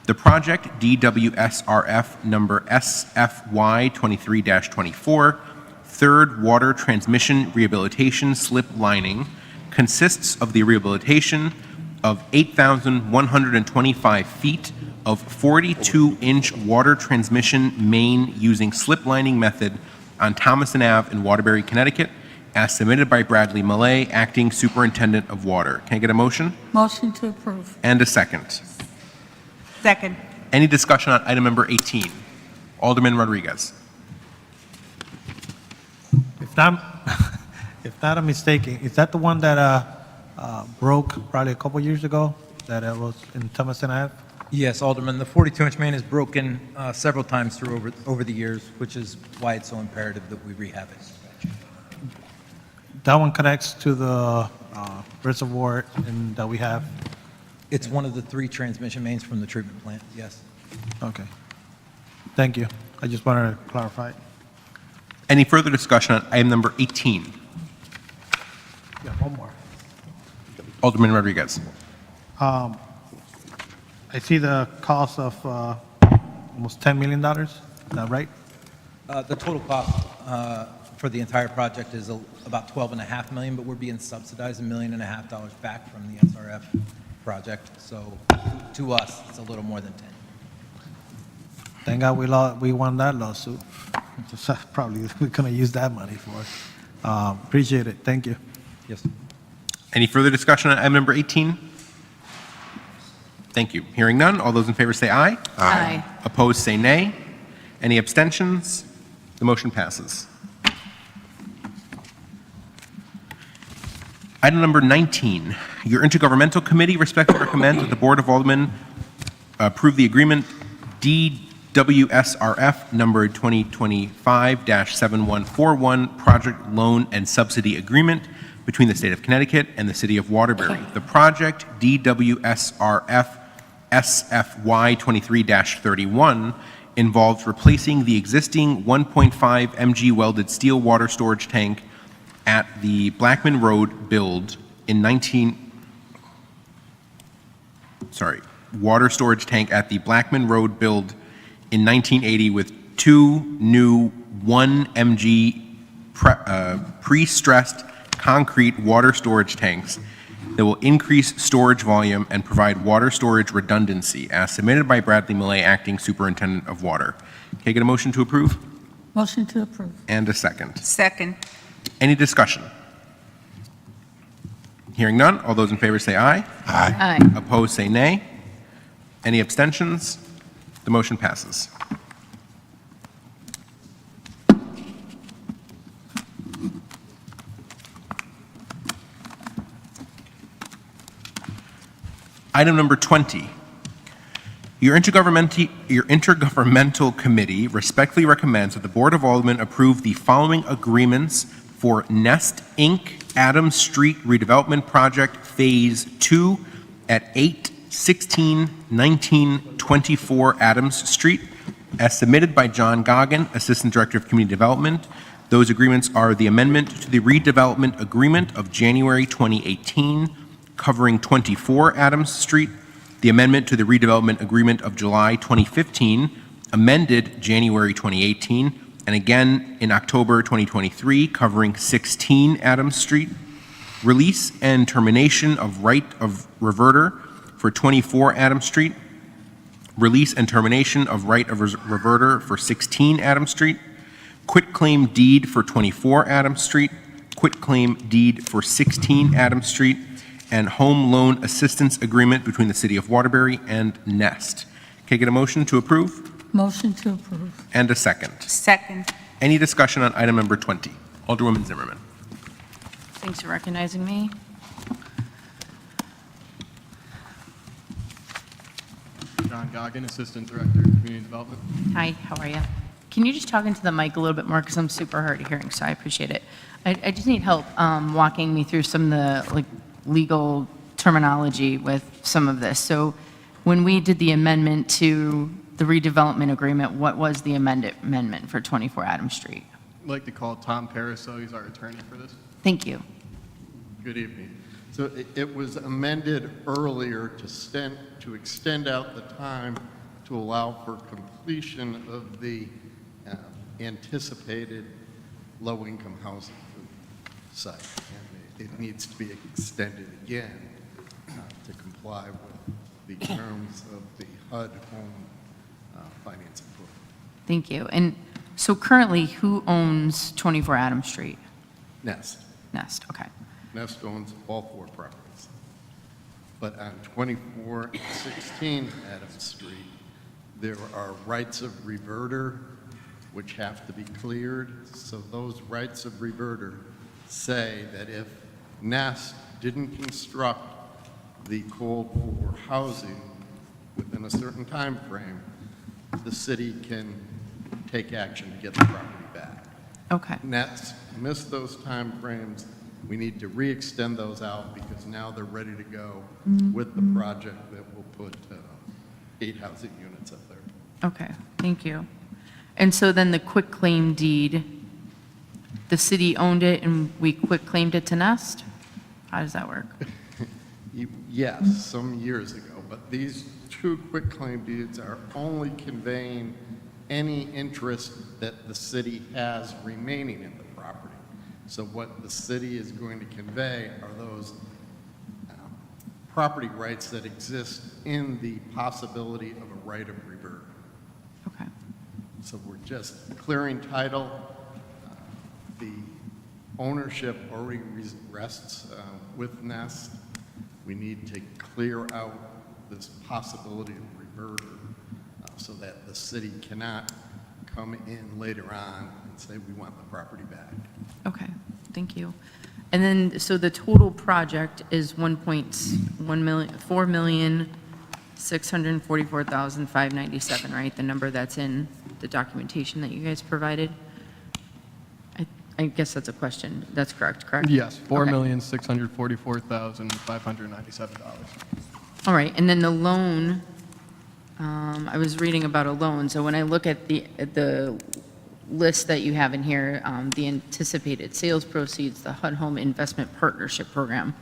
The project DWSRF number SFY 23-24, Third Water Transmission Rehabilitation Slip Lining, consists of the rehabilitation of 8,125 feet of 42-inch water transmission main using slip lining method on Thomason Ave in Waterbury, Connecticut, as submitted by Bradley Millay, Acting Superintendent of Water. Can I get a motion? Motion to approve. And a second. Second. Any discussion on item number 18? Alderman Rodriguez. If not, if not I'm mistaken, is that the one that broke probably a couple years ago, that was in Thomason Ave? Yes, Alderman, the 42-inch main is broken several times through over the years, which is why it's so imperative that we rehab it. That one connects to the reservoir that we have? It's one of the 3 transmission mains from the treatment plant, yes. Okay. Thank you. I just wanted to clarify. Any further discussion on item number 18? Yeah, one more. Alderman Rodriguez. I see the cost of almost $10 million. Is that right? The total cost for the entire project is about $12.5 million, but we're being subsidized $1.5 million back from the SRF project. So to us, it's a little more than 10. Thank God we won that lawsuit. Probably we're going to use that money for it. Appreciate it. Thank you. Yes. Any further discussion on item number 18? Thank you. Hearing none, all those in favor say aye. Aye. Opposed, say nay. Any abstentions? The motion passes. Item number 19, your Intergovernmental Committee respectfully recommends that the Board of Aldermen approve the agreement DWSRF number 2025-7141, Project Loan and Subsidy Agreement between the State of Connecticut and the City of Waterbury. The project DWSRF SFY 23-31 involves replacing the existing 1.5 mg welded steel water storage tank at the Blackman Road water storage tank at the Blackman Road build in 1980 with 2 new 1 mg pre-stressed concrete water storage tanks that will increase storage volume and provide water storage redundancy, as submitted by Bradley Millay, Acting Superintendent of Water. Can I get a motion to approve? Motion to approve. And a second. Second. Any discussion? Hearing none, all those in favor say aye. Aye. Opposed, say nay. Any abstentions? The motion passes. Item number 20. Your Intergovernmental Committee respectfully recommends that the Board of Aldermen approve the following agreements for Nest Inc. Adams Street Redevelopment Project Phase 2 at 8, 16, 19, 24 Adams Street, as submitted by John Goggin, Assistant Director of Community Development. Those agreements are the amendment to the redevelopment agreement of January 2018, covering 24 Adams Street, the amendment to the redevelopment agreement of July 2015, amended January 2018, and again in October 2023, covering 16 Adams Street, release and termination of right of reverter for 24 Adams Street, release and termination of right of reverter for 16 Adams Street, quitclaim deed for 24 Adams Street, quitclaim deed for 16 Adams Street, and home loan assistance agreement between the City of Waterbury and Nest. Can I get a motion to approve? Motion to approve. And a second. Second. Any discussion on item number 20? Alderwoman Zimmerman. Thanks for recognizing me. John Goggin, Assistant Director of Community Development. Hi, how are you? Can you just talk into the mic a little bit more, because I'm super hard of hearing, so I appreciate it. I just need help walking me through some of the legal terminology with some of this. So when we did the amendment to the redevelopment agreement, what was the amendment for 24 Adams Street? I'd like to call Tom Pariseau, he's our attorney for this. Thank you. Good evening. So it was amended earlier to extend out the time to allow for completion of the anticipated low-income housing site. And it needs to be extended again to comply with the terms of the HUD home financing program. Thank you. And so currently, who owns 24 Adams Street? Nest. Nest, okay. Nest owns all 4 properties. But on 2416 Adams Street, there are rights of reverter which have to be cleared. So those rights of reverter say that if Nest didn't construct the called for housing within a certain time frame, the city can take action to get the property back. Okay. Nest missed those time frames. We need to re-extend those out because now they're ready to go with the project that will put 8 housing units up there. Okay, thank you. And so then the quitclaim deed, the city owned it and we quitclaimed it to Nest? How does that work? Yes, some years ago, but these 2 quitclaim deeds are only conveying any interest that the city has remaining in the property. So what the city is going to convey are those property rights that exist in the possibility of a right of revert. Okay. So we're just clearing title. The ownership already rests with Nest. We need to clear out this possibility of reverter so that the city cannot come in later on and say we want the property back. Okay, thank you. And then, so the total project is 4,644,597, right? The number that's in the documentation that you guys provided? I guess that's a question. That's correct? Yes, Okay. $4,644,597. All right, and then the loan, I was reading about a loan. So when I look at the list that you have in here, the anticipated sales proceeds, the HUD Home Investment Partnership Program,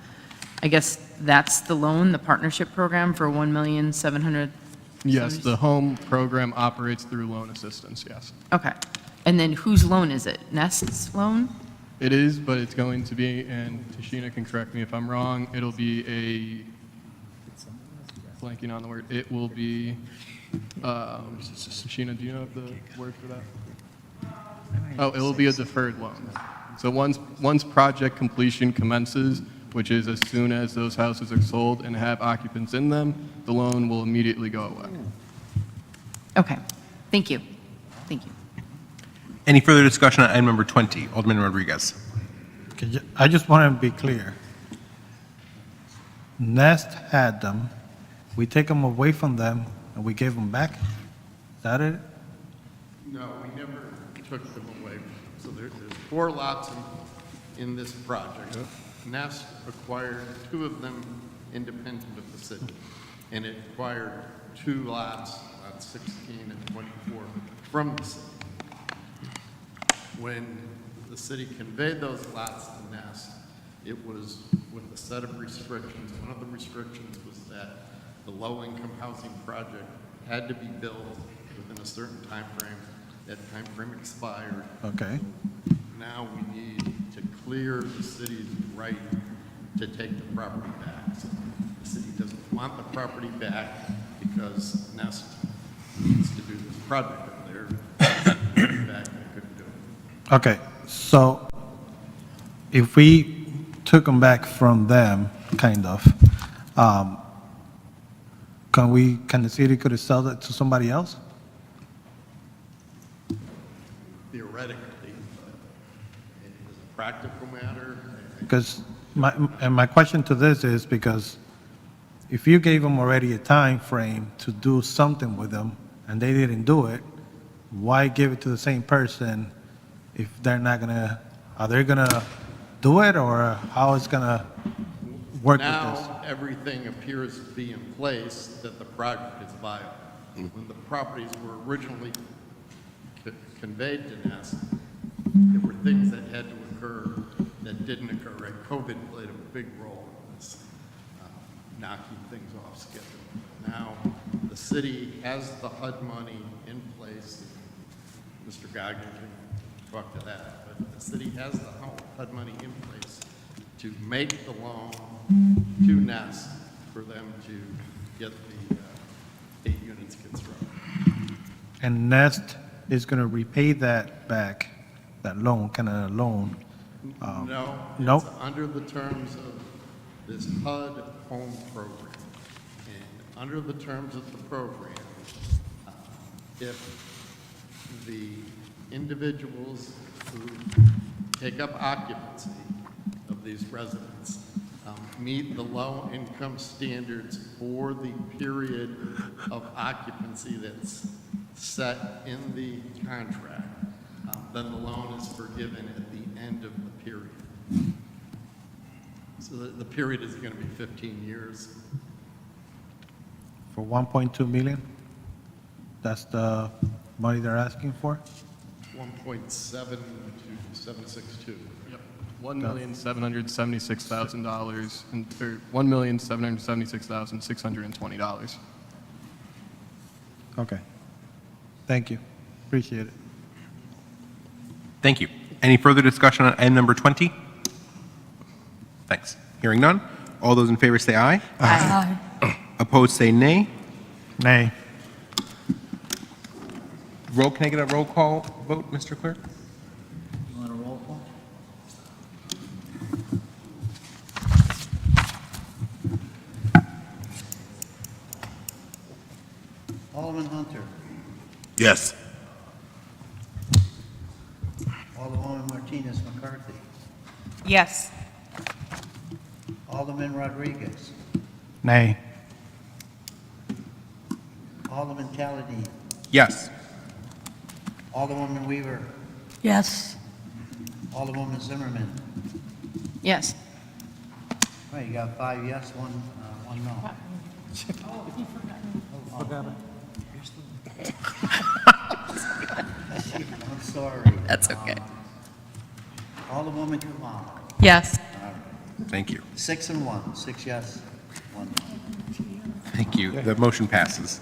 I guess that's the loan, the partnership program for $1,700,000? Yes, the home program operates through loan assistance, yes. Okay. And then whose loan is it? Nest's loan? It is, but it's going to be, and Tashina can correct me if I'm wrong, it'll be blanking on the word, it will be, Tashina, do you know the word for that? Oh, it will be a deferred loan. So once project completion commences, which is as soon as those houses are sold and have occupants in them, the loan will immediately go away. Okay. Thank you. Thank you. Any further discussion on item number 20? Alderman Rodriguez. I just want to be clear. Nest had them, we take them away from them, and we gave them back? Is that it? No, we never took them away. So there's 4 lots in this project. Nest acquired 2 of them independent of the city, and it acquired 2 lots, lots 16 and 24, from the city. When the city conveyed those lots to Nest, it was with a set of restrictions. One of the restrictions was that the low-income housing project had to be built within a certain time frame. That time frame expired. Okay. Now we need to clear the city's right to take the property back. So the city doesn't want the property back because Nest needs to do this project up there. Back, they couldn't do it. Okay, so if we took them back from them, kind of, can the city could have sold it to somebody else? Theoretically, but as a practical matter, Because my question to this is because if you gave them already a time frame to do something with them and they didn't do it, why give it to the same person if they're not gonna, are they gonna do it or how it's gonna? work with this. Now, everything appears to be in place that the project is viable. When the properties were originally conveyed to Nest, there were things that had to occur that didn't occur, right? COVID played a big role in this, knocking things off schedule. Now, the city has the HUD money in place. Mr. Goggin can talk to that, but the city has the HUD money in place to make the loan to Nest for them to get the 8 units constructed. And Nest is going to repay that back, that loan, kind of loan. No, Nope. it's under the terms of this HUD home program. And under the terms of the program, if the individuals who take up occupancy of these residents meet the low-income standards for the period of occupancy that's set in the contract, then the loan is forgiven at the end of the period. So the period is going to be 15 years. For 1.2 million? That's the money they're asking for? 1.7 to 762. Yep. $1,776,000 and or $1,776,620. Okay. Thank you. Appreciate it. Thank you. Any further discussion on item number 20? Thanks. Hearing none. All those in favor say aye. Aye. Opposed say nay. Nay. Can I get a roll call vote, Mr. Clerk? You want a roll call? Alderman Hunter. Yes. Alderwoman Martinez McCarthy. Yes. Alderman Rodriguez. Nay. Alderman Taladine. Yes. Alderwoman Weaver. Yes. Alderwoman Zimmerman. Yes. All right, you got 5 yes, one no. I'm sorry. That's okay. Alderwoman Kumar. Yes. Thank you. 6 and 1, 6 yes, 1 no. Thank you. The motion passes.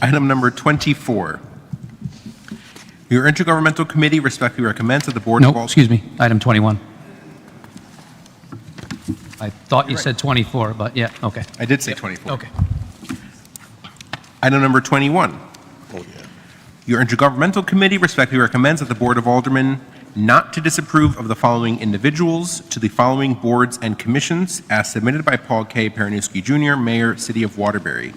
Item number 24. Your Intergovernmental Committee respectfully recommends that the Board of No, excuse me, item 21. I thought you said 24, but yeah, okay. I did say 24. Okay. Item number 21. Your Intergovernmental Committee respectfully recommends that the Board of Aldermen not to disapprove of the following individuals to the following boards and commissions as submitted by Paul K. Peranowski Jr., Mayor, City of Waterbury.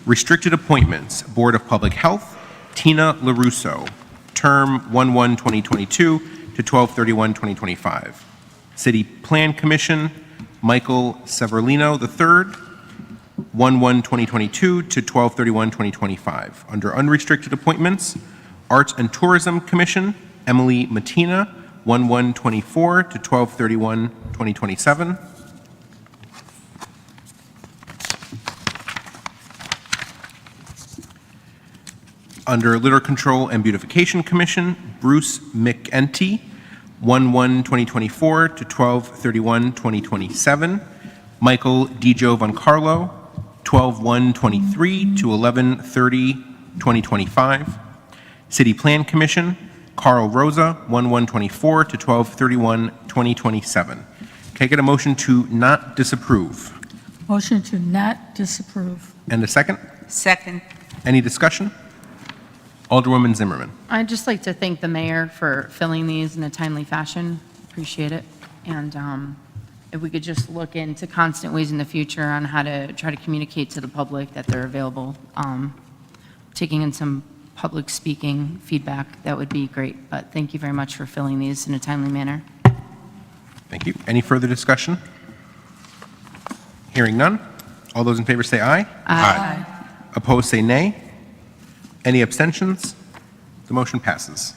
Restricted appointments, Board of Public Health, Tina LaRusso, term 1/1/2022 to 12/31/2025. City Plan Commission, Michael Severlino III, 1/1/2022 to 12/31/2025. Under unrestricted appointments, Arts and Tourism Commission, Emily Matina, 1/1/24 to 12/31/2027. Under Litter Control and Beautification Commission, Bruce McEntee, 1/1/2024 to 12/31/2027. Michael Dijo Von Carlo, 12/1/23 to 11/30/2025. City Plan Commission, Carl Rosa, 1/1/24 to 12/31/2027. Can I get a motion to not disapprove? Motion to not disapprove. And a second? Second. Any discussion? Alderwoman Zimmerman. I'd just like to thank the mayor for filling these in a timely fashion. Appreciate it. And if we could just look into constant ways in the future on how to try to communicate to the public that they're available, taking in some public speaking feedback, that would be great. But thank you very much for filling these in a timely manner. Thank you. Any further discussion? Hearing none. All those in favor say aye. Aye. Opposed say nay. Any abstentions? The motion passes.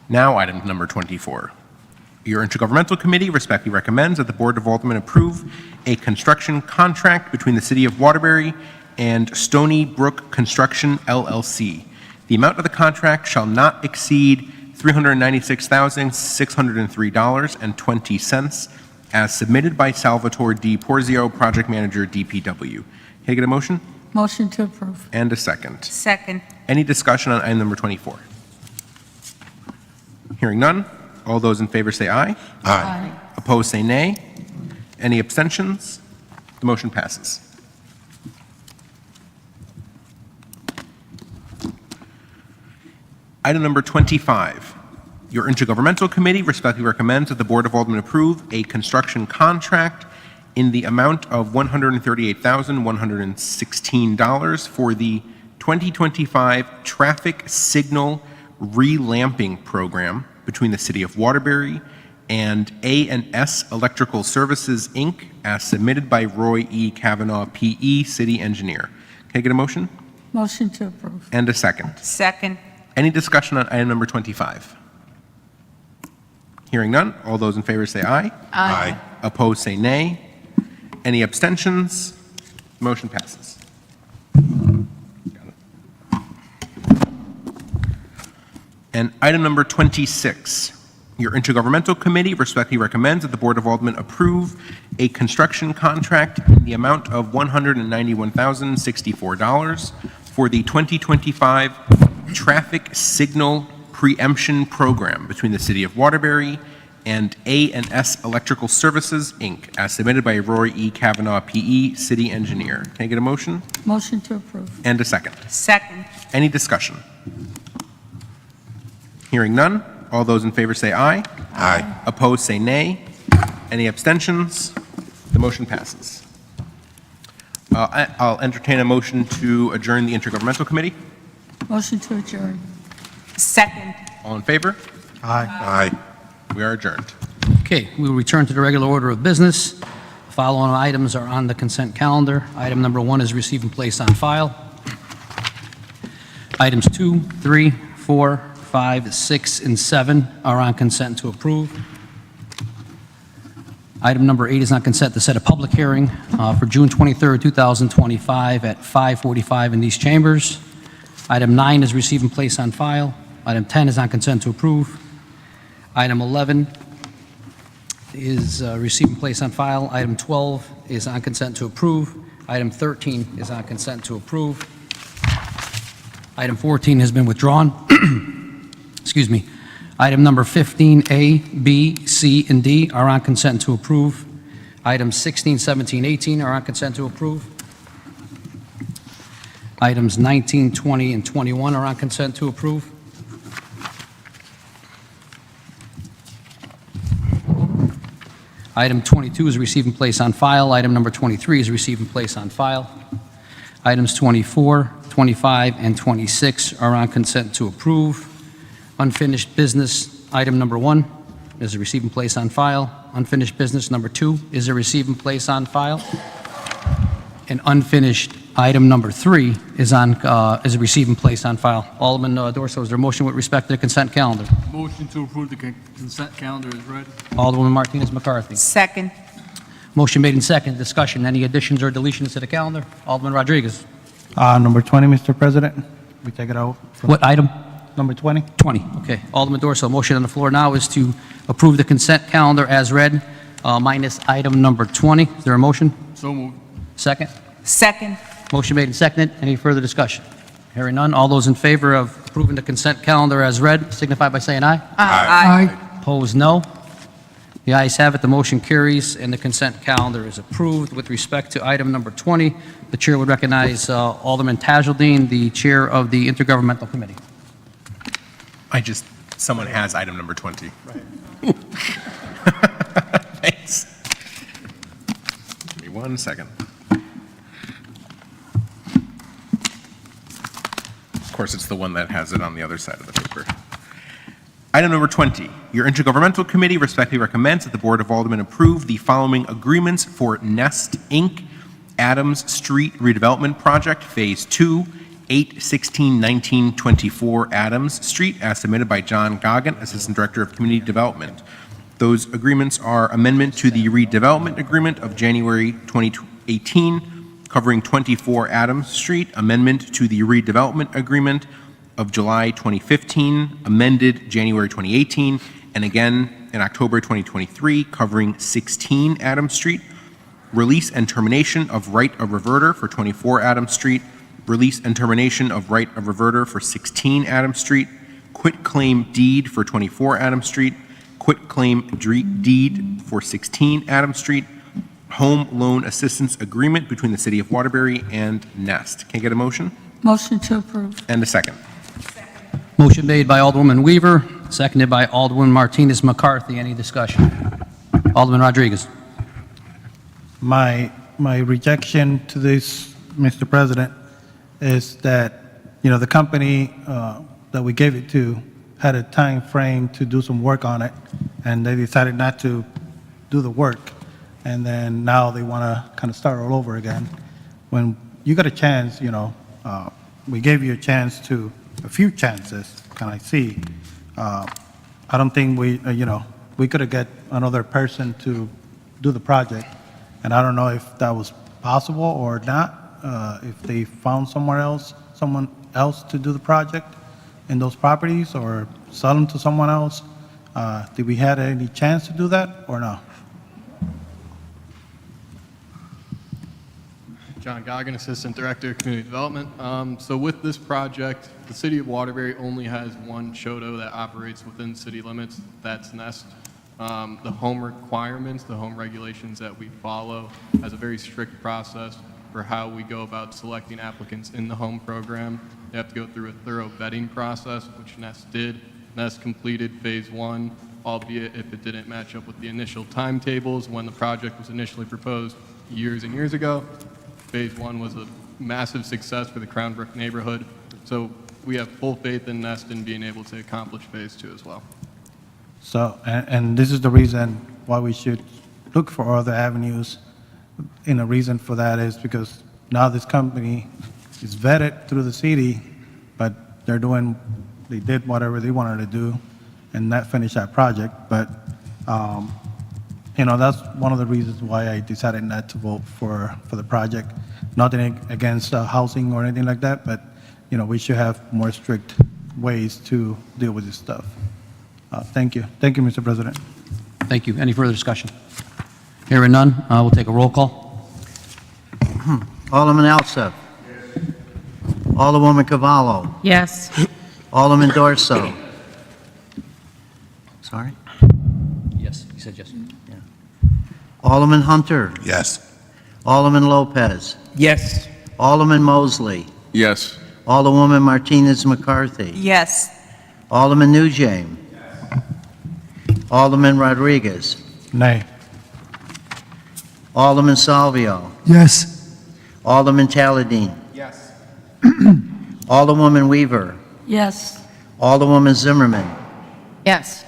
Now, item number 24. Your Intergovernmental Committee respectfully recommends that the Board of Aldermen approve a construction contract between the City of Waterbury and Stony Brook Construction, LLC. The amount of the contract shall not exceed $396,603.20 as submitted by Salvatore D. Porzio, Project Manager, DPW. Can I get a motion? Motion to approve. And a second. Second. Any discussion on item number 24? Hearing none. All those in favor say aye. Aye. Opposed say nay. Any abstentions? The motion passes. Item number 25. Your Intergovernmental Committee respectfully recommends that the Board of Aldermen approve a construction contract in the amount of $138,116 for the 2025 traffic signal relamping program between the City of Waterbury and A&S Electrical Services, Inc., as submitted by Roy E. Kavanaugh, P.E., City Engineer. Can I get a motion? Motion to approve. And a second. Second. Any discussion on item number 25? Hearing none. All those in favor say aye. Aye. Opposed say nay. Any abstentions? Motion passes. And item number 26. Your Intergovernmental Committee respectfully recommends that the Board of Aldermen approve a construction contract in the amount of $191,064 for the 2025 traffic signal preemption program between the City of Waterbury and A&S Electrical Services, Inc., as submitted by Roy E. Kavanaugh, P.E., City Engineer. Can I get a motion? Motion to approve. And a second. Second. Any discussion? Hearing none. All those in favor say aye. Aye. Opposed say nay. Any abstentions? The motion passes. I'll entertain a motion to adjourn the Intergovernmental Committee. Motion to adjourn. Second. All in favor? Aye. Aye. We are adjourned. Okay, we will return to the regular order of business. The following items are on the consent calendar. Item number 1 is receive and place on file. Items 2, 3, 4, 5, 6, and 7 are on consent to approve. Item number 8 is on consent to set a public hearing for June 23rd, 2025 at 5:45 in these chambers. Item 9 is receive and place on file. Item 10 is on consent to approve. Item 11 is receive and place on file. Item 12 is on consent to approve. Item 13 is on consent to approve. Item 14 has been withdrawn. Excuse me. Item number 15A, B, C, and D are on consent to approve. Items 16, 17, 18 are on consent to approve. Items 19, 20, and 21 are on consent to approve. Item 22 is receive and place on file. Item number 23 is receive and place on file. Items 24, 25, and 26 are on consent to approve. Unfinished business, item number 1 is a receive and place on file. Unfinished business number 2 is a receive and place on file. And unfinished item number 3 is a receive and place on file. Alderman Dorso, is there a motion with respect to the consent calendar? Motion to approve the consent calendar is read. Alderwoman Martinez McCarthy. Second. Motion made in second. Discussion. Any additions or deletions to the calendar? Alderman Rodriguez. Number 20, Mr. President. We take it out. What item? Number 20. 20. Okay. Alderman Dorso. Motion on the floor now is to approve the consent calendar as read, minus item number 20. Is there a motion? So moved. Second. Second. Motion made and seconded. Any further discussion? Hearing none. All those in favor of approving the consent calendar as read signify by saying aye. Aye. Opposed, no. The ayes have it. The motion carries, and the consent calendar is approved. With respect to item number 20, the chair would recognize Alderman Tajaldeen, the chair of the Intergovernmental Committee. Someone has item number 20. Right. Thanks. Give me 1 second. Of course, it's the one that has it on the other side of the paper. Item number 20, your Intergovernmental Committee respectfully recommends that the Board of Aldermen approve the following agreements for Nest, Inc., Adams Street Redevelopment Project, Phase 2, 8/16/1924 Adams Street, as submitted by John Goggin, Assistant Director of Community Development. Those agreements are amendment to the redevelopment agreement of January 2018, covering 24 Adams Street, amendment to the redevelopment agreement of July 2015, amended January 2018, and again in October 2023, covering 16 Adams Street, release and termination of right of reverter for 24 Adams Street, release and termination of right of reverter for 16 Adams Street, quit claim deed for 24 Adams Street, quit claim deed for 16 Adams Street, home loan assistance agreement between the City of Waterbury and Nest. Can I get a motion? Motion to approve. And a second. Motion made by Alderwoman Weaver, seconded by Alderwoman Martinez McCarthy. Any discussion? Alderman Rodriguez. My rejection to this, Mr. President, is that, the company that we gave it to had a time frame to do some work on it, and they decided not to do the work, and then now they want to kind of start all over again. When you got a chance, we gave you a few chances, can I see? I don't think we could have got another person to do the project, and I don't know if that was possible or not, if they found someone else to do the project in those properties or sell them to someone else. Did we have any chance to do that or no? John Goggin, Assistant Director of Community Development. So with this project, the City of Waterbury only has one CHODO that operates within city limits. That's Nest. The home requirements, the home regulations that we follow has a very strict process for how we go about selecting applicants in the home program. They have to go through a thorough vetting process, which Nest did. Nest completed phase 1, albeit if it didn't match up with the initial timetables when the project was initially proposed years and years ago. Phase 1 was a massive success for the Crown Brook neighborhood. So we have full faith in Nest in being able to accomplish phase 2 as well. So, and this is the reason why we should look for other avenues. And the reason for that is because now this company is vetted through the city, but they did whatever they wanted to do and not finish that project. But, that's one of the reasons why I decided not to vote for the project. Nothing against housing or anything like that, but, we should have more strict ways to deal with this stuff. Thank you. Thank you, Mr. President. Thank you. Any further discussion? Hearing none, we'll take a roll call. Alderman Alsep. Alderwoman Cavallo. Yes. Alderman Dorso. Sorry? Yes, you said yes. Alderman Hunter. Yes. Alderman Lopez. Yes. Alderman Mosley. Yes. Alderwoman Martinez McCarthy. Yes. Alderman Newjame. Alderman Rodriguez. Nay. Alderman Salvio. Yes. Alderman Taladine. Yes. Alderwoman Weaver. Yes. Alderwoman Zimmerman. Yes.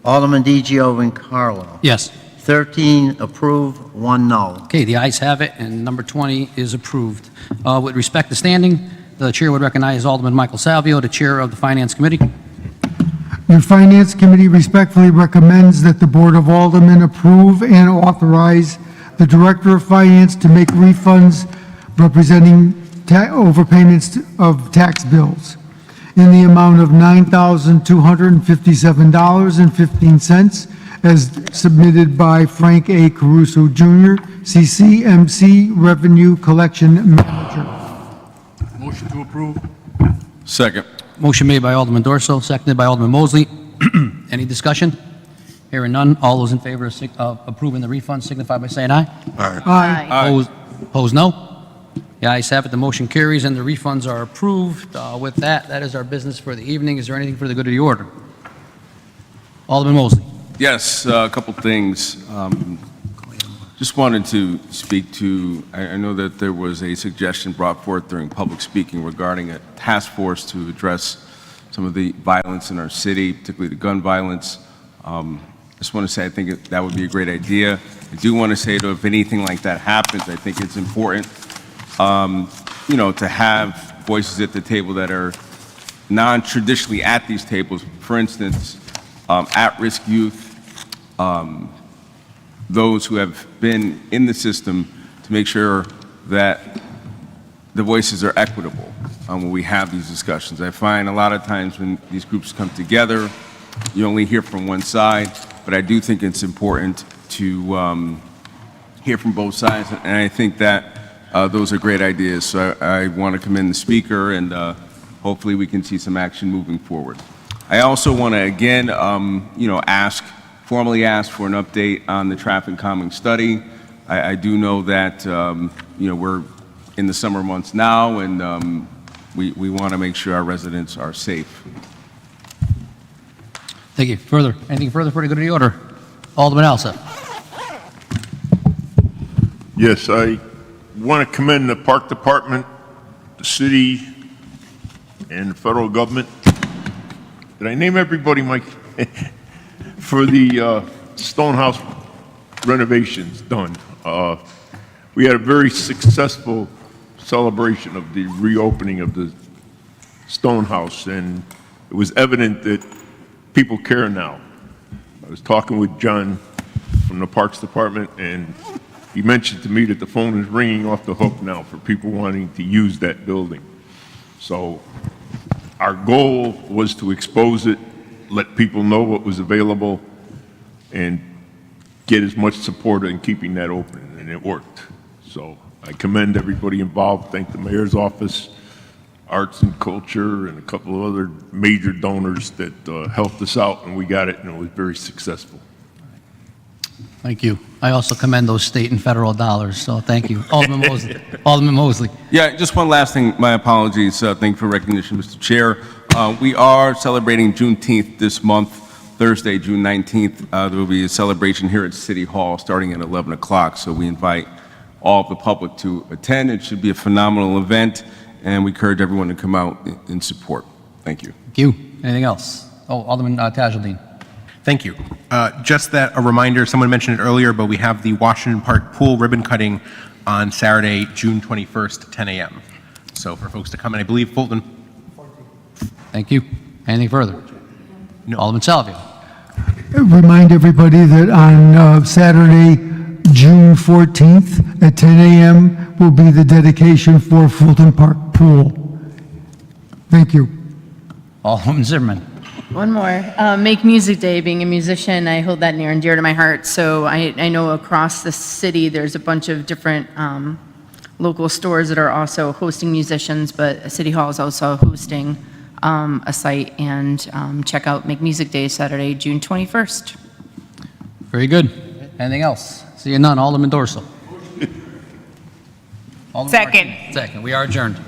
Alderman DiGiovincarlo. Yes. 13 approve, 1 no. Okay, the ayes have it, and number 20 is approved. With respect to standing, the chair would recognize Alderman Michael Salvio, the chair of the Finance Committee. Your Finance Committee respectfully recommends that the Board of Aldermen approve and authorize the Director of Finance to make refunds representing overpayments of tax bills in the amount of $9,257.15 as submitted by Frank A. Caruso Jr., CCMC Revenue Collection Manager. Motion to approve. Second. Motion made by Alderman Dorso, seconded by Alderman Mosley. Any discussion? Hearing none, all those in favor of approving the refund signify by saying aye. Aye. Opposed, no. The ayes have it, the motion carries, and the refunds are approved. With that, that is our business for the evening. Is there anything for the good of the order? Alderman Mosley. Yes, a couple things. Just wanted to speak to, I know that there was a suggestion brought forth during public speaking regarding a task force to address some of the violence in our city, particularly the gun violence. I just want to say I think that would be a great idea. I do want to say that if anything like that happens, I think it's important to have voices at the table that are non-traditionally at these tables. For instance, at-risk youth, those who have been in the system, to make sure that the voices are equitable when we have these discussions. I find a lot of times when these groups come together, you only hear from one side, but I do think it's important to hear from both sides, and I think that those are great ideas. So I want to commend the speaker, and hopefully we can see some action moving forward. I also want to again, formally ask for an update on the traffic calming study. I do know that we're in the summer months now, and we want to make sure our residents are safe. Thank you. Further, anything further for the good of the order? Alderman Alsop. Yes, I want to commend the Park Department, the city, and the federal government. Did I name everybody, Mike? For the Stonehouse renovations done. We had a very successful celebration of the reopening of the Stonehouse, and it was evident that people care now. I was talking with John from the Parks Department, and he mentioned to me that the phone is ringing off the hook now for people wanting to use that building. So our goal was to expose it, let people know what was available, and get as much support in keeping that open, and it worked. So I commend everybody involved, thank the mayor's office, Arts and Culture, and a couple of other major donors that helped us out, and we got it, and it was very successful. Thank you. I also commend those state and federal dollars, so thank you. Alderman Mosley. Alderman Mosley. Yeah, just one last thing. My apologies. Thank you for recognition, Mr. Chair. We are celebrating Juneteenth this month, Thursday, June 19th. There will be a celebration here at City Hall starting at 11 o'clock, so we invite all of the public to attend. It should be a phenomenal event, and we encourage everyone to come out in support. Thank you. Thank you. Anything else? Oh, Alderman Tajaldeen. Thank you. Just that a reminder, someone mentioned it earlier, but we have the Washington Park pool ribbon cutting on Saturday, June 21st, at 10 a.m. So for folks to come, and I believe Fulton. Thank you. Anything further? No. Alderman Salvio. Remind everybody that on Saturday, June 14th at 10 a.m. will be the dedication for Fulton Park Pool. Thank you. Alderman Zimmerman. One more. Make Music Day. Being a musician, I hold that near and dear to my heart. So I know across the city there's a bunch of different local stores that are also hosting musicians, but City Hall is also hosting a site. And check out Make Music Day, Saturday, June 21st. Very good. Anything else? Seeing none. Alderman Dorsal. Second. Second. We are adjourned.